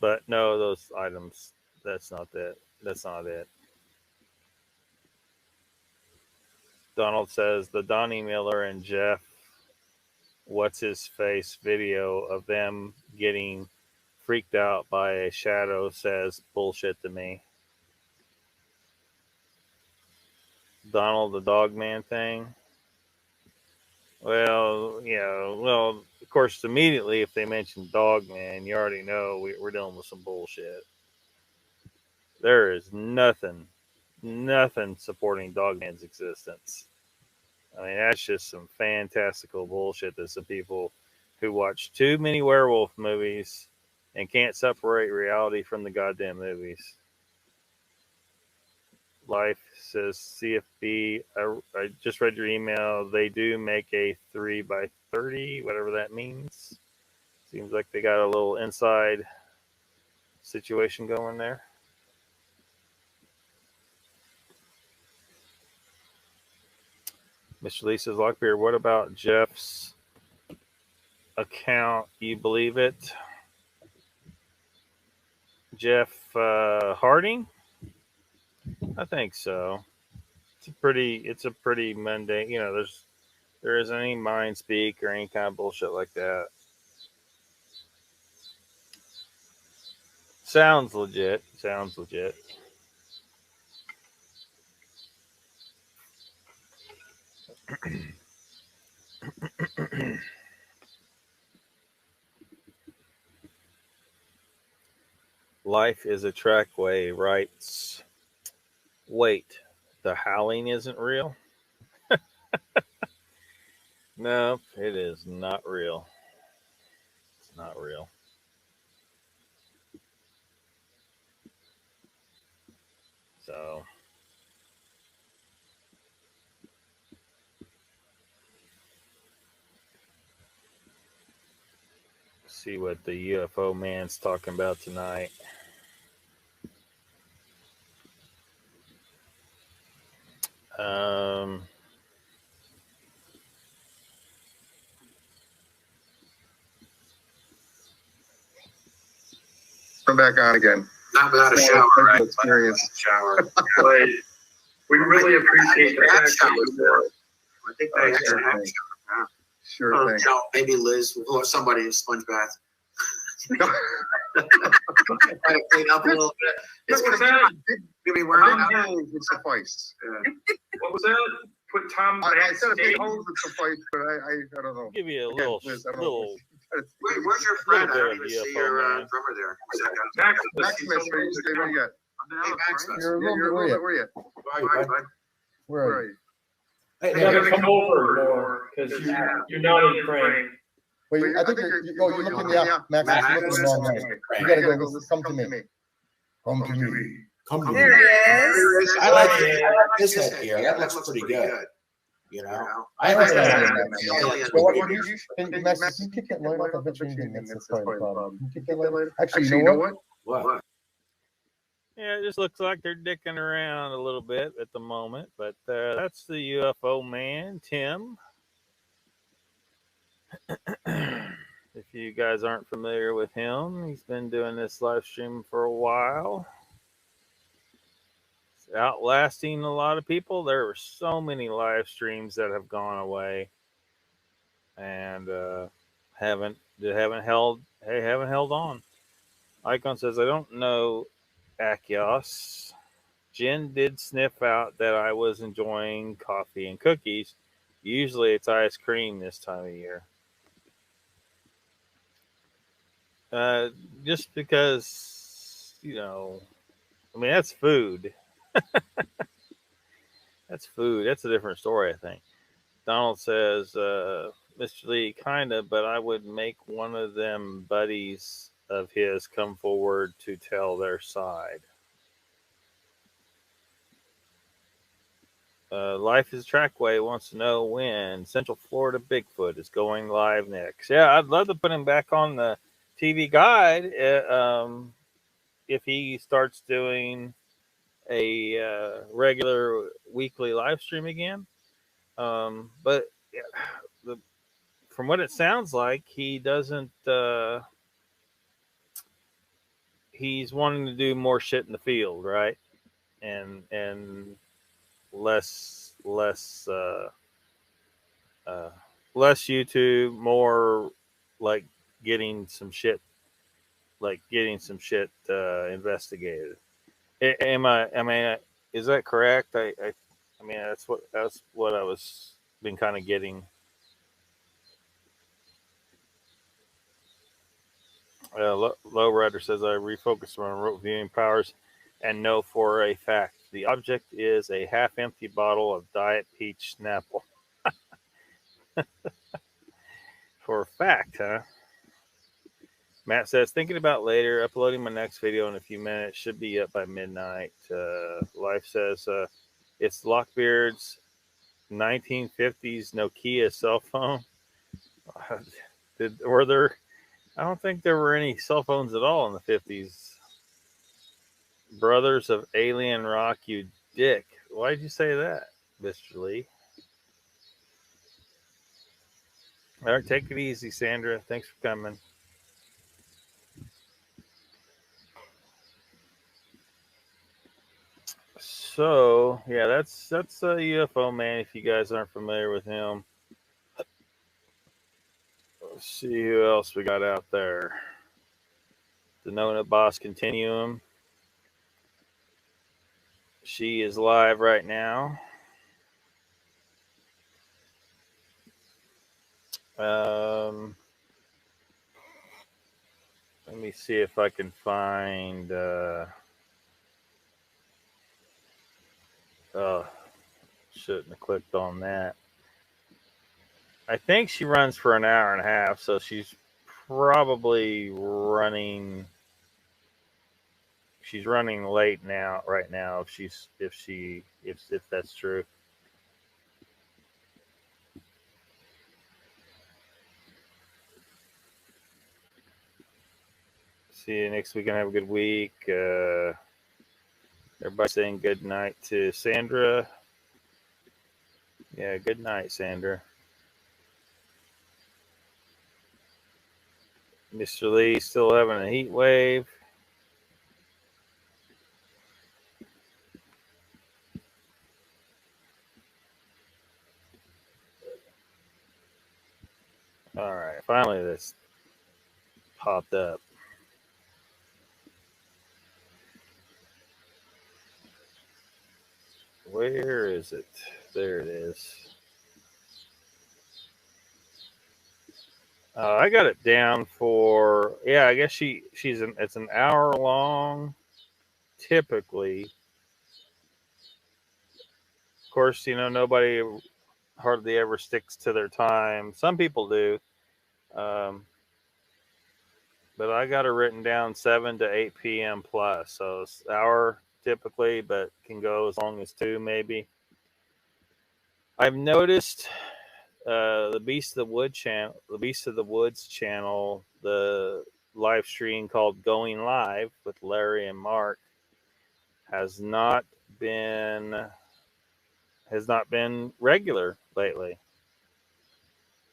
But no, those items, that's not it. That's not it. Donald says the Donnie Miller and Jeff, what's his face video of them getting freaked out by a shadow says bullshit to me. Donald the Dog Man thing. Well, of course, immediately if they mention Dog Man, you already know we're dealing with some bullshit. There is nothing supporting Dog Man's existence. I mean, that's just some fantastical bullshit that some people who watch too many werewolf movies and can't separate reality from the goddamn movies. Life says CFB, I just read your email. They do make a 3x30, whatever that means. Seems like they got a little inside situation going there. Mr. Lee says, Lockbeard, what about Jeff's account? You believe it? Jeff Harding? I think so. It's a pretty mundane, there isn't any mind speak or any kind of bullshit like that. Sounds legit. Life is a trackway writes, wait, the howling isn't real? No, it is not real. It's not real. So see what the UFO man's talking about tonight. Come back on again. Not without a shower, right? Experience. Shower. But we really appreciate the fact that I think they actually have a shower. Sure thing. Maybe Liz or somebody a sponge bath. Clean up a little bit. It's What was that? Would suffice. What was that? Put Tom. I said a big hose would suffice, but I don't know. Give you a Again, little, Liz, I don't little. know. Wait, where's your friend? I Little don't even bit of see UFO your man. drummer there. Maximus, where you at? Hey, Maximus. You're a little bit, where you at? Bye. Where are you? You gotta come over more because you're not in frame. Wait, I think you're looking the Maximus, you're looking the wrong way. You gotta go, come to me. Come to me. Come to There it is. I like this head here. That looks pretty good. You know, I like that. Max, you kick that light off. I bet you can get this problem. You kick that light. Actually, you know what? What? Yeah, it just looks like they're dicking around a little bit at the moment, but that's the UFO man, Tim. If you guys aren't familiar with him, he's been doing this live stream for a while. It's outlasting a lot of people. There are so many live streams that have gone away and haven't held on. Icon says, I don't know Achaeos. Jen did sniff out that I was enjoying coffee and cookies. Usually it's ice cream this time of year. Just because, you know, I mean, that's food. That's food. That's a different story, I think. Donald says, Mr. Lee, kind of, but I would make one of them buddies of his come forward to tell their side. Life is Trackway wants to know when Central Florida Bigfoot is going live next. Yeah, I'd love to put him back on the TV guide if he starts doing a regular weekly live stream again. But from what it sounds like, he doesn't. He's wanting to do more shit in the field, right? And less YouTube, more like getting some shit investigated. Am I? Is that correct? I mean, that's what I was been kind of getting. Lowrider says I refocused on remote viewing powers and know for a fact the object is a half-empty bottle of Diet Peach Snapple. For a fact, huh? Matt says, thinking about later, uploading my next video in a few minutes, should be up by midnight. Life says, it's Lockbeard's 1950s Nokia cell phone. Were there? I don't think there were any cell phones at all in the 50s. Brothers of Alien Rock, you dick. Why did you say that, Mr. Lee? All right, take it easy, Sandra. Thanks for coming. So, yeah, that's a UFO man if you guys aren't familiar with him. Let's see who else we got out there. The Nona Boss Continuum. She is live right now. Let me see if I can find. Shouldn't have clicked on that. I think she runs for an hour and a half, so she's probably running. She's running late now, right now. If that's true. See you next week and have a good week. Everybody saying good night to Sandra. Yeah, good night, Sandra. Mr. Lee still having a heat wave. All right, finally this popped up. Where is it? There it is. I got it down for, yeah, I guess it's an hour long typically. Of course, nobody hardly ever sticks to their time. Some people do. But I got it written down 7 to 8 p.m. plus. So it's an hour typically, but can go as long as 2 maybe. I've noticed the Beast of the Woods channel, the live stream called Going Live with Larry and Mark. has not been regular lately.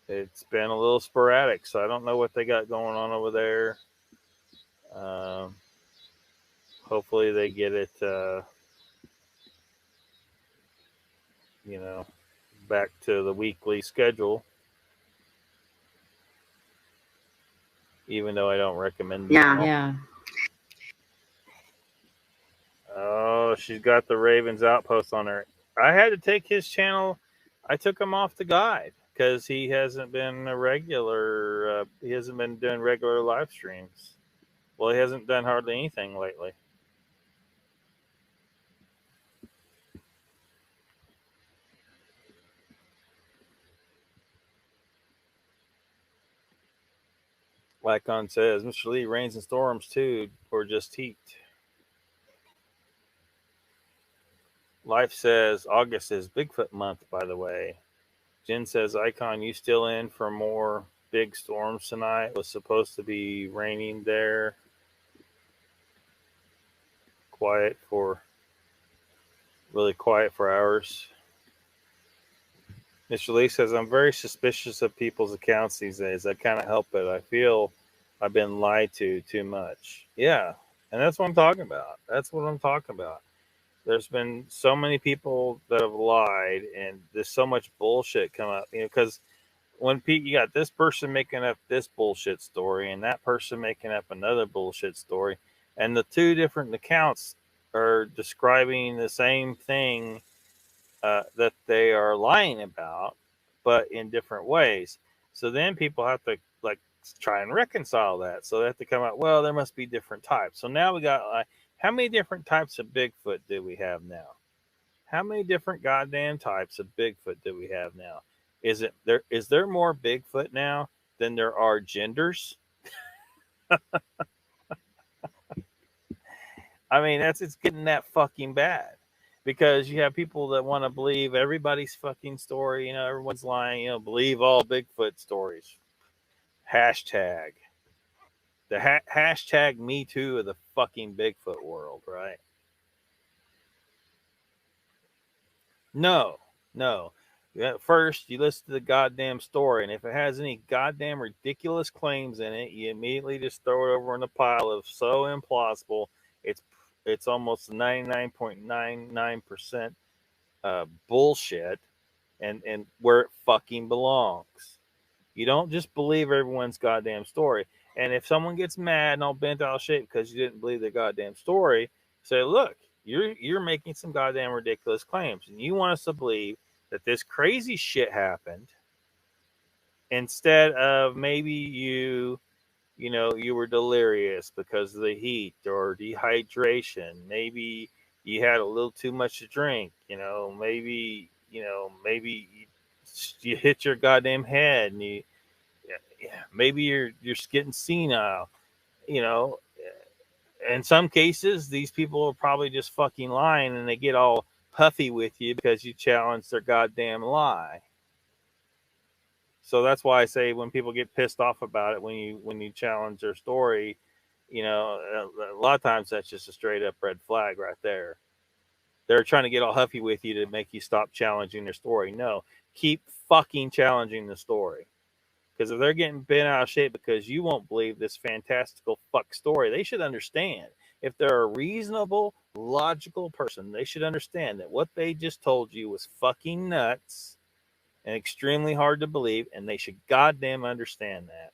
It's been a little sporadic, so I don't know what they got going on over there. Hopefully they get it, back to the weekly schedule. Even though I don't recommend it. Yeah. Oh, she's got the Ravens Outpost on her. I had to take his channel. I took him off the guide because he hasn't been a regular. He hasn't been doing regular live streams. Well, he hasn't done hardly anything lately. Lycon says, Mr. Lee, rains and storms too, or just heat? Life says August is Bigfoot month, by the way. Jen says, Icon, you still in for more big storms tonight? It was supposed to be raining there. Really quiet for hours. Mr. Lee says, I'm very suspicious of people's accounts these days. I can't help it. I feel I've been lied to too much. Yeah, and that's what I'm talking about. There's been so many people that have lied, and there's so much bullshit come up. Because when you got this person making up this bullshit story and that person making up another bullshit story, and the two different accounts are describing the same thing that they are lying about, but in different ways. So then people have to try and reconcile that. So they have to come out, well, there must be different types. So now we got how many different types of Bigfoot do we have now? How many different goddamn types of Bigfoot do we have now? Is there more Bigfoot now than there are genders? I mean, it's getting that fucking bad. Because you have people that want to believe everybody's fucking story. Everyone's lying. Believe all Bigfoot stories. Hashtag. The hashtag me too of the fucking Bigfoot world, right? No. First, you listen to the goddamn story, and if it has any goddamn ridiculous claims in it, you immediately just throw it over in the pile of so implausible. It's almost 99.99% bullshit, and where it fucking belongs. You don't just believe everyone's goddamn story. And if someone gets mad and all bent out of shape because you didn't believe their goddamn story, say, look, you're making some goddamn ridiculous claims, and you want us to believe that this crazy shit happened instead of maybe you were delirious because of the heat or dehydration. Maybe you had a little too much to drink. Maybe you hit your goddamn head, and maybe you're getting senile. In some cases, these people are probably just fucking lying, and they get all puffy with you because you challenge their goddamn lie. So that's why I say when people get pissed off about it, when you challenge their story, a lot of times that's just a straight up red flag right there. They're trying to get all huffy with you to make you stop challenging their story. No, keep fucking challenging the story. Because if they're getting bent out of shape because you won't believe this fantastical fuck story, they should understand. If they're a reasonable, logical person, they should understand that what they just told you was fucking nuts and extremely hard to believe, and they should goddamn understand that.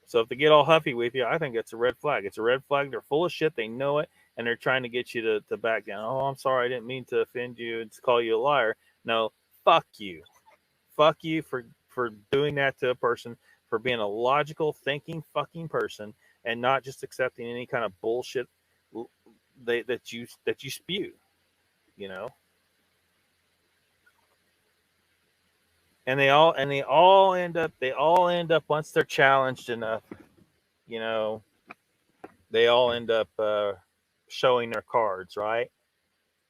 So if they get all huffy with you, I think that's a red flag. It's a red flag. They're full of shit. They know it, and they're trying to get you to back down. Oh, I'm sorry. I didn't mean to offend you and to call you a liar. No, fuck you. Fuck you for doing that to a person, for being a logical, thinking fucking person, and not just accepting any kind of bullshit that you spew, And they all end up once they're challenged enough, they all end up showing their cards, right?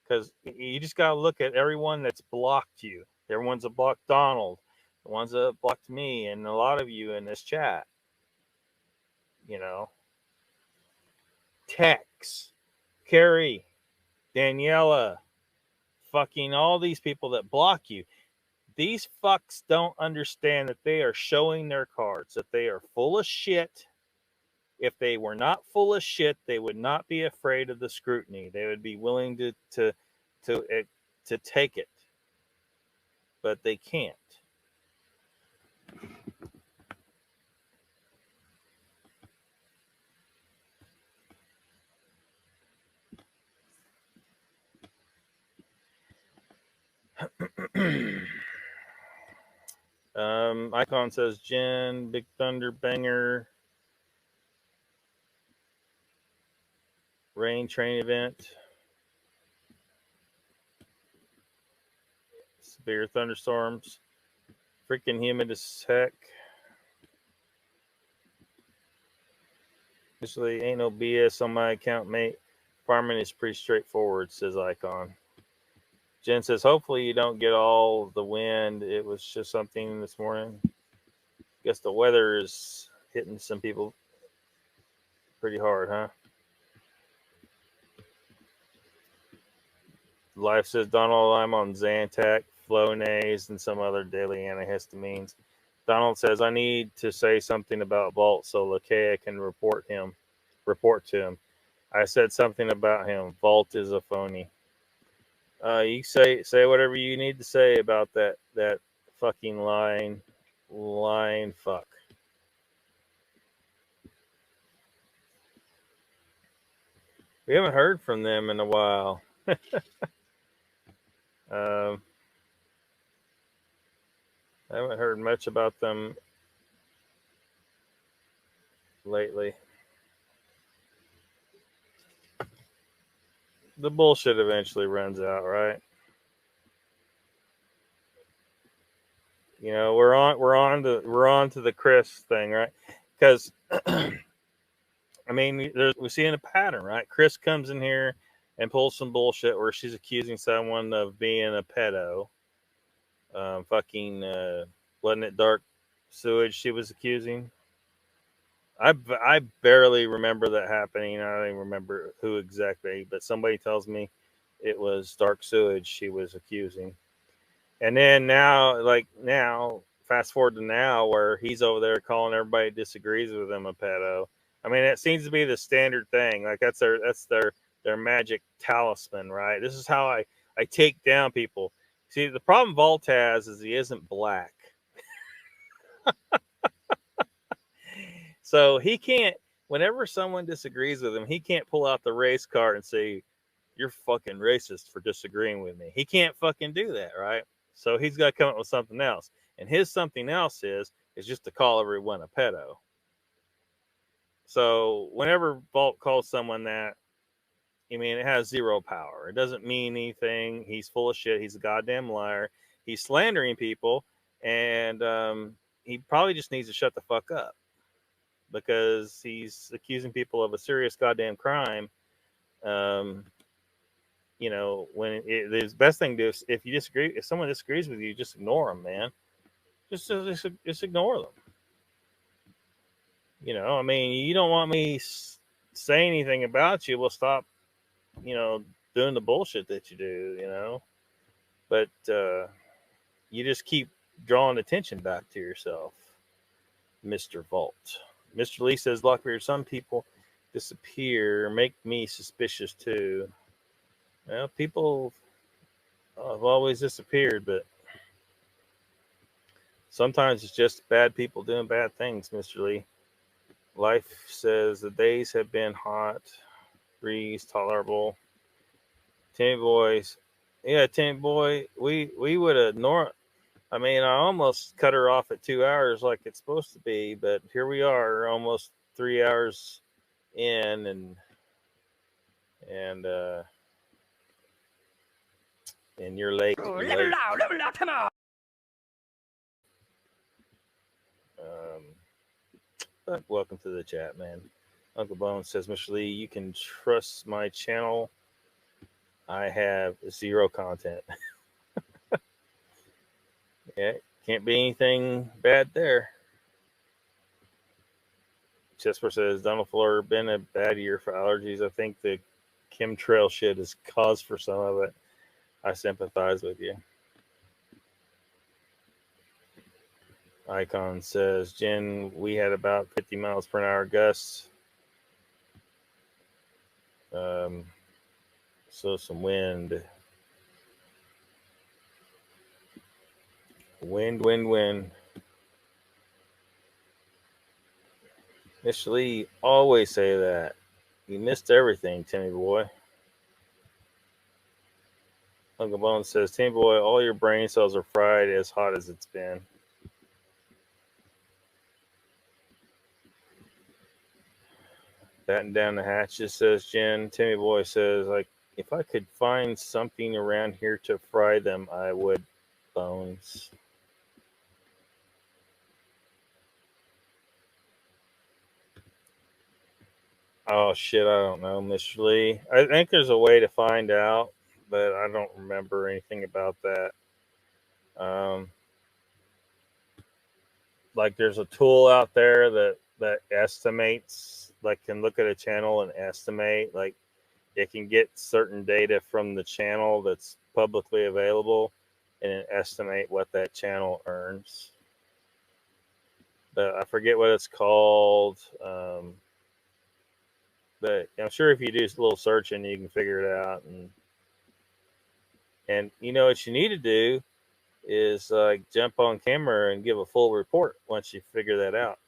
Because you just got to look at everyone that's blocked you. Everyone's that blocked Donald, the ones that blocked me, and a lot of you in this chat. Tex, Carrie, Daniela, fucking all these people that block you. These fucks don't understand that they are showing their cards, that they are full of shit. If they were not full of shit, they would not be afraid of the scrutiny. They would be willing to take it, but they can't. Icon says Jen, Big Thunder Banger, rain train event, severe thunderstorms, freaking humid as heck. Actually, ain't no BS on my account, mate. Farming is pretty straightforward, says Icon. Jen says, hopefully you don't get all the wind. It was just something this morning. Guess the weather is hitting some people pretty hard, huh? Life says, Donald, I'm on Zantac, Flonase, and some other daily antihistamines. Donald says, I need to say something about Vault so Lakea can report to him. I said something about him. Vault is a phony. You say whatever you need to say about that fucking lying fuck. We haven't heard from them in a while. I haven't heard much about them lately. The bullshit eventually runs out, right? You know, we're on to the Chris thing, right? Because I mean, we're seeing a pattern, right? Chris comes in here and pulls some bullshit where she's accusing someone of being a pedo. Wasn't it dark sewage she was accusing? I barely remember that happening. I don't even remember who exactly, but somebody tells me it was dark sewage she was accusing. And then now, fast forward to now, where he's over there calling everybody who disagrees with him a pedo. I mean, it seems to be the standard thing. Like that's their magic talisman, right? This is how I take down people. See, the problem Vault has is he isn't black. So he can't, whenever someone disagrees with him, he can't pull out the race card and say, you're fucking racist for disagreeing with me. He can't fucking do that, right? So he's got to come up with something else. And his something else is just to call everyone a pedo. So whenever Vault calls someone that, I mean, it has zero power. It doesn't mean anything. He's full of shit. He's a goddamn liar. He's slandering people. And he probably just needs to shut the fuck up, because he's accusing people of a serious goddamn crime. You know, when the best thing to do is, if someone disagrees with you, just ignore them, man. Just ignore them. You know, I mean, you don't want me say anything about you. Well, stop, you know, doing the bullshit that you do, you know. But you just keep drawing attention back to yourself, Mr. Vault. Mr. Lee says, Lockbeard, some people disappear, make me suspicious too. Well, people have always disappeared, but sometimes it's just bad people doing bad things, Mr. Lee. Life says the days have been hot, breeze tolerable. Timmy boys, yeah, Timmy boy, we would have I mean, I almost cut her off at 2 hours like it's supposed to be, but here we are, almost 3 hours in, and you're late. Level out, come on. But welcome to the chat, man. Uncle Bone says, Mr. Lee, you can trust my channel. I have zero content. Yeah, can't be anything bad there. Chesper says, Donald Fuller, been a bad year for allergies. I think the chemtrail shit is cause for some of it. I sympathize with you. Icon says, Jen, we had about 50 miles per hour gusts. So some wind. Wind. Miss Lee always say that. You missed everything, Timmy boy. Uncle Bone says, Timmy boy, all your brain cells are fried as hot as it's been. Batten down the hatches, says Jen. Timmy boy says, like, if I could find something around here to fry them, I would. Bones. Oh shit, I don't know, Mr. Lee. I think there's a way to find out, but I don't remember anything about that. Like there's a tool out there that estimates, like can look at a channel and estimate, like it can get certain data from the channel that's publicly available and estimate what that channel earns. But I forget what it's called. But I'm sure if you do a little searching, you can figure it out. And you know what you need to do is jump on camera and give a full report once you figure that out.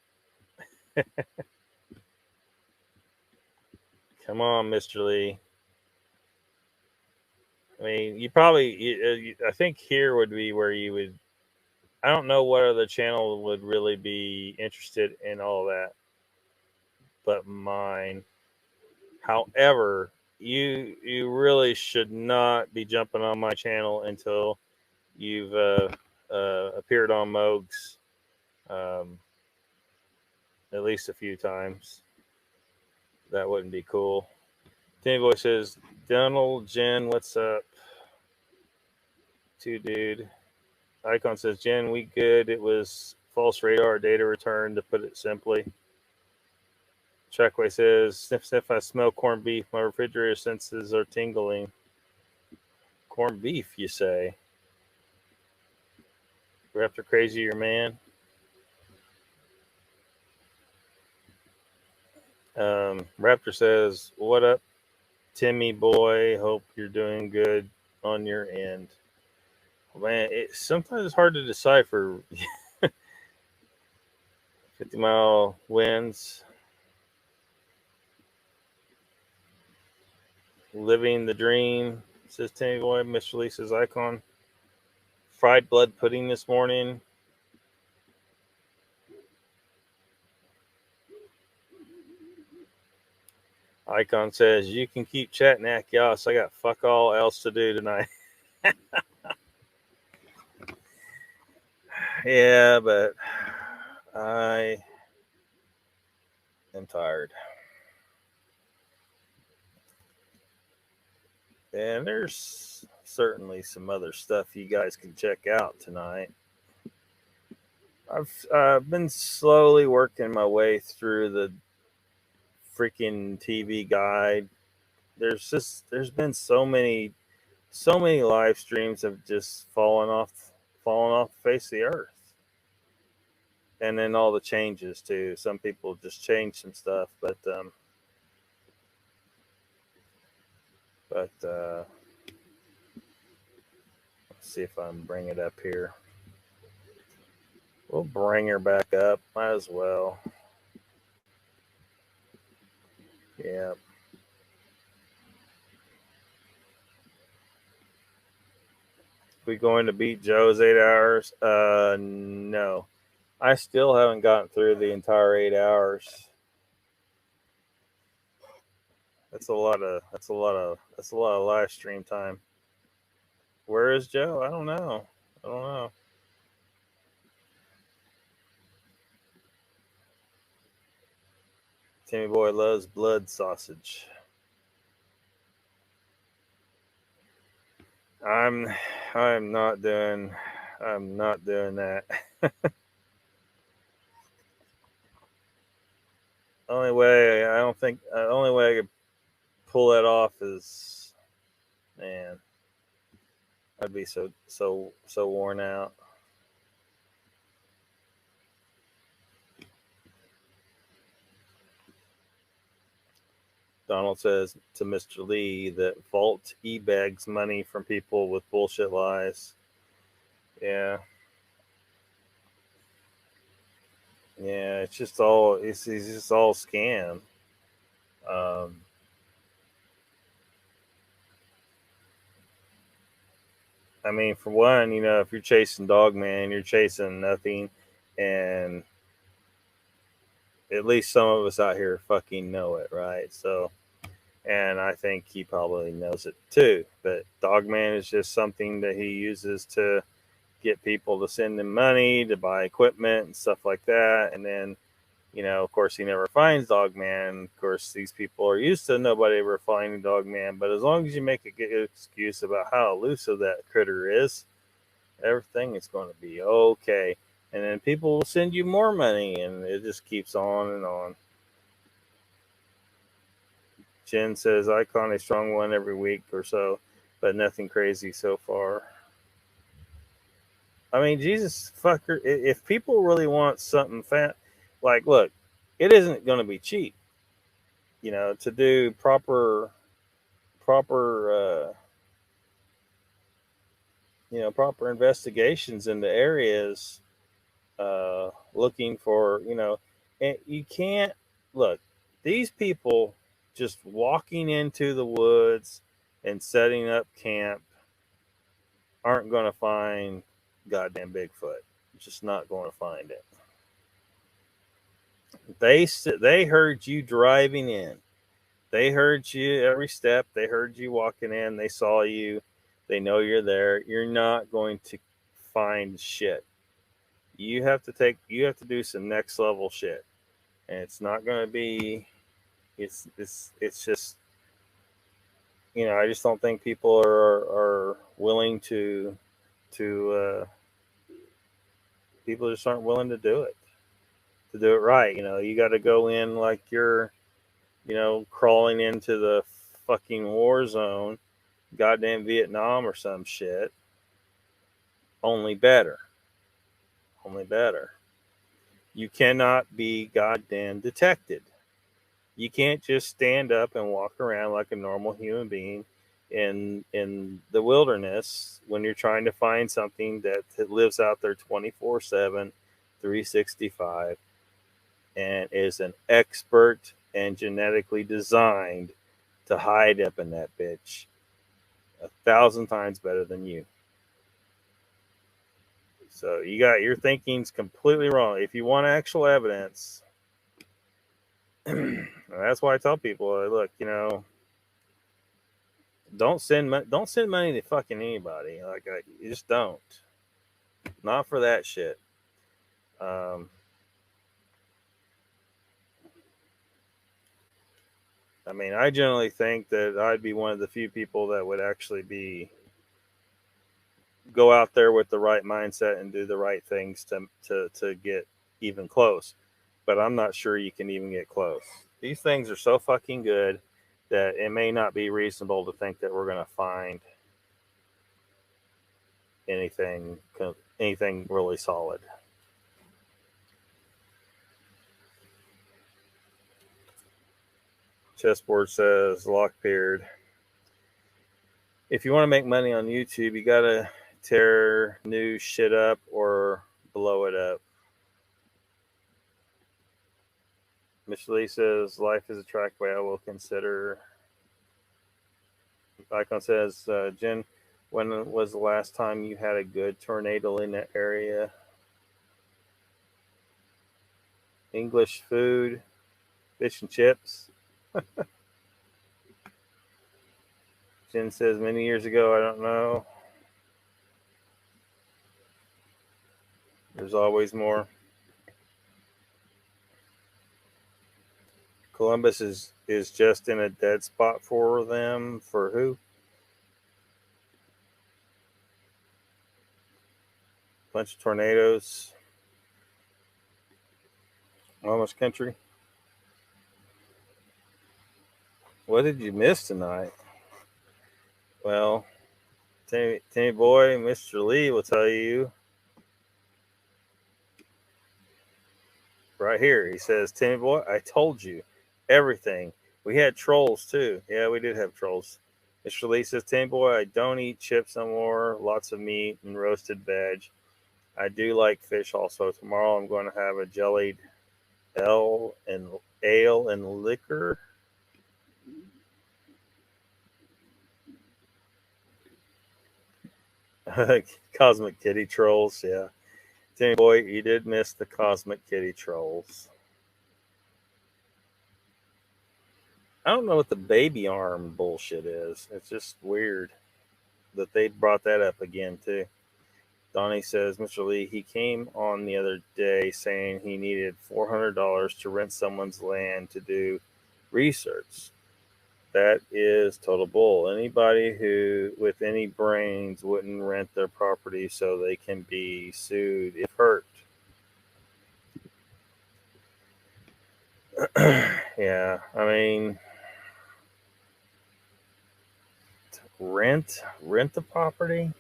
Come on, Mr. Lee. I mean, you probably, I think here would be where you would, I don't know what other channel would really be interested in all that, but mine. However, you really should not be jumping on my channel until you've appeared on Moogs at least a few times. That wouldn't be cool. Timmy Boy says, Donald, Jen, what's up? Dude. Icon says, Jen, we good. It was false radar data return, to put it simply. Trackway says, sniff, I smell corned beef. My refrigerator senses are tingling. Corned beef, you say? We're after crazy, your man. Raptor says, what up, Timmy boy? Hope you're doing good on your end. Man, sometimes it's hard to decipher. 50-mile winds. Living the dream, says Timmy boy. Mr. Lisa's icon. Fried blood pudding this morning. Icon says, you can keep chatting, Achaeos. I got fuck all else to do tonight. Yeah, but I am tired. And there's certainly some other stuff you guys can check out tonight. I've been slowly working my way through the freaking TV guide. There's been so many live streams have just fallen off the face of the earth. And then all the changes too. Some people just change some stuff, but let's see if I can bring it up here. We'll bring her back up. Might as well. Yeah. We going to beat Joe's 8 hours? No. I still haven't gotten through the entire 8 hours. That's a lot of live stream time. Where is Joe? I don't know. Timmy boy loves blood sausage. I'm not doing that. The only way I could pull that off is, man, I'd be so worn out. Donald says to Mr. Lee that Vault e-bags money from people with bullshit lies. Yeah. Yeah, it's just all scam. I mean, for one, if you're chasing Dogman, you're chasing nothing, and at least some of us out here fucking know it, right? So, and I think he probably knows it too. But Dogman is just something that he uses to get people to send him money to buy equipment and stuff like that, and then, of course, he never finds Dogman. Of course, these people are used to nobody ever finding Dogman. But as long as you make a good excuse about how elusive that critter is, everything is going to be okay. And then people will send you more money, and it just keeps on and on. Jen says, I caught a strong one every week or so, but nothing crazy so far. I mean, Jesus fucker, if people really want something fat, like, look, it isn't going to be cheap, to do proper investigations into areas, looking for, and you can't, look, these people just walking into the woods and setting up camp aren't going to find goddamn Bigfoot. Just not going to find it. They heard you driving in. They heard you every step. They heard you walking in. They saw you. They know you're there. You're not going to find shit. You have to do some next level shit. And it's not going to be, it's just, I just don't think people are willing to people just aren't willing to do it right. You got to go in like you're, crawling into the fucking war zone, goddamn Vietnam or some shit. Only better. You cannot be goddamn detected. You can't just stand up and walk around like a normal human being in the wilderness when you're trying to find something that lives out there 24/7, 365, and is an expert and genetically designed to hide up in that bitch 1,000 times better than you. So your thinking's completely wrong. If you want actual evidence, that's why I tell people, look, don't send money to fucking anybody. Like, you just don't. Not for that shit. I mean, I generally think that I'd be one of the few people that would actually go out there with the right mindset and do the right things to get even close. But I'm not sure you can even get close. These things are so fucking good that it may not be reasonable to think that we're going to find anything really solid. Chessboard says, Lockbeard, if you want to make money on YouTube, you got to tear new shit up or blow it up. Mr. Lee says, life is a trackway I will consider. Icon says, Jen, when was the last time you had a good tornado in that area? English food, fish and chips. Jen says, many years ago, I don't know. There's always more. Columbus is just in a dead spot for them. For who? Bunch of tornadoes. Almost country. What did you miss tonight? Well, Timmy Boy, Mr. Lee will tell you right here. He says, Timmy Boy, I told you everything. We had trolls too. Yeah, we did have trolls. Mr. Lee says, Timmy Boy, I don't eat chips no more. Lots of meat and roasted veg. I do like fish also. Tomorrow I'm going to have a jellied ale and liquor. Cosmic Kitty trolls, yeah. Timmy Boy, you did miss the Cosmic Kitty trolls. I don't know what the baby arm bullshit is. It's just weird that they brought that up again, too. Donnie says, Mr. Lee, he came on the other day saying he needed $400 to rent someone's land to do research. That is total bull. Anybody who with any brains wouldn't rent their property so they can be sued if hurt. Yeah, I mean, rent the property.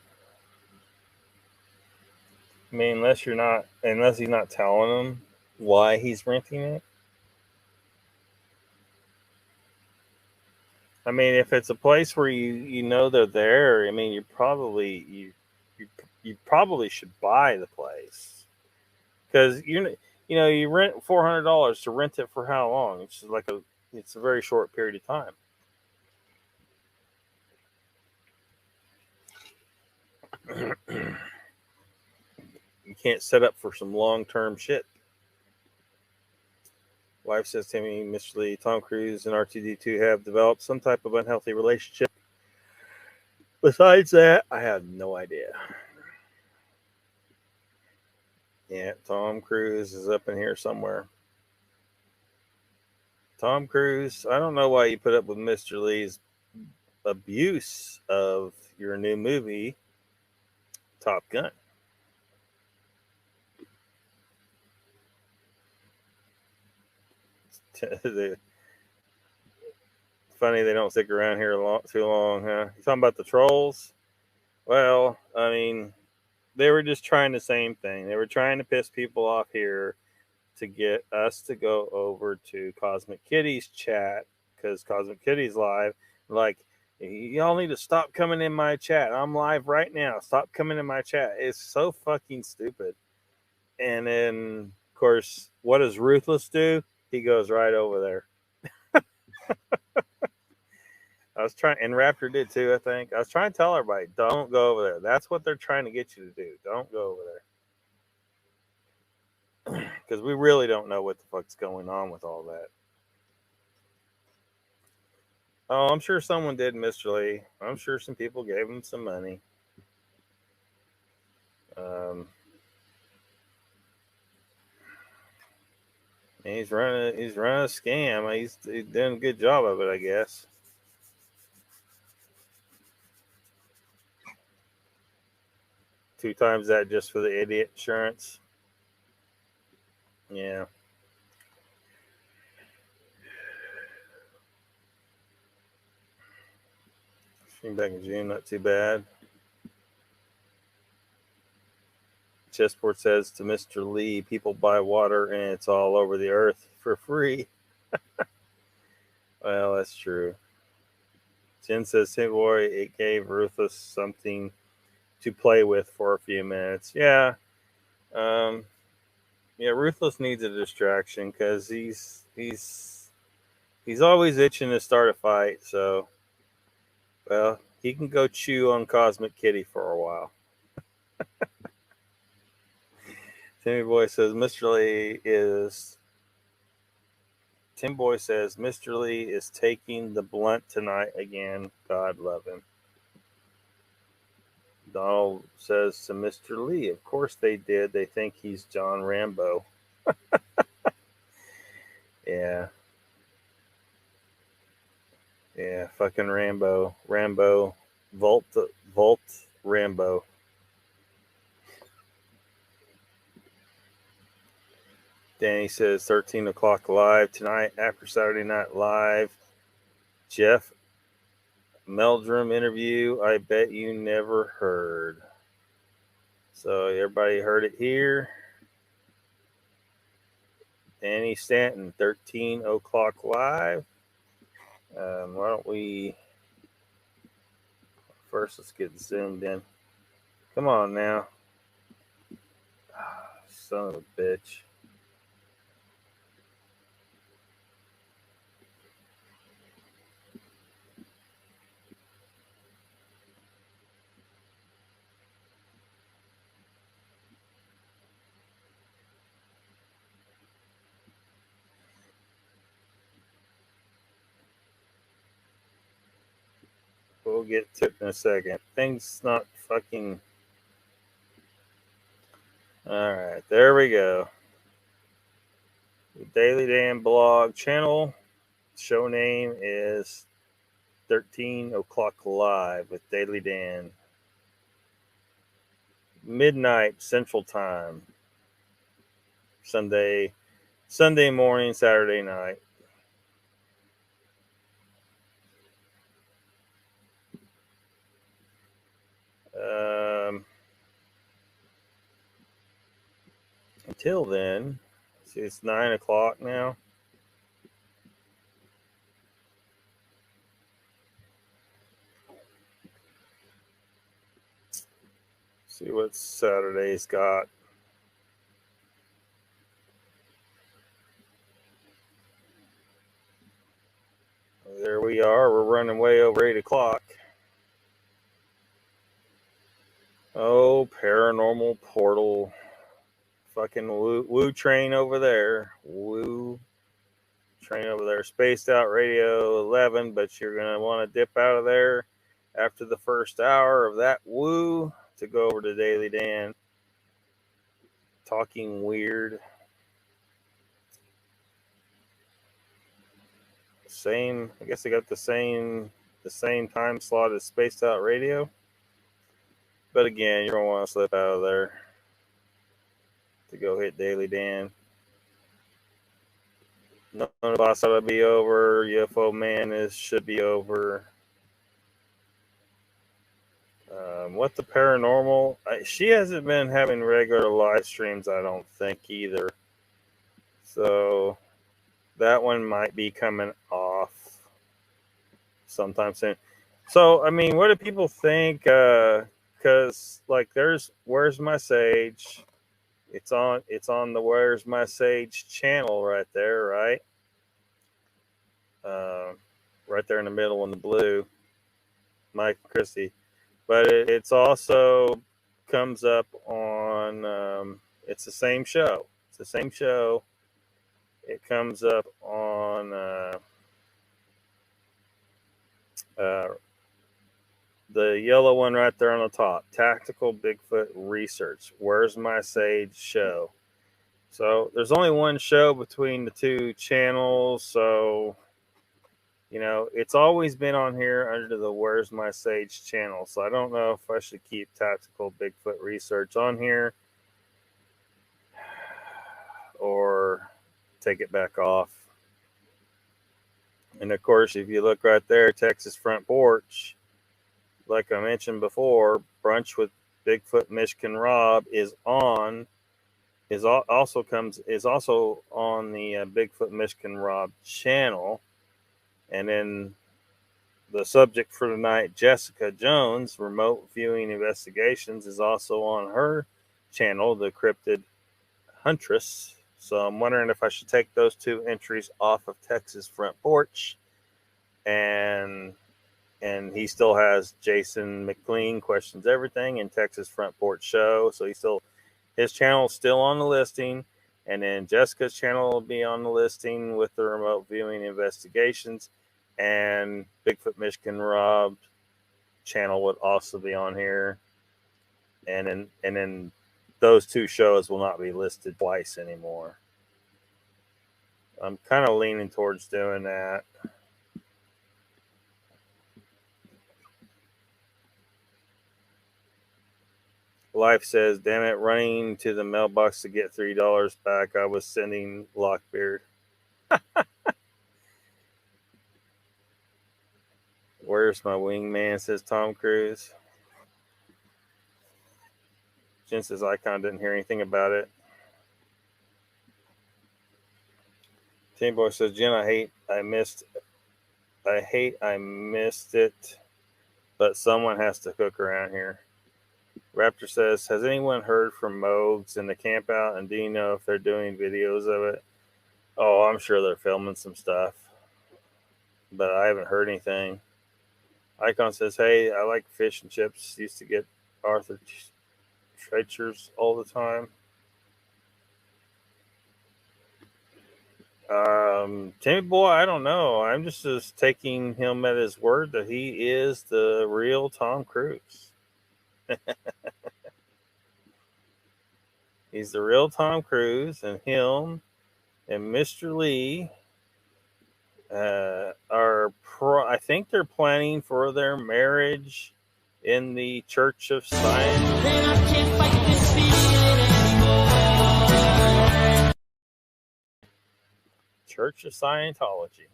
I mean, unless he's not telling them why he's renting it. I mean, if it's a place where you know they're there, I mean, you probably should buy the place, because you rent $400 to rent it for how long? It's a very short period of time. You can't set up for some long-term shit. Wife says to me, Mr. Lee, Tom Cruise and R2-D2 have developed some type of unhealthy relationship. Besides that, I have no idea. Yeah, Tom Cruise is up in here somewhere. Tom Cruise, I don't know why you put up with Mr. Lee's abuse of your new movie, Top Gun. Funny they don't stick around here too long, huh? You talking about the trolls? Well, I mean, they were just trying the same thing. They were trying to piss people off here to get us to go over to Cosmic Kitty's chat, because Cosmic Kitty's live. Like, y'all need to stop coming in my chat. I'm live right now. Stop coming in my chat. It's so fucking stupid. And then, of course, what does Ruthless do? He goes right over there. I was trying, and Raptor did too, I think. I was trying to tell everybody, don't go over there. That's what they're trying to get you to do. Don't go over there. Because we really don't know what the fuck's going on with all that. Oh, I'm sure someone did, Mr. Lee. I'm sure some people gave him some money. He's running a scam. He's doing a good job of it, I guess. Two times that just for the idiot insurance. Yeah. Back in June, not too bad. Chessport says to Mr. Lee, people buy water and it's all over the earth for free. Well, that's true. Jen says, hey boy, it gave Ruthless something to play with for a few minutes. Yeah. Ruthless needs a distraction because he's always itching to start a fight. So, well, he can go chew on Cosmic Kitty for a while. Tim Boy says Mr. Lee is taking the blunt tonight again. God love him. Donald says to Mr. Lee, of course they did. They think he's John Rambo. Yeah. Yeah, fucking Rambo. Volt Rambo. Danny says 13 o'clock live tonight after Saturday Night Live. Jeff Meldrum interview, I bet you never heard. So everybody heard it here. Danny Stanton, 13 o'clock live. Why don't we first, let's get zoomed in. Come on now. Son of a bitch. We'll get to it in a second. Things not fucking... All right, there we go. The Daily Dan blog channel. Show name is 13 o'clock live with Daily Dan. Midnight Central Time. Sunday morning, Saturday night. Until then, see, it's 9 o'clock now. See what Saturday's got. There we are. We're running way over 8 o'clock. Oh, paranormal portal. Fucking woo train over there. Woo train over there. Spaced out radio 11, but you're going to want to dip out of there after the first hour of that woo to go over to Daily Dan. Talking weird. Same, I guess I got the same time slot as Spaced Out Radio. But again, you don't want to slip out of there to go hit Daily Dan. None of us ought to be over. UFO Man should be over. What the paranormal? She hasn't been having regular live streams, I don't think, either. So that one might be coming off sometime soon. So, I mean, what do people think? Because, like, there's Where's My Sage? It's on the Where's My Sage channel right there, right? Right there in the middle in the blue. Mike Christie. But it's also comes up on, it's the same show. It's the same show. It comes up on the yellow one right there on the top. Tactical Bigfoot Research. Where's My Sage show? So there's only one show between the two channels. So, you know, it's always been on here under the Where's My Sage channel. So I don't know if I should keep Tactical Bigfoot Research on here or take it back off. And of course, if you look right there, Texas Front Porch, like I mentioned before, Brunch with Bigfoot Michigan Rob is also on the Bigfoot Michigan Rob channel. And then the subject for tonight, Jessica Jones, Remote Viewing Investigations, is also on her channel, The Cryptid Huntress. So I'm wondering if I should take those two entries off of Texas Front Porch. And he still has Jason McLean Questions Everything and Texas Front Porch Show. So his channel is still on the listing. And then Jessica's channel will be on the listing with the Remote Viewing Investigations. And Bigfoot Michigan Rob's channel would also be on here. And then those two shows will not be listed twice anymore. I'm kind of leaning towards doing that. Life says, damn it, running to the mailbox to get $3 back. I was sending Lockbeard. Where's my wingman, says Tom Cruise. Jen says Icon didn't hear anything about it. Team Boy says, Jen, I missed it, but someone has to cook around here. Raptor says, has anyone heard from Mogs in the camp out, and do you know if they're doing videos of it? Oh, I'm sure they're filming some stuff, but I haven't heard anything. Icon says, hey, I like fish and chips. Used to get Arthur Treachers all the time. Timmy Boy, I don't know. I'm just taking him at his word that he is the real Tom Cruise. He's the real Tom Cruise, and him and Mr. Lee I think they're planning for their marriage in the Church of Church of Scientology.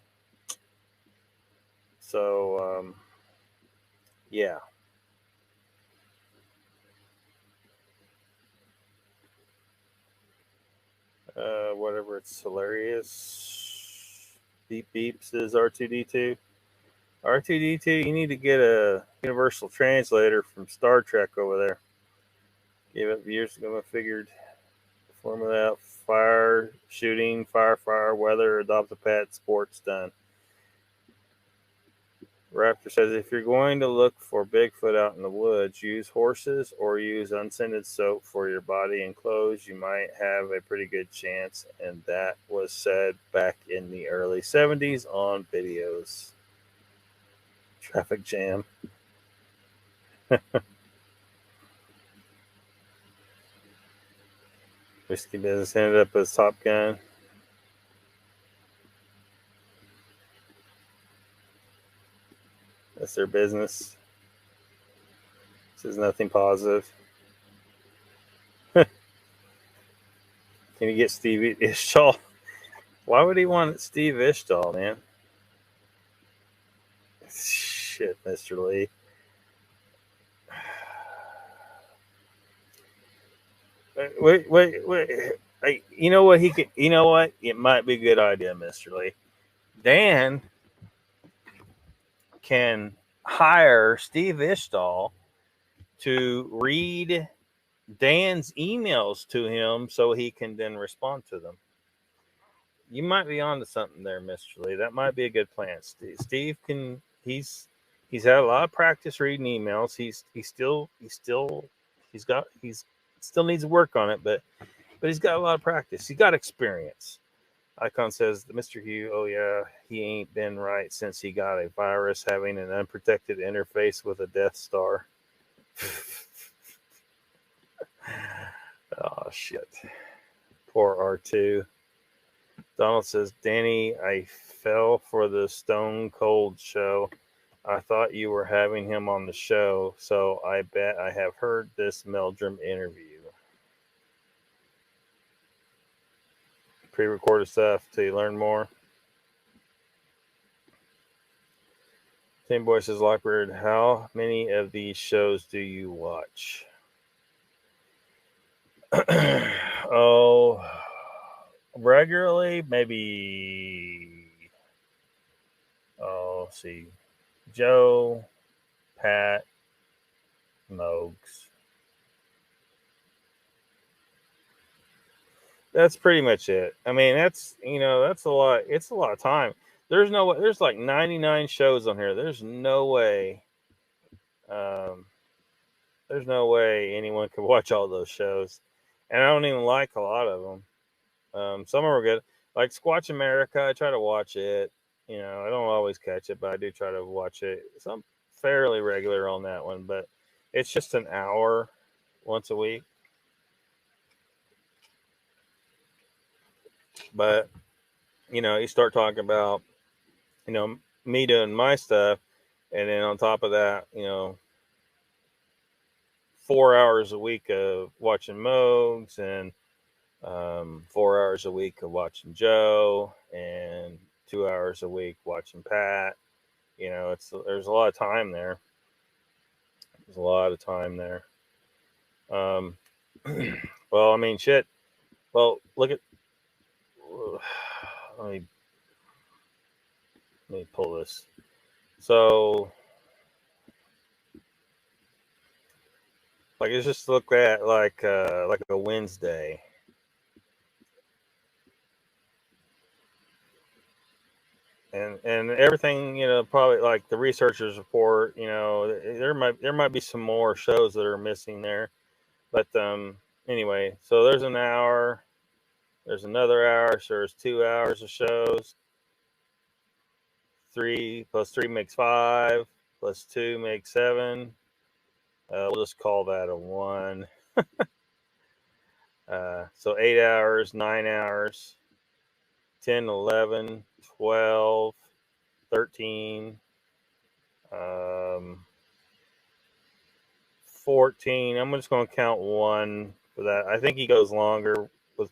So, yeah. Whatever, it's hilarious. Beep beep says R2D2. R2D2, you need to get a universal translator from Star Trek over there. Gave up years ago. I figured formula out: fire, shooting, fire, weather, adopt a pet, sports, done. Raptor says, if you're going to look for Bigfoot out in the woods, use horses or use unscented soap for your body and clothes. You might have a pretty good chance. And that was said back in the early 70s on videos. Traffic jam. Whiskey business ended up as Top Gun. That's their business. This is nothing positive. Can you get Steve Ishtal? Why would he want Steve Ishtal, man? Shit, Mr. Lee. Wait. You know what? You know what? It might be a good idea, Mr. Lee. Dan can hire Steve Ishtal to read Dan's emails to him so he can then respond to them. You might be onto something there, Mr. Lee. That might be a good plan. Steve can. He's had a lot of practice reading emails. He still needs to work on it, but he's got a lot of practice. He's got experience. Icon says, Mr. Hugh, oh yeah, he ain't been right since he got a virus having an unprotected interface with a Death Star. Oh, shit. Poor R2. Donald says, Danny, I fell for the Stone Cold show. I thought you were having him on the show, so I bet I have heard this Meldrum interview. Pre-recorded stuff till you learn more. Tim Boy says, Lockbeard, how many of these shows do you watch? Oh, regularly, maybe. Oh, let's see. Joe, Pat, Mogs. That's pretty much it. I mean, that's a lot. It's a lot of time. There's no way. There's like 99 shows on here. There's no way. There's no way anyone could watch all those shows, and I don't even like a lot of them. Some of them are good. Like Squatch America, I try to watch it. I don't always catch it, but I do try to watch it. So I'm fairly regular on that one, but it's just an hour once a week. But, you start talking about, me doing my stuff, and then on top of that, 4 hours a week of watching Mogs, and 4 hours a week of watching Joe, and 2 hours a week watching Pat, You know, there's a lot of time there. There's a lot of time there. Well, I mean, shit. Well, look at. Let me pull this. So, like, let's just look at like a Wednesday. And everything, you know, probably like the researchers report, you know, there might be some more shows that are missing there, but anyway, so there's an hour, there's another hour, so there's 2 hours of shows. 3 plus 3 makes 5, plus 2 makes 7. We'll just call that a 1. So 8 hours, 9 hours, 10, 11, 12, 13, 14. I'm just going to count 1 for that. I think he goes longer with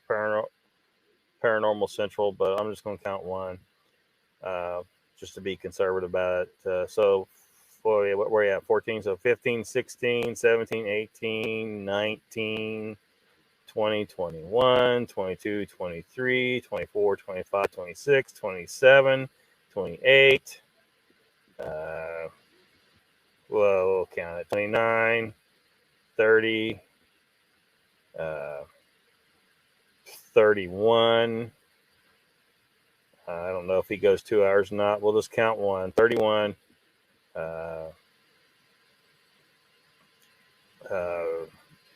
Paranormal Central, but I'm just going to count 1 just to be conservative about it. So where are you at? 14. So 15, 16, 17, 18, 19, 20, 21, 22, 23, 24, 25, 26, 27, 28. We'll count it. 29, 30, 31. I don't know if he goes 2 hours or not. We'll just count 1. 31.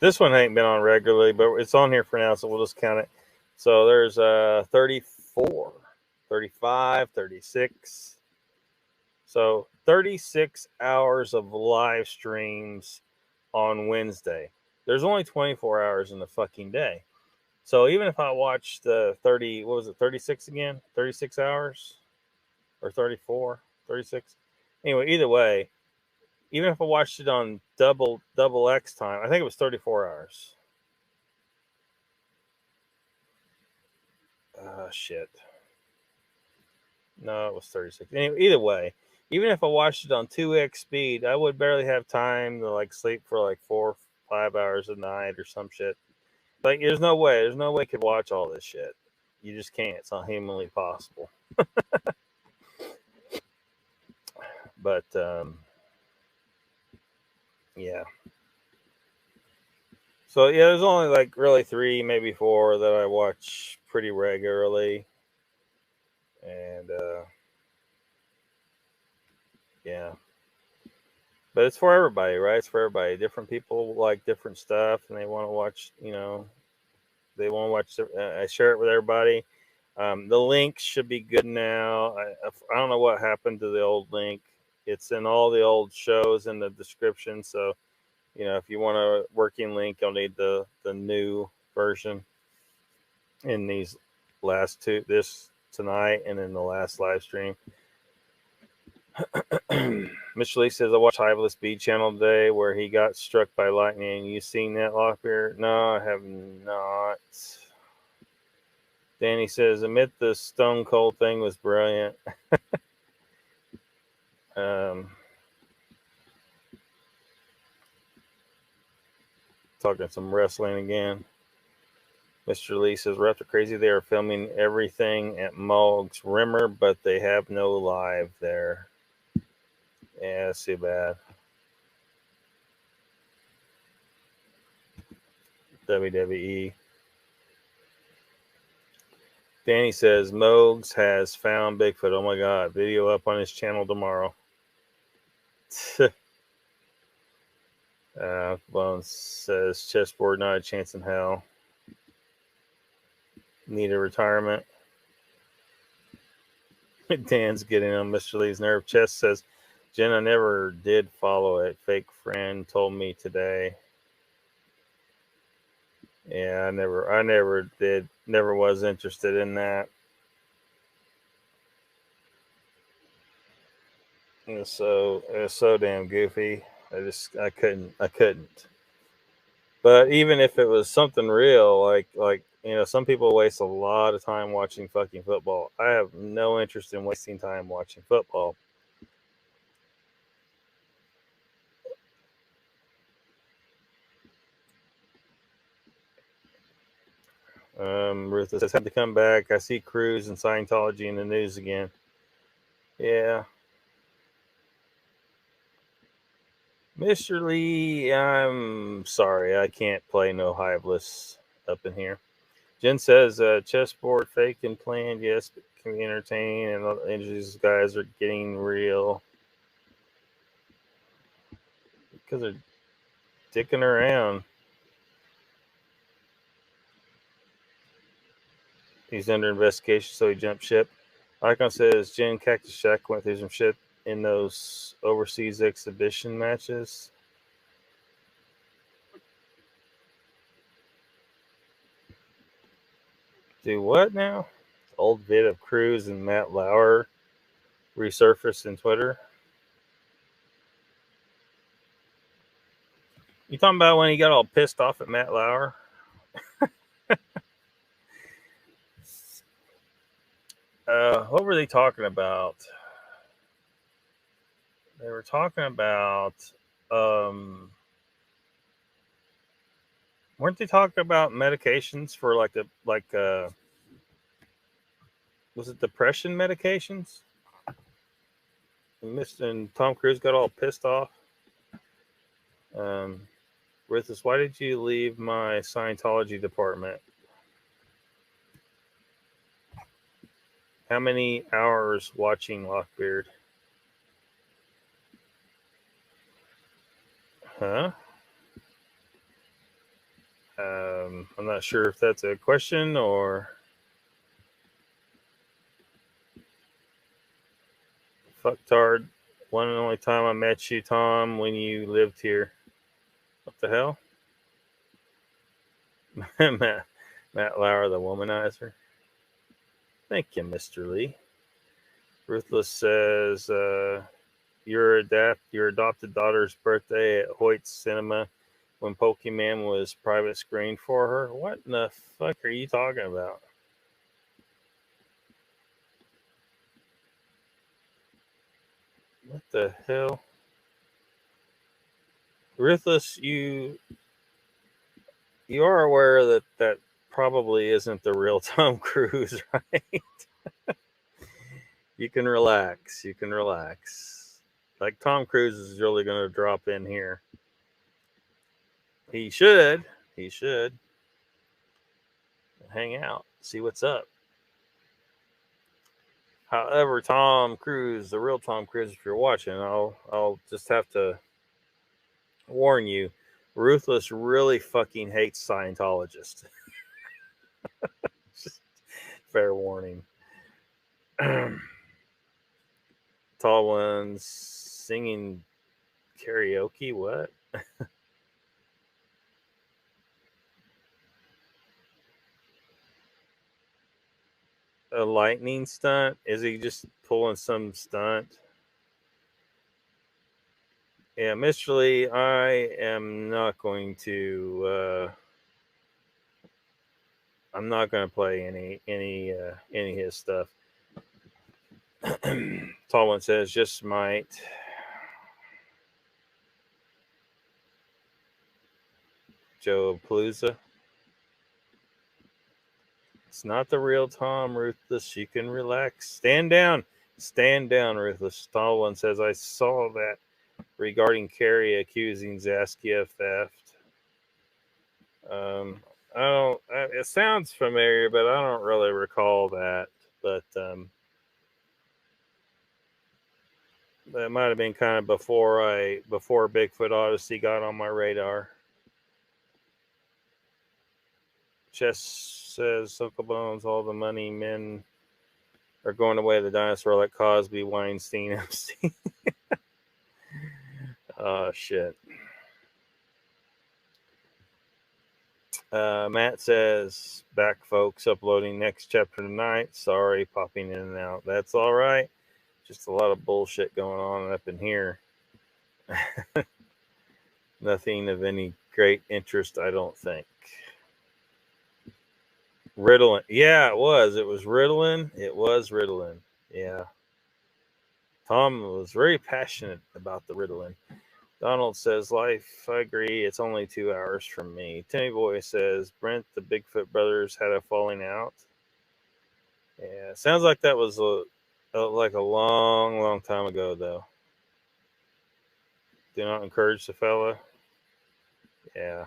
This one ain't been on regularly, but it's on here for now, so we'll just count it. So there's 34, 35, 36. So 36 hours of live streams on Wednesday. There's only 24 hours in the fucking day. So even if I watched the 36 again? 36 hours? Or 34? 36? Anyway, either way, even if I watched it on double X time, I think it was 34 hours. Shit. No, it was 36. Anyway, either way, even if I watched it on 2x speed, I would barely have time to like sleep for like 4 or 5 hours a night or some shit. Like, there's no way I could watch all this shit. You just can't. It's not humanly possible. But yeah. So yeah, there's only like really 3, maybe 4 that I watch pretty regularly. And yeah. But it's for everybody, right? It's for everybody. Different people like different stuff, and they want to watch, you know, they want to watch. I share it with everybody. The link should be good now. I don't know what happened to the old link. It's in all the old shows in the description. So, you know, if you want a working link, you'll need the new version in these last 2, this tonight and in the last live stream. Mr. Lee says, I watched Hiveless B channel today where he got struck by lightning. You seen that, Lockbeard? No, I have not. Danny says, admit the Stone Cold thing was brilliant. Talking some wrestling again. Mr. Lee says, Raptor Crazy, they are filming everything at Mog's Rimmer, but they have no live there. Yeah, that's too bad. WWE. Danny says, Mogs has found Bigfoot. Oh my God. Video up on his channel tomorrow. Bones says, chessboard, not a chance in hell. Need a retirement. Dan's getting on Mr. Lee's nerve. Chess says, Jen, I never did follow it. Fake friend told me today. Yeah, I never did. Never was interested in that. It was so damn goofy. I couldn't. But even if it was something real, like you know, some people waste a lot of time watching fucking football. I have no interest in wasting time watching football. Ruth says, had to come back. I see Cruz and Scientology in the news again. Yeah. Mr. Lee, I'm sorry. I can't play no Hiveless up in here. Jen says, chessboard fake and planned. Yes, but can be entertaining. And these guys are getting real. Because they're dicking around. He's under investigation, so he jumped ship. Icon says Jen Cactus Shack went through some shit in those overseas exhibition matches. Do what now? Old vid of Cruz and Matt Lauer resurfaced in Twitter. You talking about when he got all pissed off at Matt Lauer? What were they talking about? They were talking about, weren't they talking about medications for was it depression medications? And Tom Cruise got all pissed off. With us, why did you leave my Scientology department? How many hours watching Lockbeard? Huh? I'm not sure if that's a question or... Fucktard. One and only time I met you, Tom, when you lived here. What the hell? Matt Lauer, the womanizer. Thank you, Mr. Lee. Ruthless says, your adopted daughter's birthday at Hoyt's Cinema when Pokemon was private screened for her. What in the fuck are you talking about? What the hell? Ruthless, you are aware that probably isn't the real Tom Cruise, right? You can relax. You can relax. Like Tom Cruise is really going to drop in here. He should. He should. Hang out. See what's up. However, Tom Cruise, the real Tom Cruise, if you're watching, I'll just have to warn you. Ruthless really fucking hates Scientologists. Just fair warning. Tall ones singing karaoke. What? A lightning stunt? Is he just pulling some stunt? Yeah, Mr. Lee, I am not going to. I'm not going to play any of his stuff. Tall one says, just might. Joe Palooza. It's not the real Tom, Ruthless. You can relax. Stand down. Stand down, Ruthless. Tall one says, I saw that regarding Carrie accusing Zaskia of theft. It sounds familiar, but I don't really recall that. But that might have been kind of before Bigfoot Odyssey got on my radar. Chess says, Uncle Bones, all the money men are going away to the dinosaur like Cosby, Weinstein, Epstein. Oh, shit. Matt says, back folks, uploading next chapter tonight. Sorry, popping in and out. That's all right. Just a lot of bullshit going on up in here. Nothing of any great interest, I don't think. Ritalin. Yeah, it was. It was Ritalin. It was Ritalin. Yeah. Tom was very passionate about the Ritalin. Donald says, life, I agree. It's only 2 hours from me. Timmy Boy says, Brent, the Bigfoot brothers had a falling out. Yeah, sounds like that was like a long, long time ago, though. Do not encourage the fella. Yeah.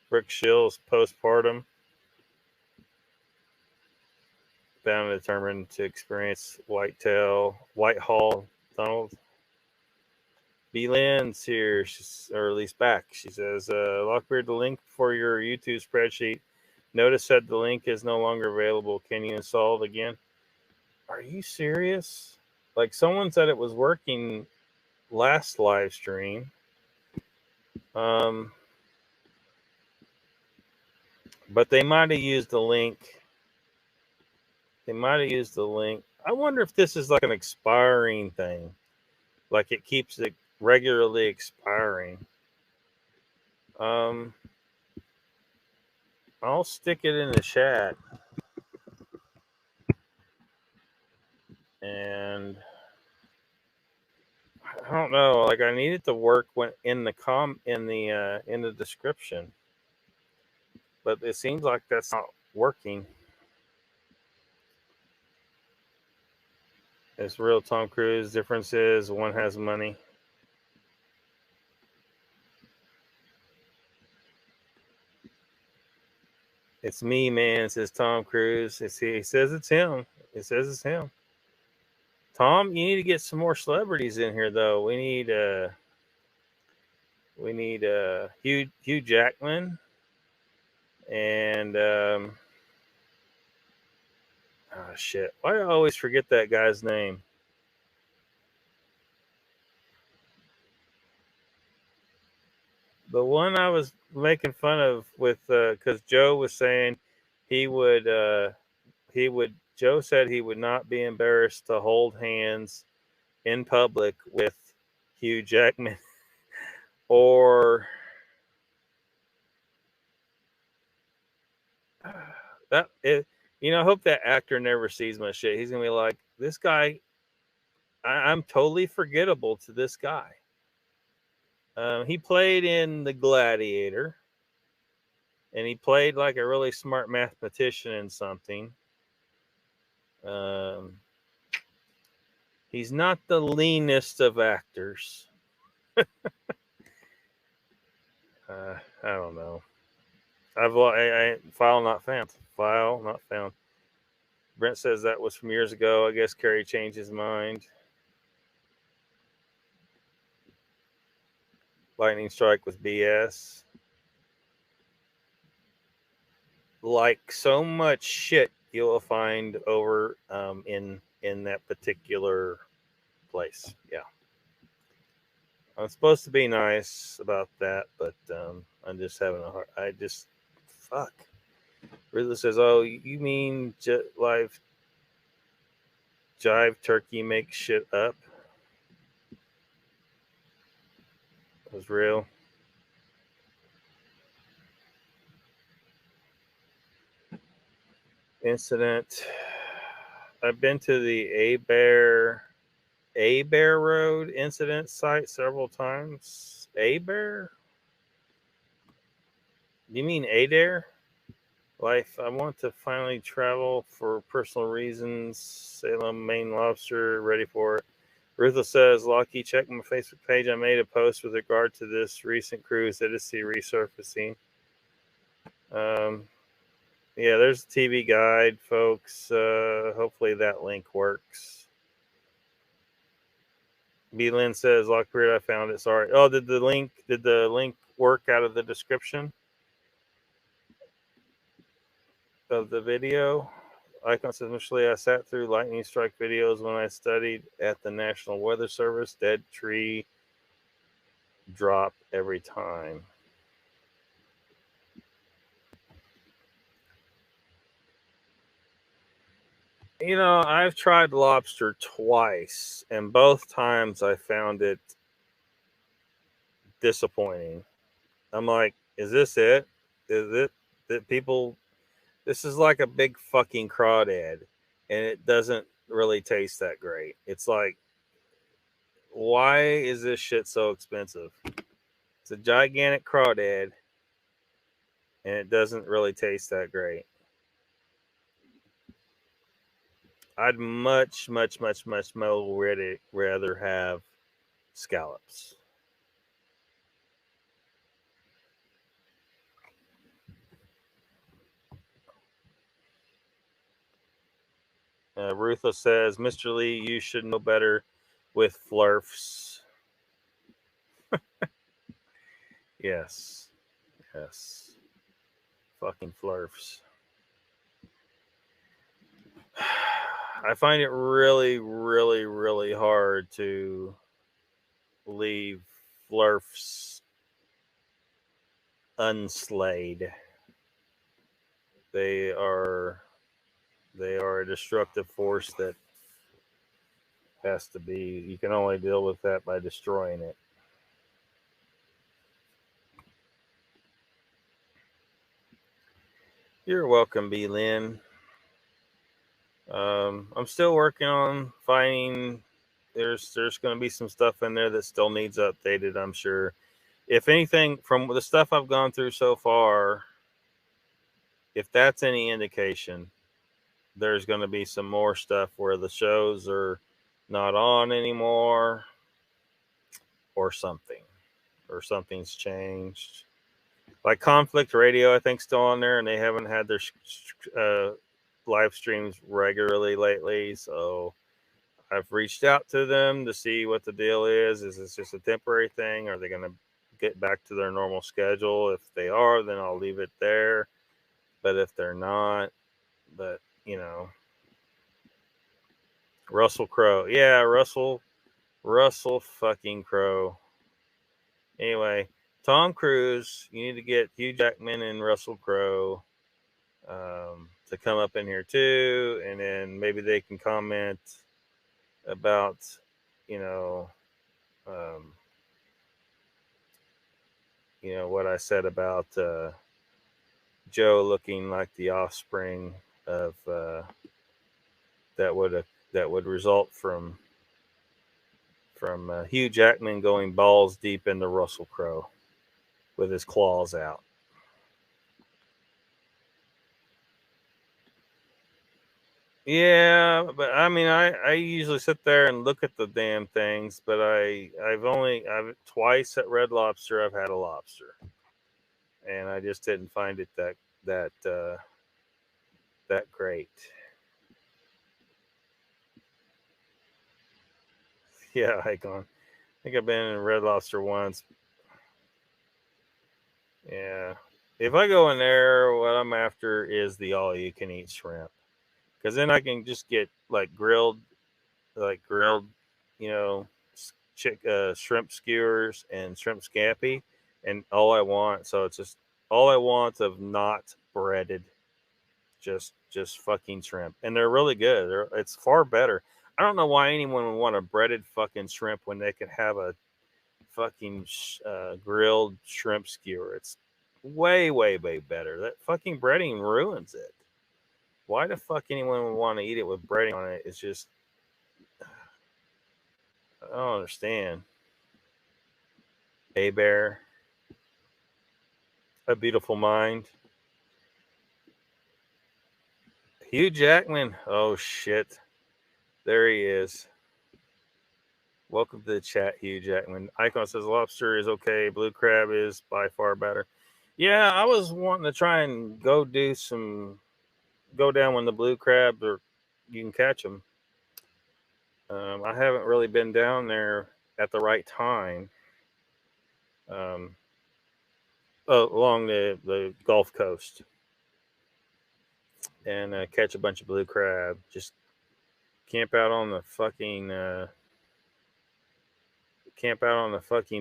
Rick Shills, postpartum. Bound and determined to experience Whitehall, Donald. B. Lynn's here, or at least back. She says, Lockbeard, the link for your YouTube spreadsheet. Notice that the link is no longer available. Can you install it again? Are you serious? Like, someone said it was working last live stream. But they might have used the link. I wonder if this is like an expiring thing. Like, it keeps it regularly expiring. I'll stick it in the chat. And I don't know, like, I need it to work when in the description. But it seems like that's not working. It's real Tom Cruise. Difference is one has money. It's me, man, says Tom Cruise. He says it's him. It says it's him. Tom, you need to get some more celebrities in here, though. We need Hugh Jackman and oh shit! Why do I always forget that guy's name? The one I was making fun of with because Joe was saying Joe said he would not be embarrassed to hold hands in public with Hugh Jackman or I hope that actor never sees my shit. He's gonna be like, this guy, I'm totally forgettable to this guy. He played in The Gladiator, and he played like a really smart mathematician in something. He's not the leanest of actors. I don't know. File not found. File not found. Brent says that was from years ago. I guess Kerry changed his mind. Lightning strike was BS. Like so much shit you'll find over in that particular place. Yeah. I'm supposed to be nice about that, but I'm just having a hard. Fuck. Rizzo says, "Oh, you mean live jive turkey makes shit up?" It was real. Incident. I've been to the A-Bear Road incident site several times. A-Bear? You mean Adair? Life, I want to finally travel for personal reasons. Salem, Maine lobster, ready for it. Ruthless says, Lockie, check my Facebook page. I made a post with regard to this recent cruise at sea resurfacing. Yeah, there's a TV guide, folks. Hopefully that link works. B. Lynn says, Lockbeard, I found it. Sorry. Oh, did the link work out of the description of the video? Icon says, initially I sat through lightning strike videos when I studied at the National Weather Service. Dead tree drop every time. You know, I've tried lobster twice, and both times I found it disappointing. I'm like, is this it? Is it that people... This is like a big fucking crawdad, and it doesn't really taste that great. It's like Why is this shit so expensive? It's a gigantic crawdad, and it doesn't really taste that great. I'd much rather have scallops. Ruthless says, Mr. Lee, you should know better with flurfs. Yes. Yes. Fucking flurfs. I find it really hard to leave flurfs unslayed. They are a destructive force that has to be. You can only deal with that by destroying it. You're welcome, B. Lynn. I'm still working on finding. There's going to be some stuff in there that still needs updated, I'm sure. If anything, from the stuff I've gone through so far, if that's any indication, there's going to be some more stuff where the shows are not on anymore, or something's changed. Like Conflict Radio, I think, still on there, and they haven't had their live streams regularly lately. So I've reached out to them to see what the deal is. Is this just a temporary thing? Are they going to get back to their normal schedule? If they are, then I'll leave it there. But if they're not, you know, Russell Crowe. Yeah, Russell fucking Crowe. Anyway, Tom Cruise, you need to get Hugh Jackman and Russell Crowe to come up in here too, and then maybe they can comment about, what I said about Joe looking like the offspring of that would result from Hugh Jackman going balls deep into Russell Crowe with his claws out. Yeah, but I mean, I usually sit there and look at the damn things, but I've twice at Red Lobster I've had a lobster, and I just didn't find it that great. Yeah, Icon. I think I've been in Red Lobster once. Yeah, if I go in there, what I'm after is the all-you-can-eat shrimp. Because then I can just get grilled, shrimp skewers and shrimp scampi, and all I want of not breaded, just fucking shrimp, and they're really good. It's far better. I don't know why anyone would want a breaded fucking shrimp when they could have a fucking grilled shrimp skewer. It's way better. That fucking breading ruins it. Why the fuck anyone would want to eat it with breading on it? It's just, I don't understand. A Bear, A Beautiful Mind. Hugh Jackman. Oh shit. There he is. Welcome to the chat, Hugh Jackman. Icon says lobster is okay. Blue crab is by far better. Yeah, I was wanting to try and go down when the blue crabs or you can catch them. I haven't really been down there at the right time along the Gulf Coast and catch a bunch of blue crab. Just camp out on the fucking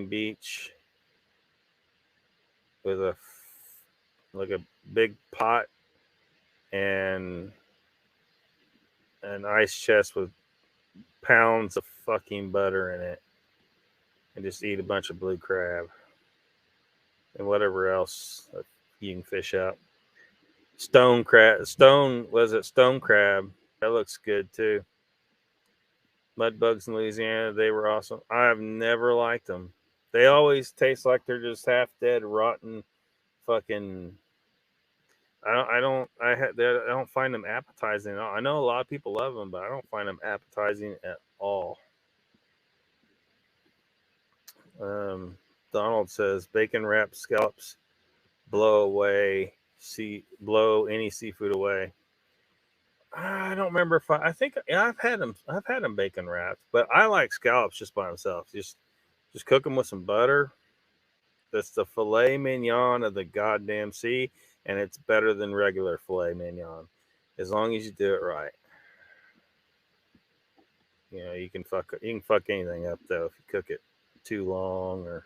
beach with a big pot and an ice chest with pounds of fucking butter in it, and just eat a bunch of blue crab and whatever else you can fish up. Stone crab. That looks good too. Mud bugs in Louisiana, they were awesome. I've never liked them. They always taste like they're just half dead, rotten, fucking. I don't find them appetizing at all. I know a lot of people love them, but I don't find them appetizing at all. Donald says bacon wrapped scallops blow any seafood away. I don't remember if I think I've had them. I've had them bacon wrapped, but I like scallops just by themselves. Just cook them with some butter. That's the filet mignon of the goddamn sea, and it's better than regular filet mignon, as long as you do it right. You know, you can fuck anything up though if you cook it too long. Or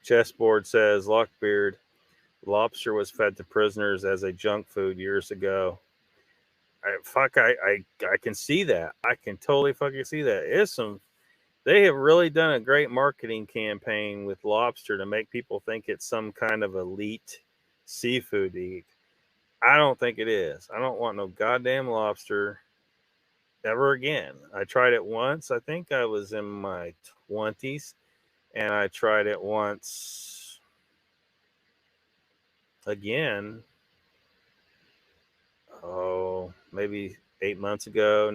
Chessboard says Lockbeard lobster was fed to prisoners as a junk food years ago. I can see that. I can totally fucking see that. They have really done a great marketing campaign with lobster to make people think it's some kind of elite seafood to eat. I don't think it is. I don't want no goddamn lobster ever again. I tried it once. I think I was in my 20s, and I tried it once again. Oh, maybe 9 months ago.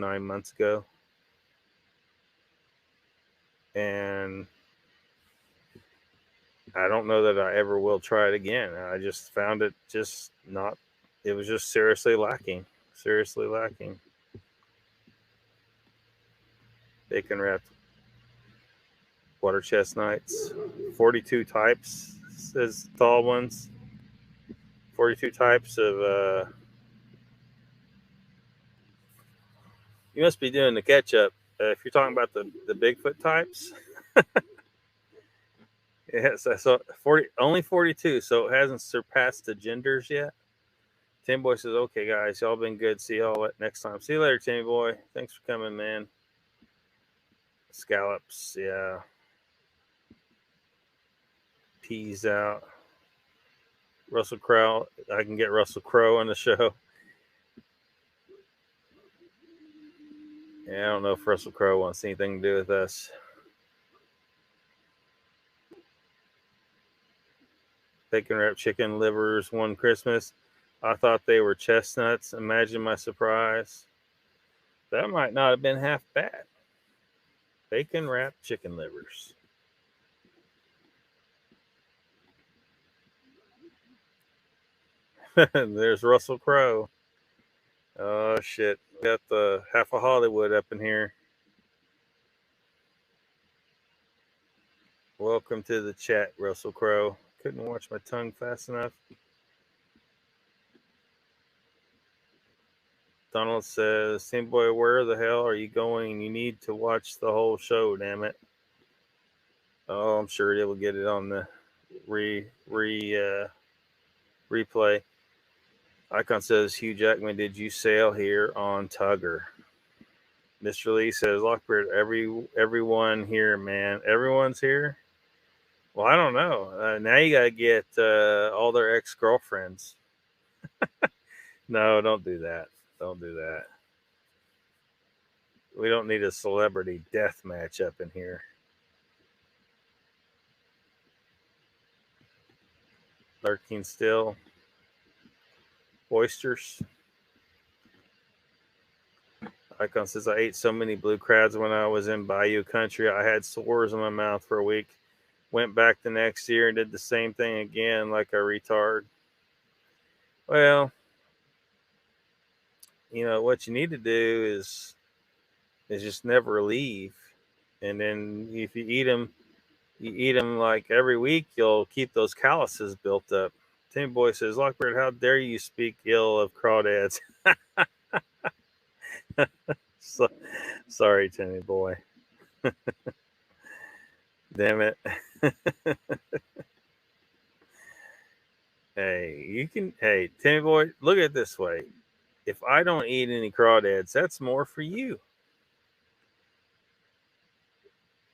And I don't know that I ever will try it again. I just found it it was just seriously lacking. Bacon wrapped water chestnuts, 42 types, says tall ones. 42 types of, you must be doing the ketchup. If you're talking about the Bigfoot types. Yes, I saw only 42, so it hasn't surpassed the genders yet. Tim Boy says, okay, guys, y'all been good. See y'all next time. See you later, Timmy Boy. Thanks for coming, man. Scallops, yeah. Peas out. Russell Crowe. I can get Russell Crowe on the show. Yeah, I don't know if Russell Crowe wants anything to do with us. Bacon wrapped chicken livers one Christmas. I thought they were chestnuts. Imagine my surprise. That might not have been half bad. Bacon wrapped chicken livers. There's Russell Crowe. Oh, shit. Got the half of Hollywood up in here. Welcome to the chat, Russell Crowe. Couldn't watch my tongue fast enough. Donald says, Tim Boy, where the hell are you going? You need to watch the whole show, damn it. Oh, I'm sure they will get it on the replay. Icon says, Hugh Jackman, did you sail here on Tugger? Mr. Lee says, Lockbeard, everyone here, man. Everyone's here? Well, I don't know. Now you got to get all their ex-girlfriends. No, don't do that. Don't do that. We don't need a celebrity death match up in here. Lurking still. Oysters. Icon says, I ate so many blue crabs when I was in Bayou Country. I had sores in my mouth for a week. Went back the next year and did the same thing again like a retard. Well, you know, what you need to do is just never leave. And then if you eat them like every week, you'll keep those calluses built up. Tim Boy says, Lockbeard, how dare you speak ill of crawdads? Sorry, Timmy Boy. Damn it. Hey, Timmy Boy, look at it this way. If I don't eat any crawdads, that's more for you.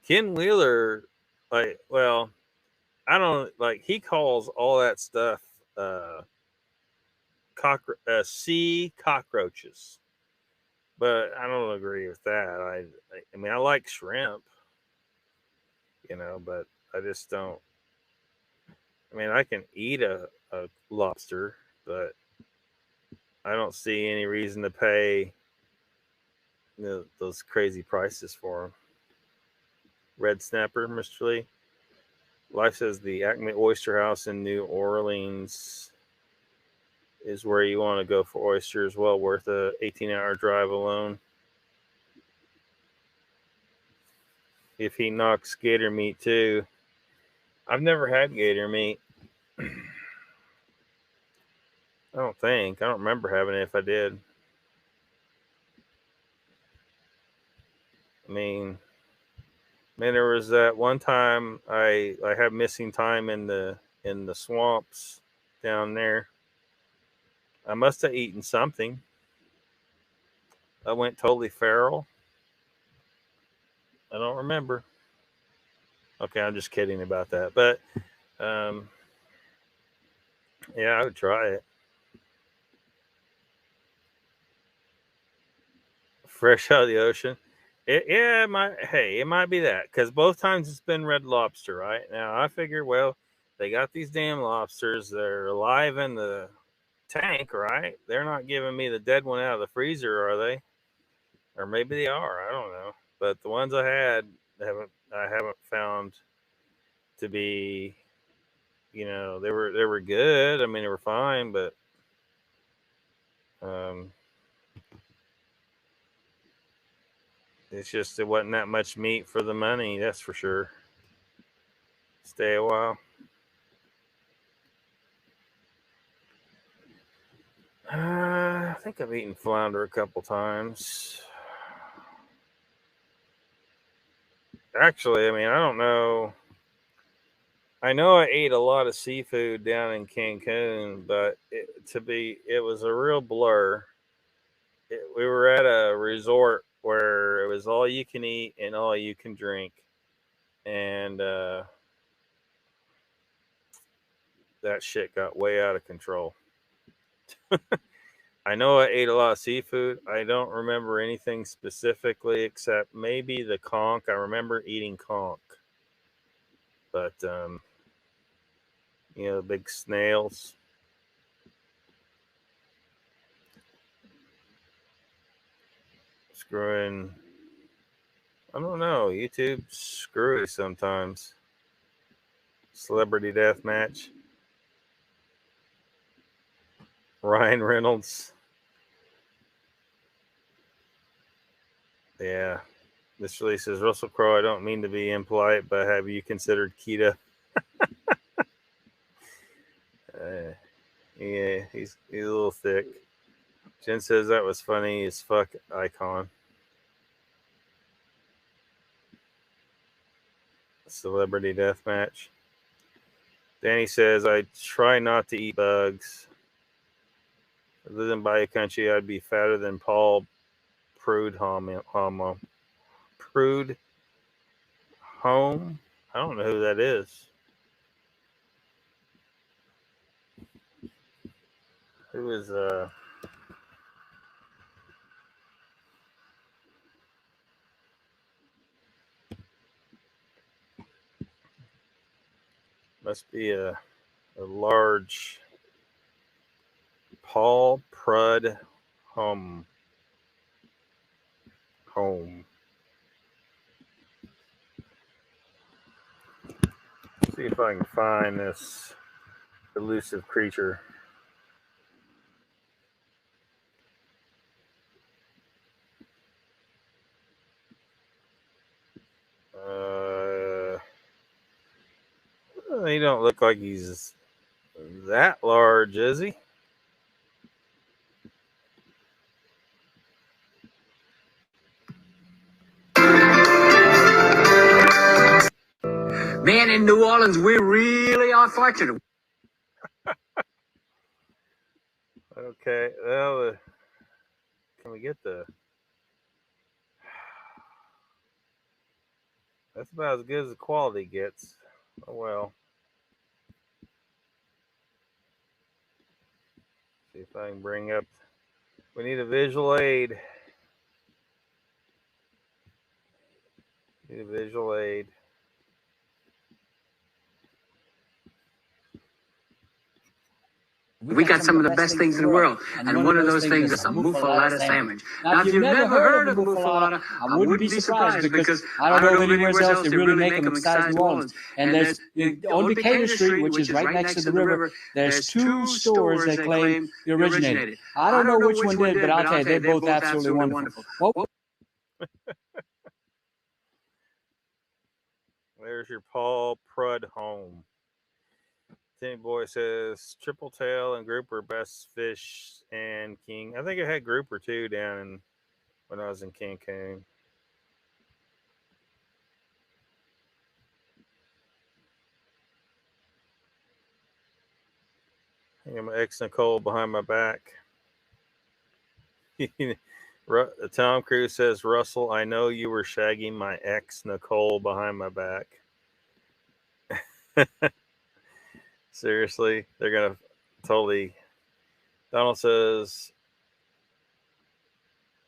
Ken Wheeler, I don't he calls all that stuff sea cockroaches. But I don't agree with that. I mean, I like shrimp, you know, but I just don't. I mean, I can eat a lobster, but I don't see any reason to pay those crazy prices for them. Red snapper, Mr. Lee. Life says the Acme Oyster House in New Orleans is where you want to go for oysters. Well worth a 18-hour drive alone. If he knocks gator meat too. I've never had gator meat. I don't think. I don't remember having it if I did. I mean, man, there was that one time I had missing time in the swamps down there. I must have eaten something. I went totally feral. I don't remember. Okay, I'm just kidding about that. But yeah, I would try it. Fresh out of the ocean. It might be that, because both times it's been red lobster, right? Now I figure, well, they got these damn lobsters. They're alive in the tank, right? They're not giving me the dead one out of the freezer, are they? Or maybe they are. I don't know. But the ones I had, I haven't found to be, you know, they were good. I mean, they were fine, but it's just it wasn't that much meat for the money, that's for sure. Stay a while. I think I've eaten flounder a couple times. Actually, I mean, I don't know. I know I ate a lot of seafood down in Cancun, but it was a real blur. We were at a resort where it was all you can eat and all you can drink. And that shit got way out of control. I know I ate a lot of seafood. I don't remember anything specifically except maybe the conch. I remember eating conch. But, you know, big snails. Screwing. I don't know. YouTube's screwy sometimes. Celebrity death match. Ryan Reynolds. Yeah. This really says, Russell Crowe, I don't mean to be impolite, but have you considered keto? Yeah, he's a little thick. Jen says that was funny as fuck, icon. Celebrity death match. Danny says, I try not to eat bugs. If I lived in Bayou Country, I'd be fatter than Paul Prudhomme. Prude Home? I don't know who that is. Who is must be a large Paul Prudhomme. Home. See if I can find this elusive creature. He don't look like he's that large, is he? Man, in New Orleans, we really are fortunate. Okay, well, can we get the... That's about as good as the quality gets. Oh, well. See if I can bring up. We need a visual aid. Need a visual aid. We got some of the best things in the world, and one of those things is a muffaletta sandwich. Now, if you've never heard of muffaletta, I wouldn't be surprised because I don't know of anywhere else they really make them besides New Orleans. And there's on Decatur Street, which is right next to the river, there's two stores that claim they originated. I don't know which one did, but I'll tell you, they're both absolutely wonderful. Well, There's your Paul Prudhomme. Timmy Boy says triple tail and grouper best fish and king. I think I had grouper too down when I was in Cancun. I think my ex Nicole behind my back. Tom Cruise says, Russell, I know you were shagging my ex Nicole behind my back. Seriously, they're gonna totally. Donald says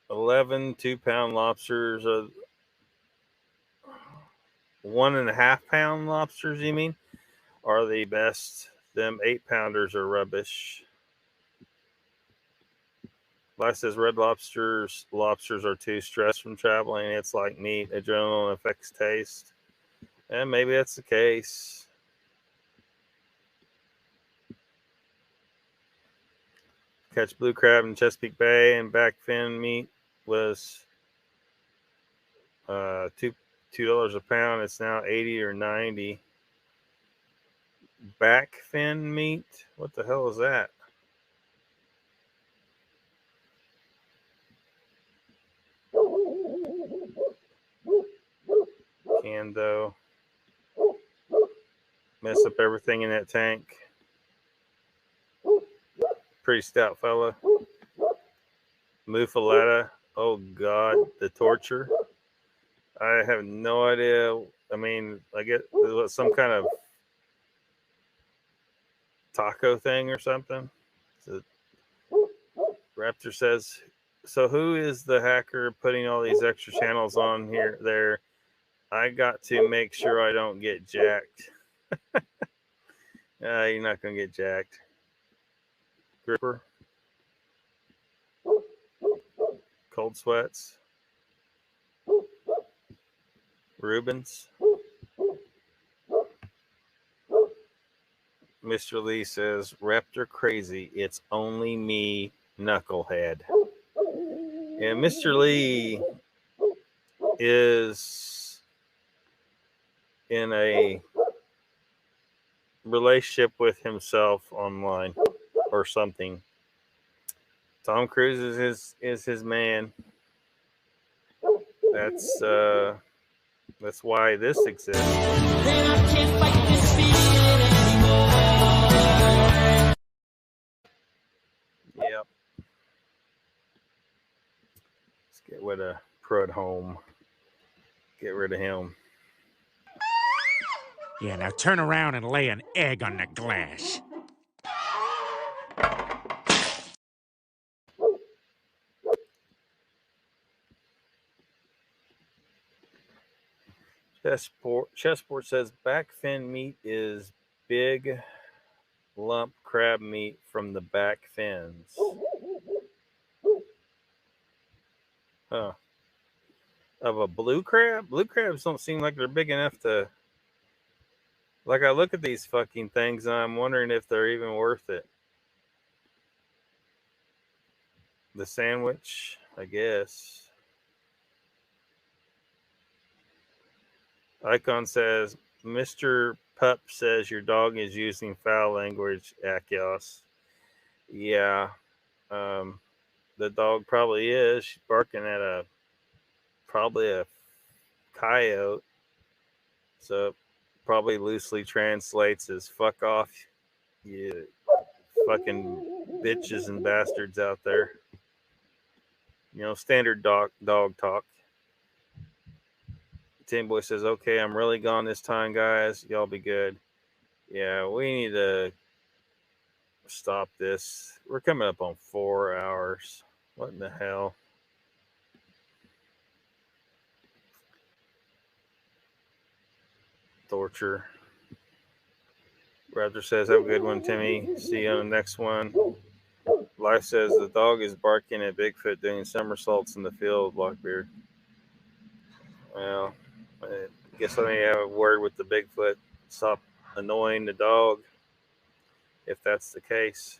11 2-pound lobsters are 1.5-pound lobsters, you mean, are the best. Them 8-pounders are rubbish. Life says red lobsters are too stressed from traveling. It's like meat, adrenaline affects taste. And maybe that's the case. Catch blue crab in Chesapeake Bay and back fin meat was $2 a pound. It's now 80 or 90. Back fin meat? What the hell is that? Canned though. Mess up everything in that tank. Pretty stout fella. Muffaletta. Oh God, the torture. I have no idea. I mean, I get some kind of taco thing or something. So Raptor says, so who is the hacker putting all these extra channels on here there? I got to make sure I don't get jacked. You're not gonna get jacked. Gripper. Cold sweats. Rubens. Mr. Lee says, Raptor crazy. It's only me, knucklehead. And Mr. Lee is in a relationship with himself online or something. Tom Cruise is his man. That's why this exists. Yep. Let's get rid of Prudhomme. Get rid of him. Yeah, now turn around and lay an egg on the glass. Chessport says back fin meat is big lump crab meat from the back fins. Huh. Of a blue crab? Blue crabs don't seem like they're big enough to... Like, I look at these fucking things and I'm wondering if they're even worth it. The sandwich, I guess. Icon says, Mr. Pup says your dog is using foul language, Achaeos. Yeah. The dog probably is. She's barking at probably a coyote. So probably loosely translates as fuck off, you fucking bitches and bastards out there. You know, standard dog talk. Tim Boy says, okay, I'm really gone this time, guys. Y'all be good. Yeah, we need to stop this. We're coming up on 4 hours. What in the hell? Torture. Raptor says, have a good one, Timmy. See you on the next one. Life says, the dog is barking at Bigfoot doing somersaults in the field, Lockbeard. Well, I guess I may have a word with the Bigfoot. Stop annoying the dog, if that's the case.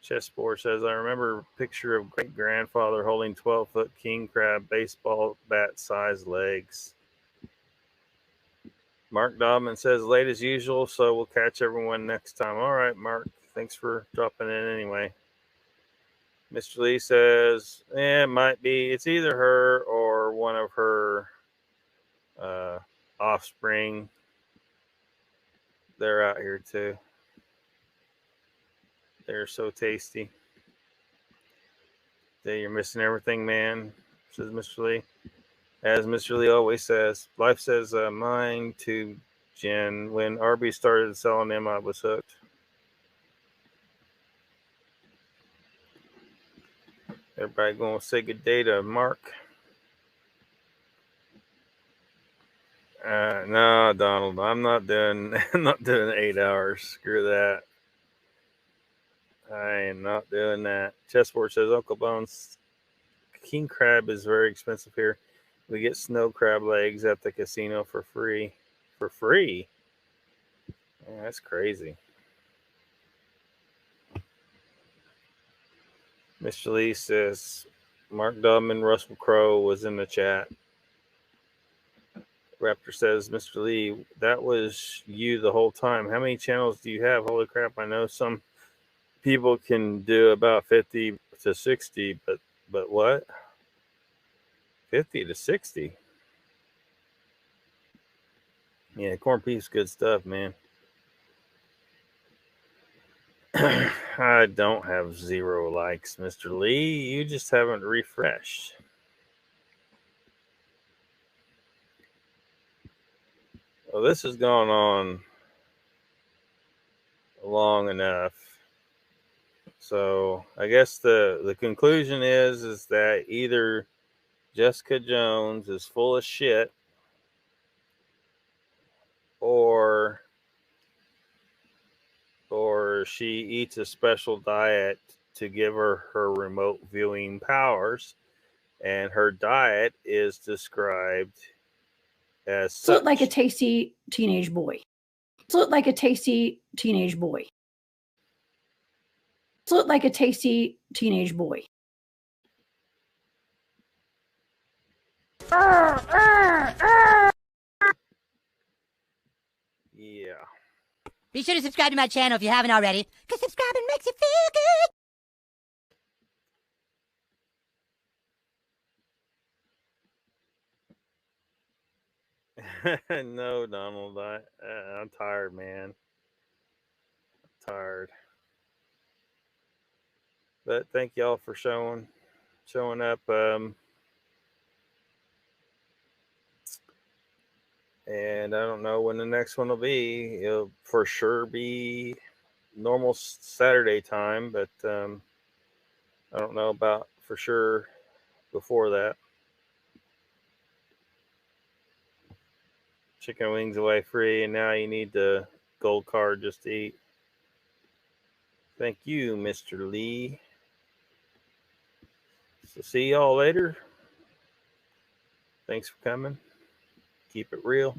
Chessboard says, I remember a picture of great-grandfather holding 12-foot king crab baseball bat-sized legs. Mark Dobman says, late as usual, so we'll catch everyone next time. All right, Mark. Thanks for dropping in anyway. Mr. Lee says, it might be. It's either her or one of her offspring. They're out here, too. They're so tasty. You're missing everything, man, says Mr. Lee. As Mr. Lee always says, life says, mine too, Jen. When Arby's started selling them, I was hooked. Everybody going to say good day to Mark. No, Donald, I'm not doing 8 hours. Screw that. I am not doing that. Chessboard says, Uncle Bones, king crab is very expensive here. We get snow crab legs at the casino for free. For free? Yeah, that's crazy. Mr. Lee says, Mark Dubman, Russell Crowe was in the chat. Raptor says, Mr. Lee, that was you the whole time. How many channels do you have? Holy crap, I know some people can do about 50 to 60, but what? 50 to 60? Yeah, corned beef's good stuff, man. I don't have 0 likes, Mr. Lee. You just haven't refreshed. Well, this has gone on long enough. So I guess the conclusion is that either Jessica Jones is full of shit or she eats a special diet to give her remote viewing powers, and her diet is described as such. Look like a tasty teenage boy. Look like a tasty teenage boy. Look like a tasty teenage boy. Yeah. Be sure to subscribe to my channel if you haven't already, because subscribing makes you feel good. No, Donald, I'm tired, man. I'm tired. But thank y'all for showing up. And I don't know when the next one will be. It'll for sure be normal Saturday time, but I don't know about for sure before that. Chicken wings away free, and now you need the gold card just to eat. Thank you, Mr. Lee. So see y'all later. Thanks for coming. Keep it real.